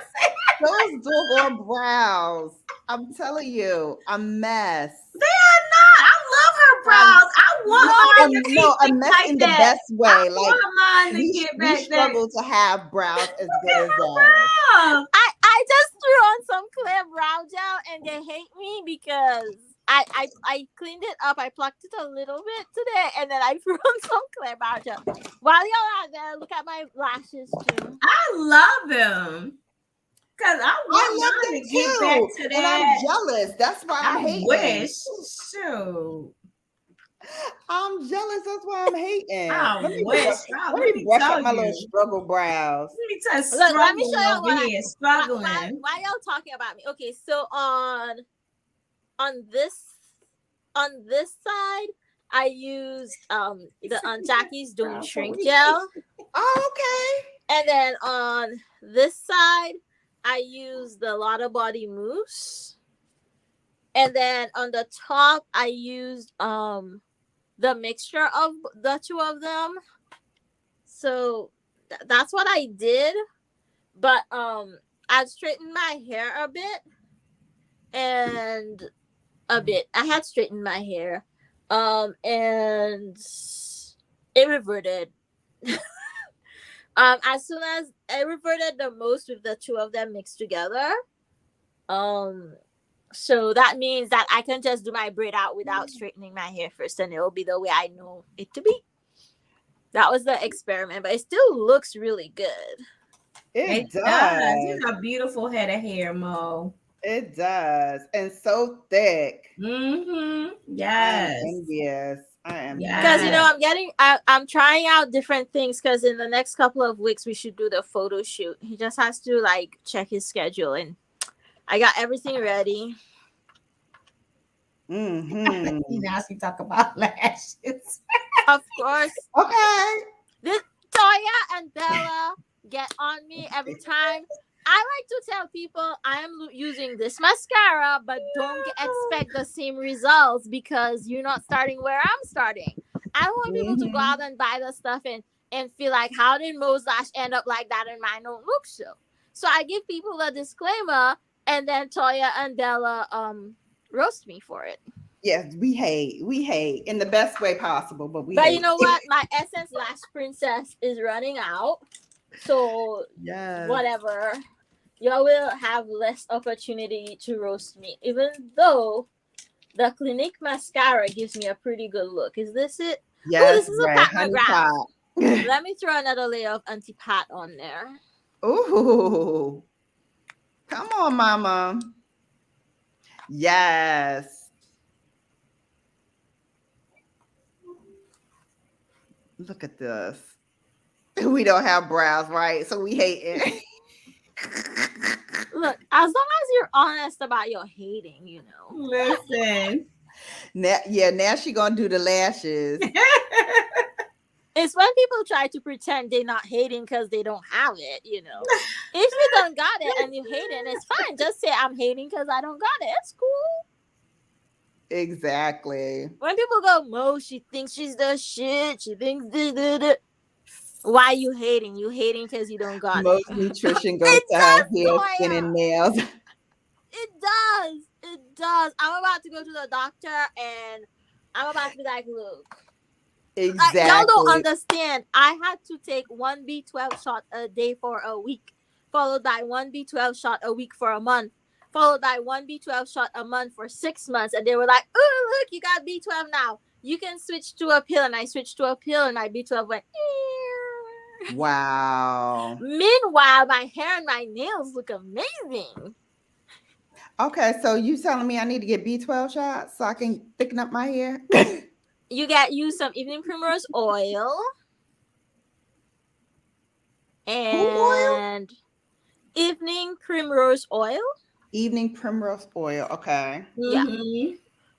A: Those doggone brows. I'm telling you, a mess.
D: They are not. I love brows. I want mine to be
A: a mess
D: like
A: in the
D: that.
A: best way.
D: I
A: Like
D: want mine to
A: we
D: get back that.
A: struggle to have brows as good as theirs.
D: Brows.
B: I just threw on some clear brow gel and they hate me because I cleaned it up. I plucked it a little bit today and then I threw on some clear brow gel. While y'all out there, look at my lashes too.
D: I love them. Because I want mine to get back to that.
A: And I'm jealous. That's why I'm hating.
D: Wish. Shoot.
A: I'm jealous. That's why I'm hating.
D: I
A: Let me
D: wish.
A: Let me brush up my little struggle brows.
D: Let me show y'all what struggling.
B: Why y'all talking about me? Okay, so on this side, I use Jackie's doing shrink gel.
A: Oh, okay.
B: And then on this side, I use the Lotta Body Mousse. And then on the top, I used the mixture of the two of them. So that's what I did. But I straightened my hair a bit. I had straightened my hair. And it reverted. As soon as I reverted the most with the two of them mixed together. So that means that I can just do my braid out without straightening my hair first, and it will be the way I know it to be. That was the experiment, but it still looks really good.
A: It does.
D: It's a beautiful head of hair, Mo.
A: It does. And so thick.
D: Mm-hmm. Yes.
A: Yes. I am.
B: Because I'm trying out different things because in the next couple of weeks we should do the photo shoot. He just has to like check his schedule, and I got everything ready.
A: Mm-hmm.
D: Now she talk about lashes.
B: Of course.
A: Okay.
B: This Toya and Bella get on me every time. I like to tell people I am using this mascara, but don't expect the same results because you're not starting where I'm starting. I don't want people to go out and buy the stuff and feel like, how did Mo's lash end up like that and mine don't look so? So I give people a disclaimer, and then Toya and Bella roast me for it.
A: Yes, we hate in the best way possible, but
B: But you know what? My Essence Lash Princess is running out. So whatever. Y'all will have less opportunity to roast me, even though the Clinique mascara gives me a pretty good look. Is this it?
A: Yes,
B: this is a Pat McGrath. Let me throw another layer of anti-pat on there.
A: Ooh. Come on, mama. Yes. Look at this. We don't have brows, right? So we hate it.
B: Look, as long as you're honest about your hating, you know.
D: Listen.
A: Now she gonna do the lashes.
B: It's when people try to pretend they're not hating because they don't have it, you know. If you don't got it and you hate it, it's fine. Just say I'm hating because I don't got it. It's cool.
A: Exactly.
B: When people go, Mo, she thinks she's the shit. She thinks this. Why you hating? You hating because you don't got
A: Most
B: it.
A: nutrition goes to her hair, skin, and nails.
B: It does. It does. I'm about to go to the doctor and I'm about to be like, look.
A: Exactly.
B: Y'all don't understand. I had to take one B12 shot a day for a week, followed by one B12 shot a week for a month, followed by one B12 shot a month for 6 months. And they were like, oh, look, you got B12 now. You can switch to a pill. And I switched to a pill and my B12 went,
A: wow.
B: Meanwhile, my hair and my nails look amazing.
A: Okay, so you telling me I need to get B12 shots so I can thicken up my hair?
B: Use some evening primrose oil. And evening primrose oil. Evening
A: primrose oil. Okay.
B: Yeah.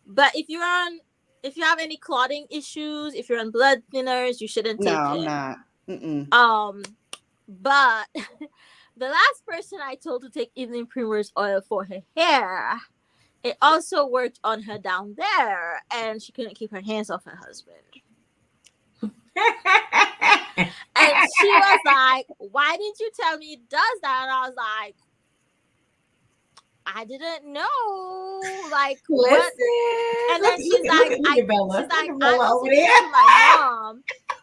B: But if you have any clotting issues, if you're on blood thinners, you shouldn't take it.
A: No, I'm not.
B: But the last person I told to take evening primrose oil for her hair, it also worked on her down there, and she couldn't keep her hands off her husband. And she was like, why didn't you tell me it does that? And I was like, I didn't know. Like,
D: Listen.
B: what? And then she's like, I also gave it to my mom,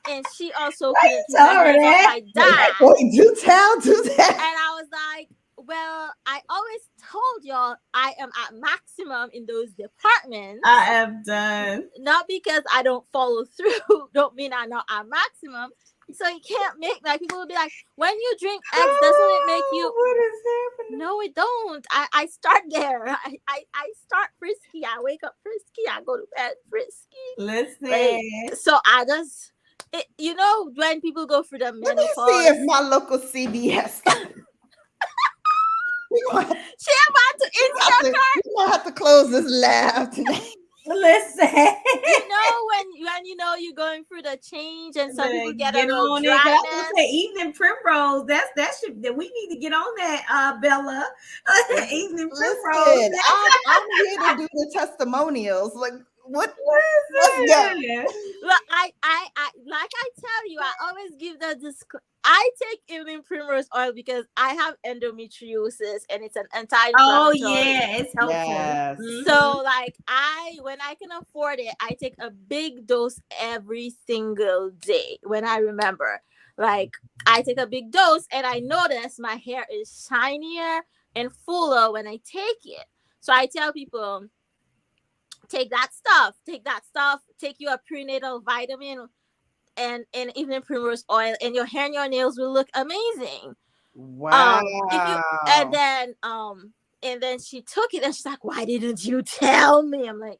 B: and she also couldn't keep her hands off my dad.
A: Wait, do tell.
B: And I was like, well, I always told y'all I am at maximum in those departments.
D: I am done.
B: Not because I don't follow through, don't mean I'm not at maximum. So you can't make, like, people will be like, when you drink X, doesn't it make you?
D: What is happening?
B: No, it don't. I start there. I start frisky. I wake up frisky. I go to bed frisky.
D: Listen.
B: Like, so I just, you know, when people go through the menopause.
A: Let me see if my local CVS.
B: She about to insert her.
A: We might have to close this lab today.
D: Listen.
B: You know when you know you're going through the change and some people get a little dryness.
D: I was gonna say evening primrose. That we need to get on that, Bella. Evening primrose.
A: Listen, I'm here to do the testimonials. Like what's that?
B: Look, I like I tell you, I always give the I take evening primrose oil because I have endometriosis and it's an anti-inflammatory.
D: Oh yeah, it's helpful.
A: Yes.
B: So like when I can afford it, I take a big dose every single day when I remember. Like I take a big dose and I notice my hair is shinier and fuller when I take it. So I tell people, take that stuff, take your prenatal vitamin and evening primrose oil, and your hair and your nails will look amazing.
A: Wow.
B: And then she took it and she's like, why didn't you tell me? I'm like,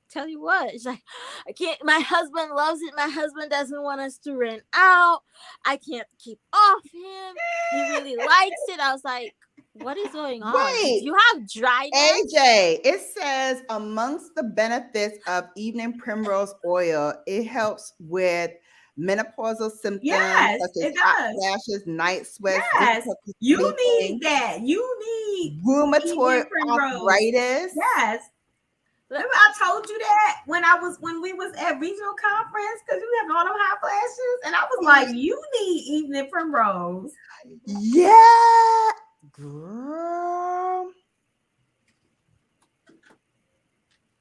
B: tell you what? She's like, I can't, my husband loves it. My husband doesn't want us to rent out. I can't keep off him. He really likes it. I was like, what is going on?
A: Wait,
B: you have dryness?
A: AJ, it says amongst the benefits of evening primrose oil, it helps with menopausal symptoms such as hot flashes, night sweats.
D: Yes, you need that. You need
A: rheumatoid arthritis.
D: Yes. Remember I told you that when we was at regional conference because you have all them hot flashes, and I was like, you need evening primrose.
A: Yeah. Girl.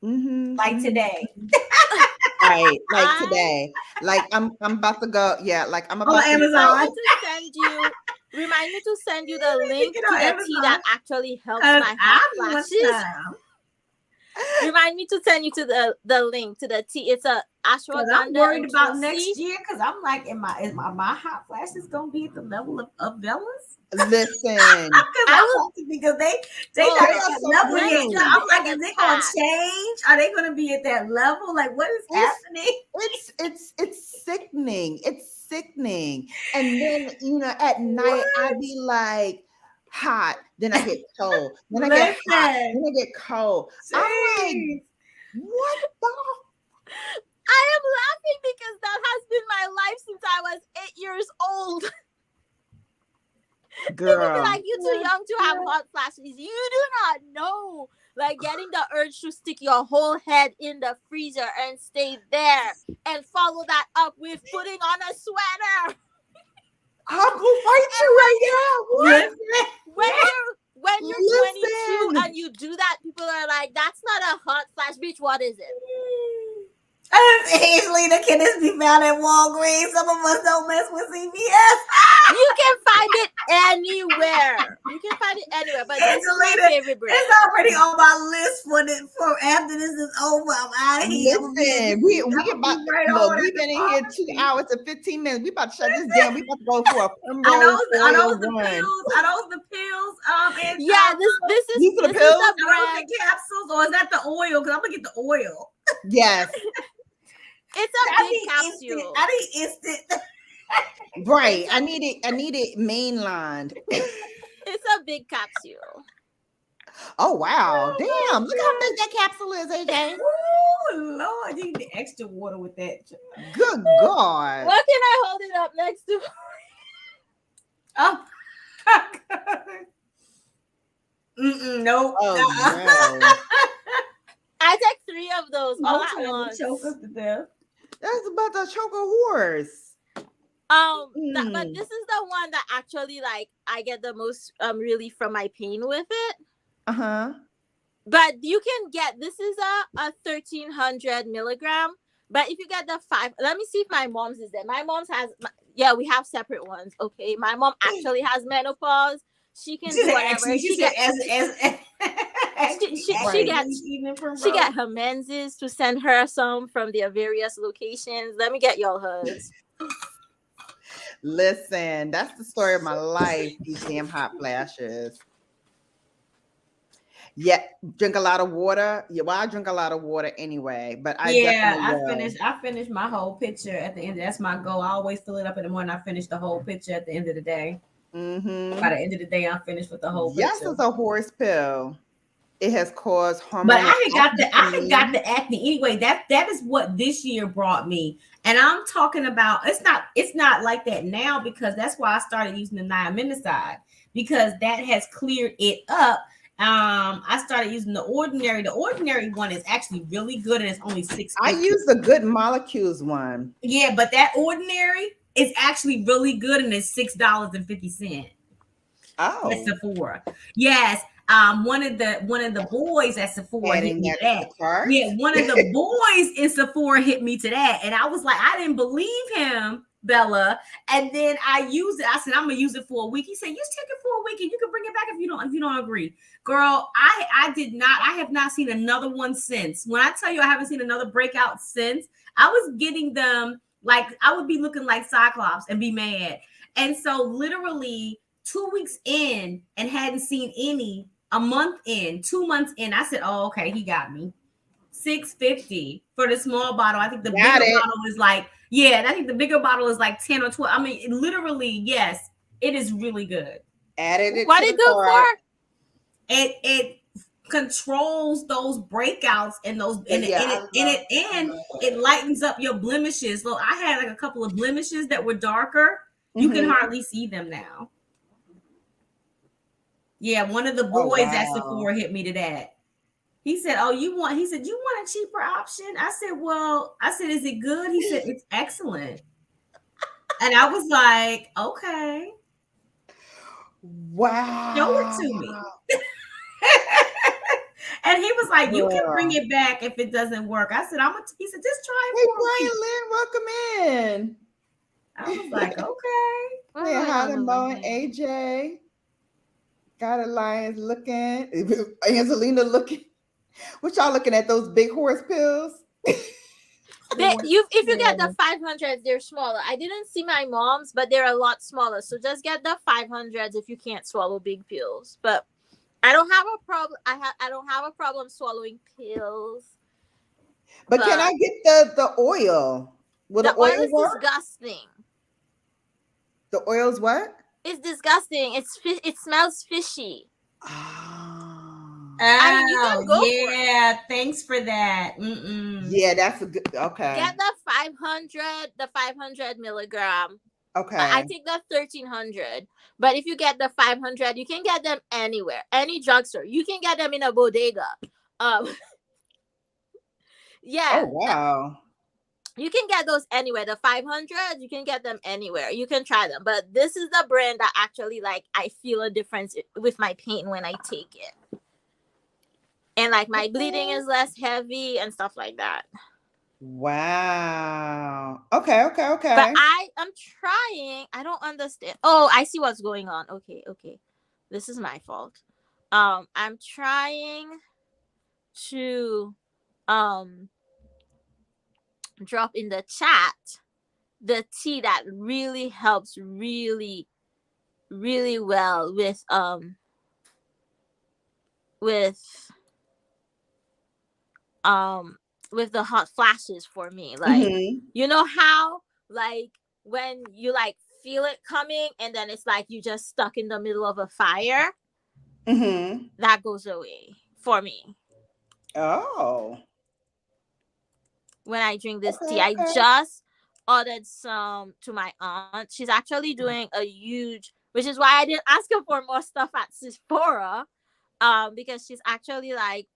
A: Mm-hmm.
D: Like today.
A: Right, like today. Like I'm about to go. Yeah, like I'm about
D: to Amazon.
B: Remind me to send you the link to the tea that actually helps my hot flashes. Remind me to send you to the link to the tea. It's a ashwagandha.
D: I'm worried about next year because I'm like, is my hot flashes gonna be at the level of Bella's?
A: Listen,
D: because they not at that level yet. I'm like, is it gonna change? Are they gonna be at that level? Like, what is happening?
A: It's sickening. It's sickening. And then at night I'd be like hot, then I get cold, then I get hot, then I get cold. I'm like, what the?
B: I am laughing because that has been my life since I was 8 years old.
A: Girl.
B: People be like, you're too young to have hot flashes. You do not know. Like getting the urge to stick your whole head in the freezer and stay there and follow that up with putting on a sweater.
A: I'll go fight you right now.
B: When you're 22 and you do that, people are like, that's not a hot flash, bitch. What is it?
D: Easily the kidneys be found at Walgreens. Some of us don't mess with CVS.
B: You can find it anywhere. But this is my favorite brand.
D: It's already on my list for after this is over. I'm out of here.
A: Listen, we've been in here 2 hours and 15 minutes. We about to shut this down. We about to go for a primrose oil run.
D: Are those the pills?
B: Yeah, this is
A: the pills.
D: Are those the capsules or is that the oil? Because I'm gonna get the oil.
A: Yes.
B: It's a big capsule.
D: I need instant.
A: Right. I need it mainlined.
B: It's a big capsule.
A: Oh wow. Damn. Look how big that capsule is, AJ.
D: Oh Lord, you need the extra water with that.
A: Good God.
B: What can I hold it up next to?
D: Oh nope.
A: Oh no.
B: I take 3 of those all at once.
D: Choke us to death.
A: That's about to choke a horse.
B: But this is the one that actually like I get the most relief from my pain with it.
A: Uh-huh.
B: But you can get, this is a 1300 milligram. But if you get the 5, let me see if my mom's is there. My mom's has, yeah, we have separate ones. Okay, my mom actually has menopause. She can do whatever. She get her menses to send her some from their various locations. Let me get y'all hers.
A: Listen, that's the story of my life. These damn hot flashes. Yeah, drink a lot of water. Yeah, well, I drink a lot of water anyway, but I
D: finished my whole pitcher at the end. That's my goal. I always fill it up in the morning. I finish the whole pitcher at the end of the day.
A: Mm-hmm.
D: By the end of the day, I'm finished with the whole pitcher.
A: Yes, it's a horse pill. It has caused hormonal.
D: But I got the acne anyway. That is what this year brought me. And I'm talking about it's not like that now, because that's why I started using the niaminoside, because that has cleared it up. I started using the ordinary. The ordinary one is actually really good, and it's only $6.50.
A: I use the Good Molecules one.
D: Yeah, but that ordinary is actually really good, and it's $6.50.
A: Oh,
D: at Sephora. Yes. One of the boys at Sephora hit me to that. Yeah, one of the boys in Sephora hit me to that, and I was like, I didn't believe him, Bella. And then I used it. I said, I'm gonna use it for a week. He said, just take it for a week, and you can bring it back if you don't agree. Girl, I did not. I have not seen another one since. When I tell you I haven't seen another breakout since, I was getting them like I would be looking like Cyclops and be mad. And so literally 2 weeks in and hadn't seen any. A month in, 2 months in, I said, "Oh, okay, he got me." $6.50 for the small bottle. I think the bigger bottle is like, I think the bigger bottle is like 10 or 12. I mean, literally, yes, it is really good.
A: Added it.
B: What it good for?
D: It controls those breakouts and those it lightens up your blemishes. So I had like a couple of blemishes that were darker. You can hardly see them now. Yeah, one of the boys at Sephora hit me to that. He said, you want a cheaper option? I said, is it good? He said, it's excellent. And I was like, okay.
A: Wow.
D: Show it to me. And he was like, you can bring it back if it doesn't work. I said, he said, just try it.
A: Hey, Brian Lynn, welcome in.
D: I was like, okay.
A: Hey, hi to Mo and AJ. Got Alliance looking. Angelina looking. What y'all looking at? Those big horse pills?
B: If you get the 500s, they're smaller. I didn't see my mom's, but they're a lot smaller. So just get the 500s if you can't swallow big pills. But I don't have a problem. I don't have a problem swallowing pills.
A: But can I get the oil?
B: The oil is disgusting.
A: The oil's what?
B: It's disgusting. It smells fishy.
D: Thanks for that.
A: Yeah, that's a good. Okay.
B: Get the 500 milligram.
A: Okay.
B: I take the 1300. But if you get the 500, you can get them anywhere, any drugstore. You can get them in a bodega. Yeah.
A: Oh wow.
B: You can get those anywhere. The 500, you can get them anywhere. You can try them. But this is the brand that actually, like, I feel a difference with my pain when I take it. And, like, my bleeding is less heavy and stuff like that.
A: Wow. Okay.
B: But I am trying. I don't understand. Oh, I see what's going on. Okay. This is my fault. I'm trying to drop in the chat the tea that really helps really well with the hot flashes for me. Like, you know how, like, when you like feel it coming and then it's like you just stuck in the middle of a fire, that goes away for me.
A: Oh.
B: When I drink this tea, I just ordered some to my aunt. She's actually doing a huge, which is why I didn't ask her for more stuff at Sephora, because she's actually like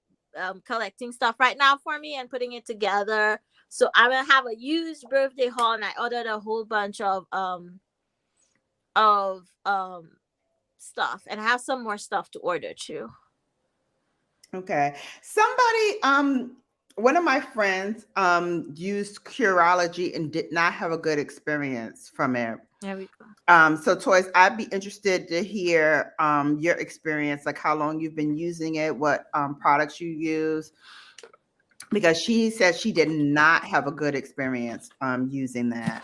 B: collecting stuff right now for me and putting it together. So I'm gonna have a huge birthday haul, and I ordered a whole bunch of stuff, and I have some more stuff to order too.
A: Okay. Somebody, one of my friends, used Curology and did not have a good experience from it.
B: There we go.
A: So Toys, I'd be interested to hear your experience, like how long you've been using it, what products you use, because she said she did not have a good experience using that.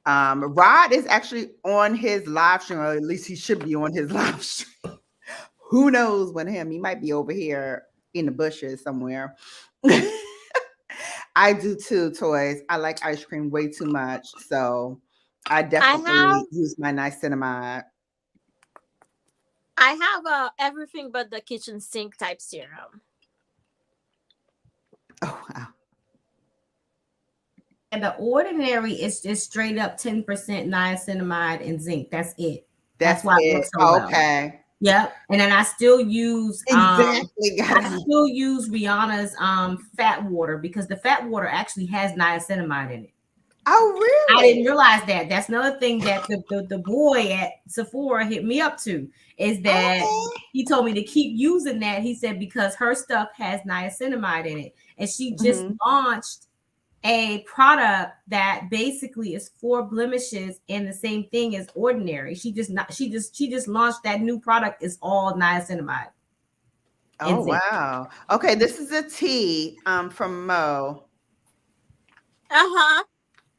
A: Rod is actually on his live stream, or at least he should be on his live stream. Who knows when him? He might be over here in the bushes somewhere. I do too, Toys. I like ice cream way too much, so I definitely use my niacinamide.
B: I have everything but the kitchen sink type serum.
A: Oh wow.
D: And the ordinary is just straight up 10% niacinamide and zinc. That's it.
A: That's
D: why it works so well.
A: Okay.
D: Yep. And then I still use
A: exactly.
D: I still use Rihanna's fat water, because the fat water actually has niacinamide in it.
A: Oh, really?
D: I didn't realize that. That's another thing that the boy at Sephora hit me up to, is that he told me to keep using that. He said because her stuff has niacinamide in it, and she just launched a product that basically is for blemishes and the same thing as ordinary. She just launched that new product. Is all niacinamide.
A: Oh wow. Okay, this is a tea from Mo.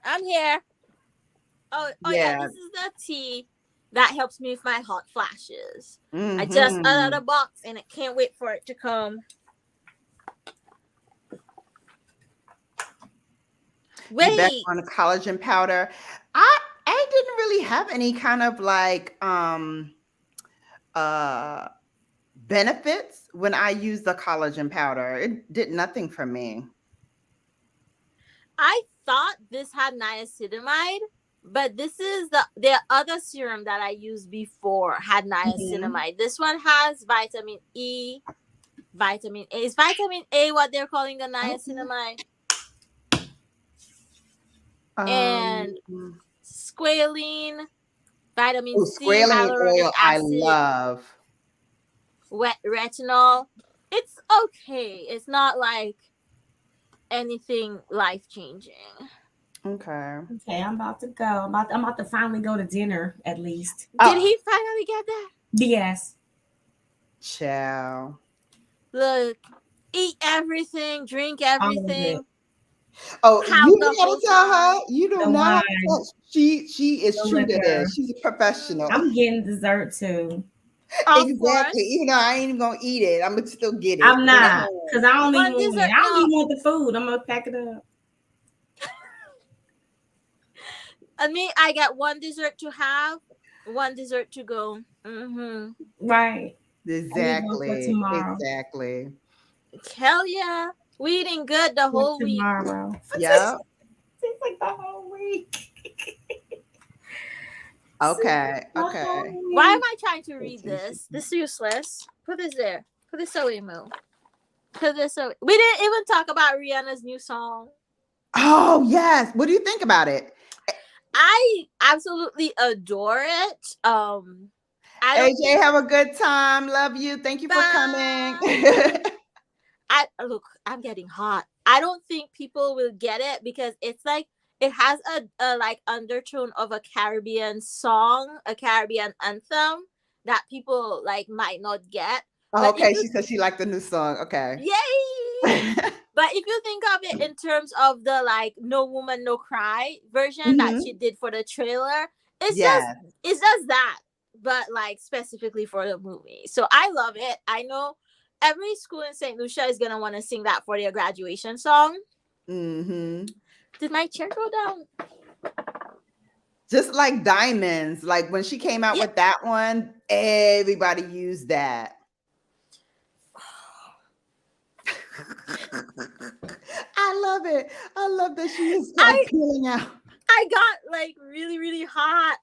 B: I'm here. Oh yeah, this is the tea that helps me with my hot flashes. I just out of the box and I can't wait for it to come. Wait,
A: back on the collagen powder. I didn't really have any kind of like benefits when I used the collagen powder. It did nothing for me.
B: I thought this had niacinamide, but this is the other serum that I used before had niacinamide. This one has vitamin E, vitamin A. Is vitamin A what they're calling the niacinamide? And squalene, vitamin C,
A: squalene oil,
B: acid,
A: I love.
B: Retinol. It's okay. It's not like anything life changing.
A: Okay.
D: I'm about to go. I'm about to finally go to dinner, at least.
B: Did he finally get that?
D: Yes.
A: Ciao.
B: Look, eat everything, drink everything.
A: Oh, you don't have to tell her. You do not. She is true to this. She's a professional.
D: I'm getting dessert too.
A: Exactly. Even though I ain't even gonna eat it, I'm gonna still get it.
D: I'm not, because I don't even want it. I don't even want the food. I'm gonna pack it up.
B: I mean, I got one dessert to have, one dessert to go.
D: Right.
A: Exactly. Exactly.
B: Hell yeah. We eating good the whole week.
A: Yeah.
D: Seems like the whole week.
A: Okay.
B: Why am I trying to read this? This is useless. Put this there. Put this away, Mo. Put this away. We didn't even talk about Rihanna's new song.
A: Oh, yes. What do you think about it?
B: I absolutely adore it.
A: AJ, have a good time. Love you. Thank you for coming.
B: I'm getting hot. I don't think people will get it because it's like it has a like undertone of a Caribbean song, a Caribbean anthem that people like might not get.
A: Oh, okay, she said she liked the new song. Okay.
B: Yay! But if you think of it in terms of the like No Woman No Cry version that she did for the trailer, it's just that, but like specifically for the movie. So I love it. I know every school in St. Lucia is gonna want to sing that for their graduation song. Did my chair go down?
A: Just like Diamonds, like when she came out with that one, everybody used that. I love it. I love that she is peeling out.
B: I got like really, really hot.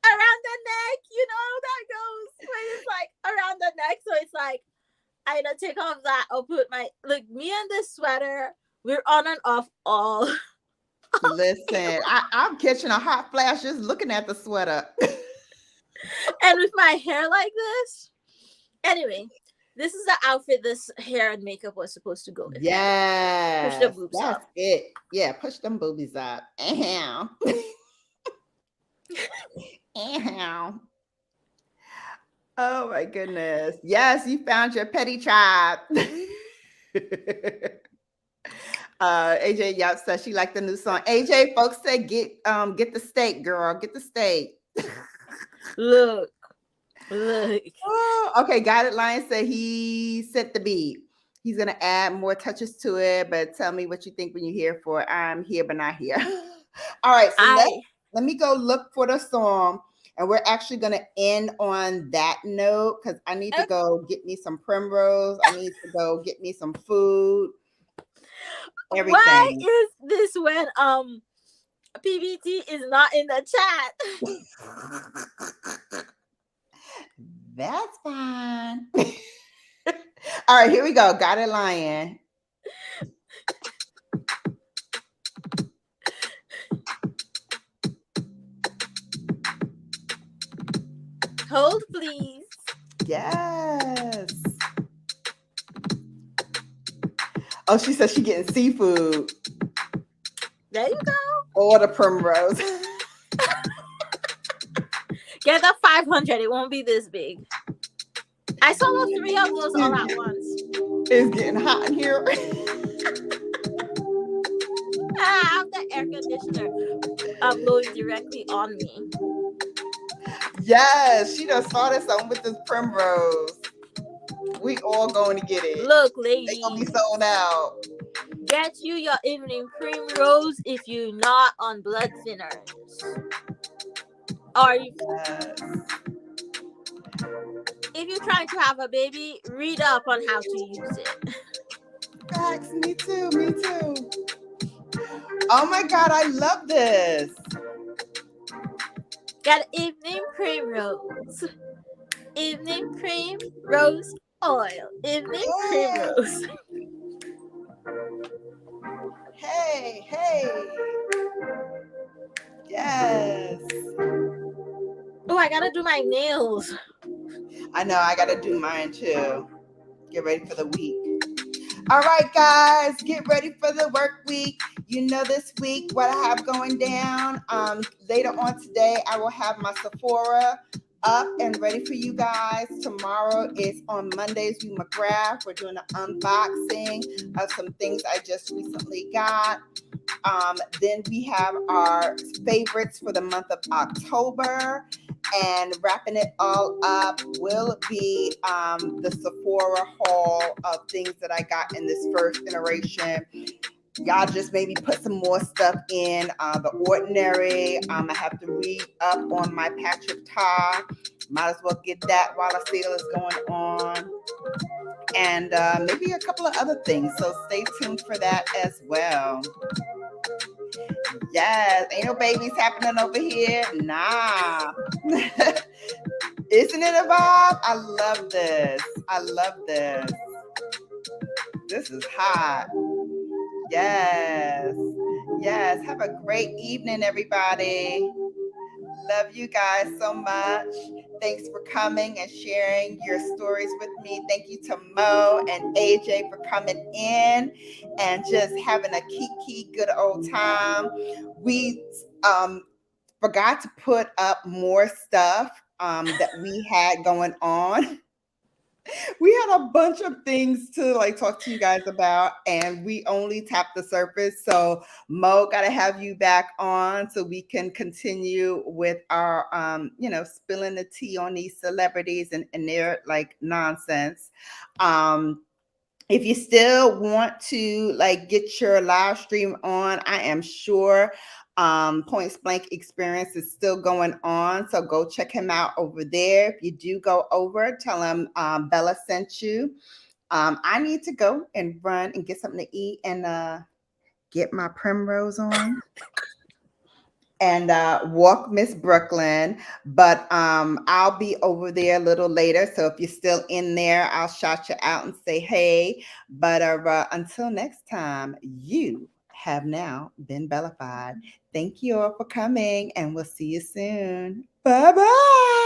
B: Around the neck, you know how that goes when it's like around the neck. So it's like I had to take off that. I'll put my me and this sweater, we're on and off all.
A: Listen, I'm catching a hot flash just looking at the sweater.
B: And with my hair like this. Anyway, this is the outfit this hair and makeup was supposed to go with.
A: Yes.
B: Push the boobs
A: that's
B: up.
A: it. Yeah, push them boobies up. Ow. Ow. Oh my goodness. Yes, you found your petty tribe. AJ Yap says she liked the new song. AJ, folks said get the steak, girl. Get the steak.
B: Look.
A: Oh, okay, Guided Lion said he set the beat. He's gonna add more touches to it, but tell me what you think when you hear for I'm here but not here. All right, so let me go look for the song, and we're actually gonna end on that note because I need to go get me some primrose. I need to go get me some food. Everything.
B: Why is this when PBT is not in the chat?
A: That's fine. All right, here we go. Got it, Lion.
B: Hold, please.
A: Yes. Oh, she said she getting seafood.
B: There you go.
A: Or the primrose.
B: Get the 500. It won't be this big. I saw 3 of those all at once.
A: It's getting hot in here.
B: I have the air conditioner blowing directly on me.
A: Yes, she done started something with this primrose. We all going to get it.
B: Look, ladies.
A: They gonna be sold out.
B: Get you your evening primrose if you're not on blood thinners. Or if you're trying to have a baby, read up on how to use it.
A: Facts, me too. Oh my God, I love this.
B: Got evening primrose. Evening cream rose oil. Evening primrose.
A: Hey. Yes.
B: Oh, I gotta do my nails.
A: I know, I gotta do mine too. Get ready for the week. All right, guys, get ready for the work week. You know this week what I have going down. Later on today, I will have my Sephora up and ready for you guys. Tomorrow is on Mondays with McGrath. We're doing an unboxing of some things I just recently got. Then we have our favorites for the month of October. And wrapping it all up will be the Sephora haul of things that I got in this first iteration. Y'all just maybe put some more stuff in The Ordinary. I have to read up on my Patrick Tar. Might as well get that while the sale is going on. And maybe a couple of other things. So stay tuned for that as well. Yes, ain't no babies happening over here. Nah. Isn't it a vibe? I love this. This is hot. Yes. Have a great evening, everybody. Love you guys so much. Thanks for coming and sharing your stories with me. Thank you to Mo and AJ for coming in and just having a kiki good old time. We forgot to put up more stuff that we had going on. We had a bunch of things to talk to you guys about, and we only tapped the surface. So Mo, gotta have you back on so we can continue with our spilling the tea on these celebrities and their nonsense. If you still want to get your live stream on, I am sure Point Blank Experience is still going on, so go check him out over there. If you do go over, tell him Bella sent you. I need to go and run and get something to eat and get my primrose on and walk Miss Brooklyn. But I'll be over there a little later, so if you're still in there, I'll shout you out and say hey. But until next time, you have now been Bellafied. Thank you all for coming, and we'll see you soon. Bye-bye.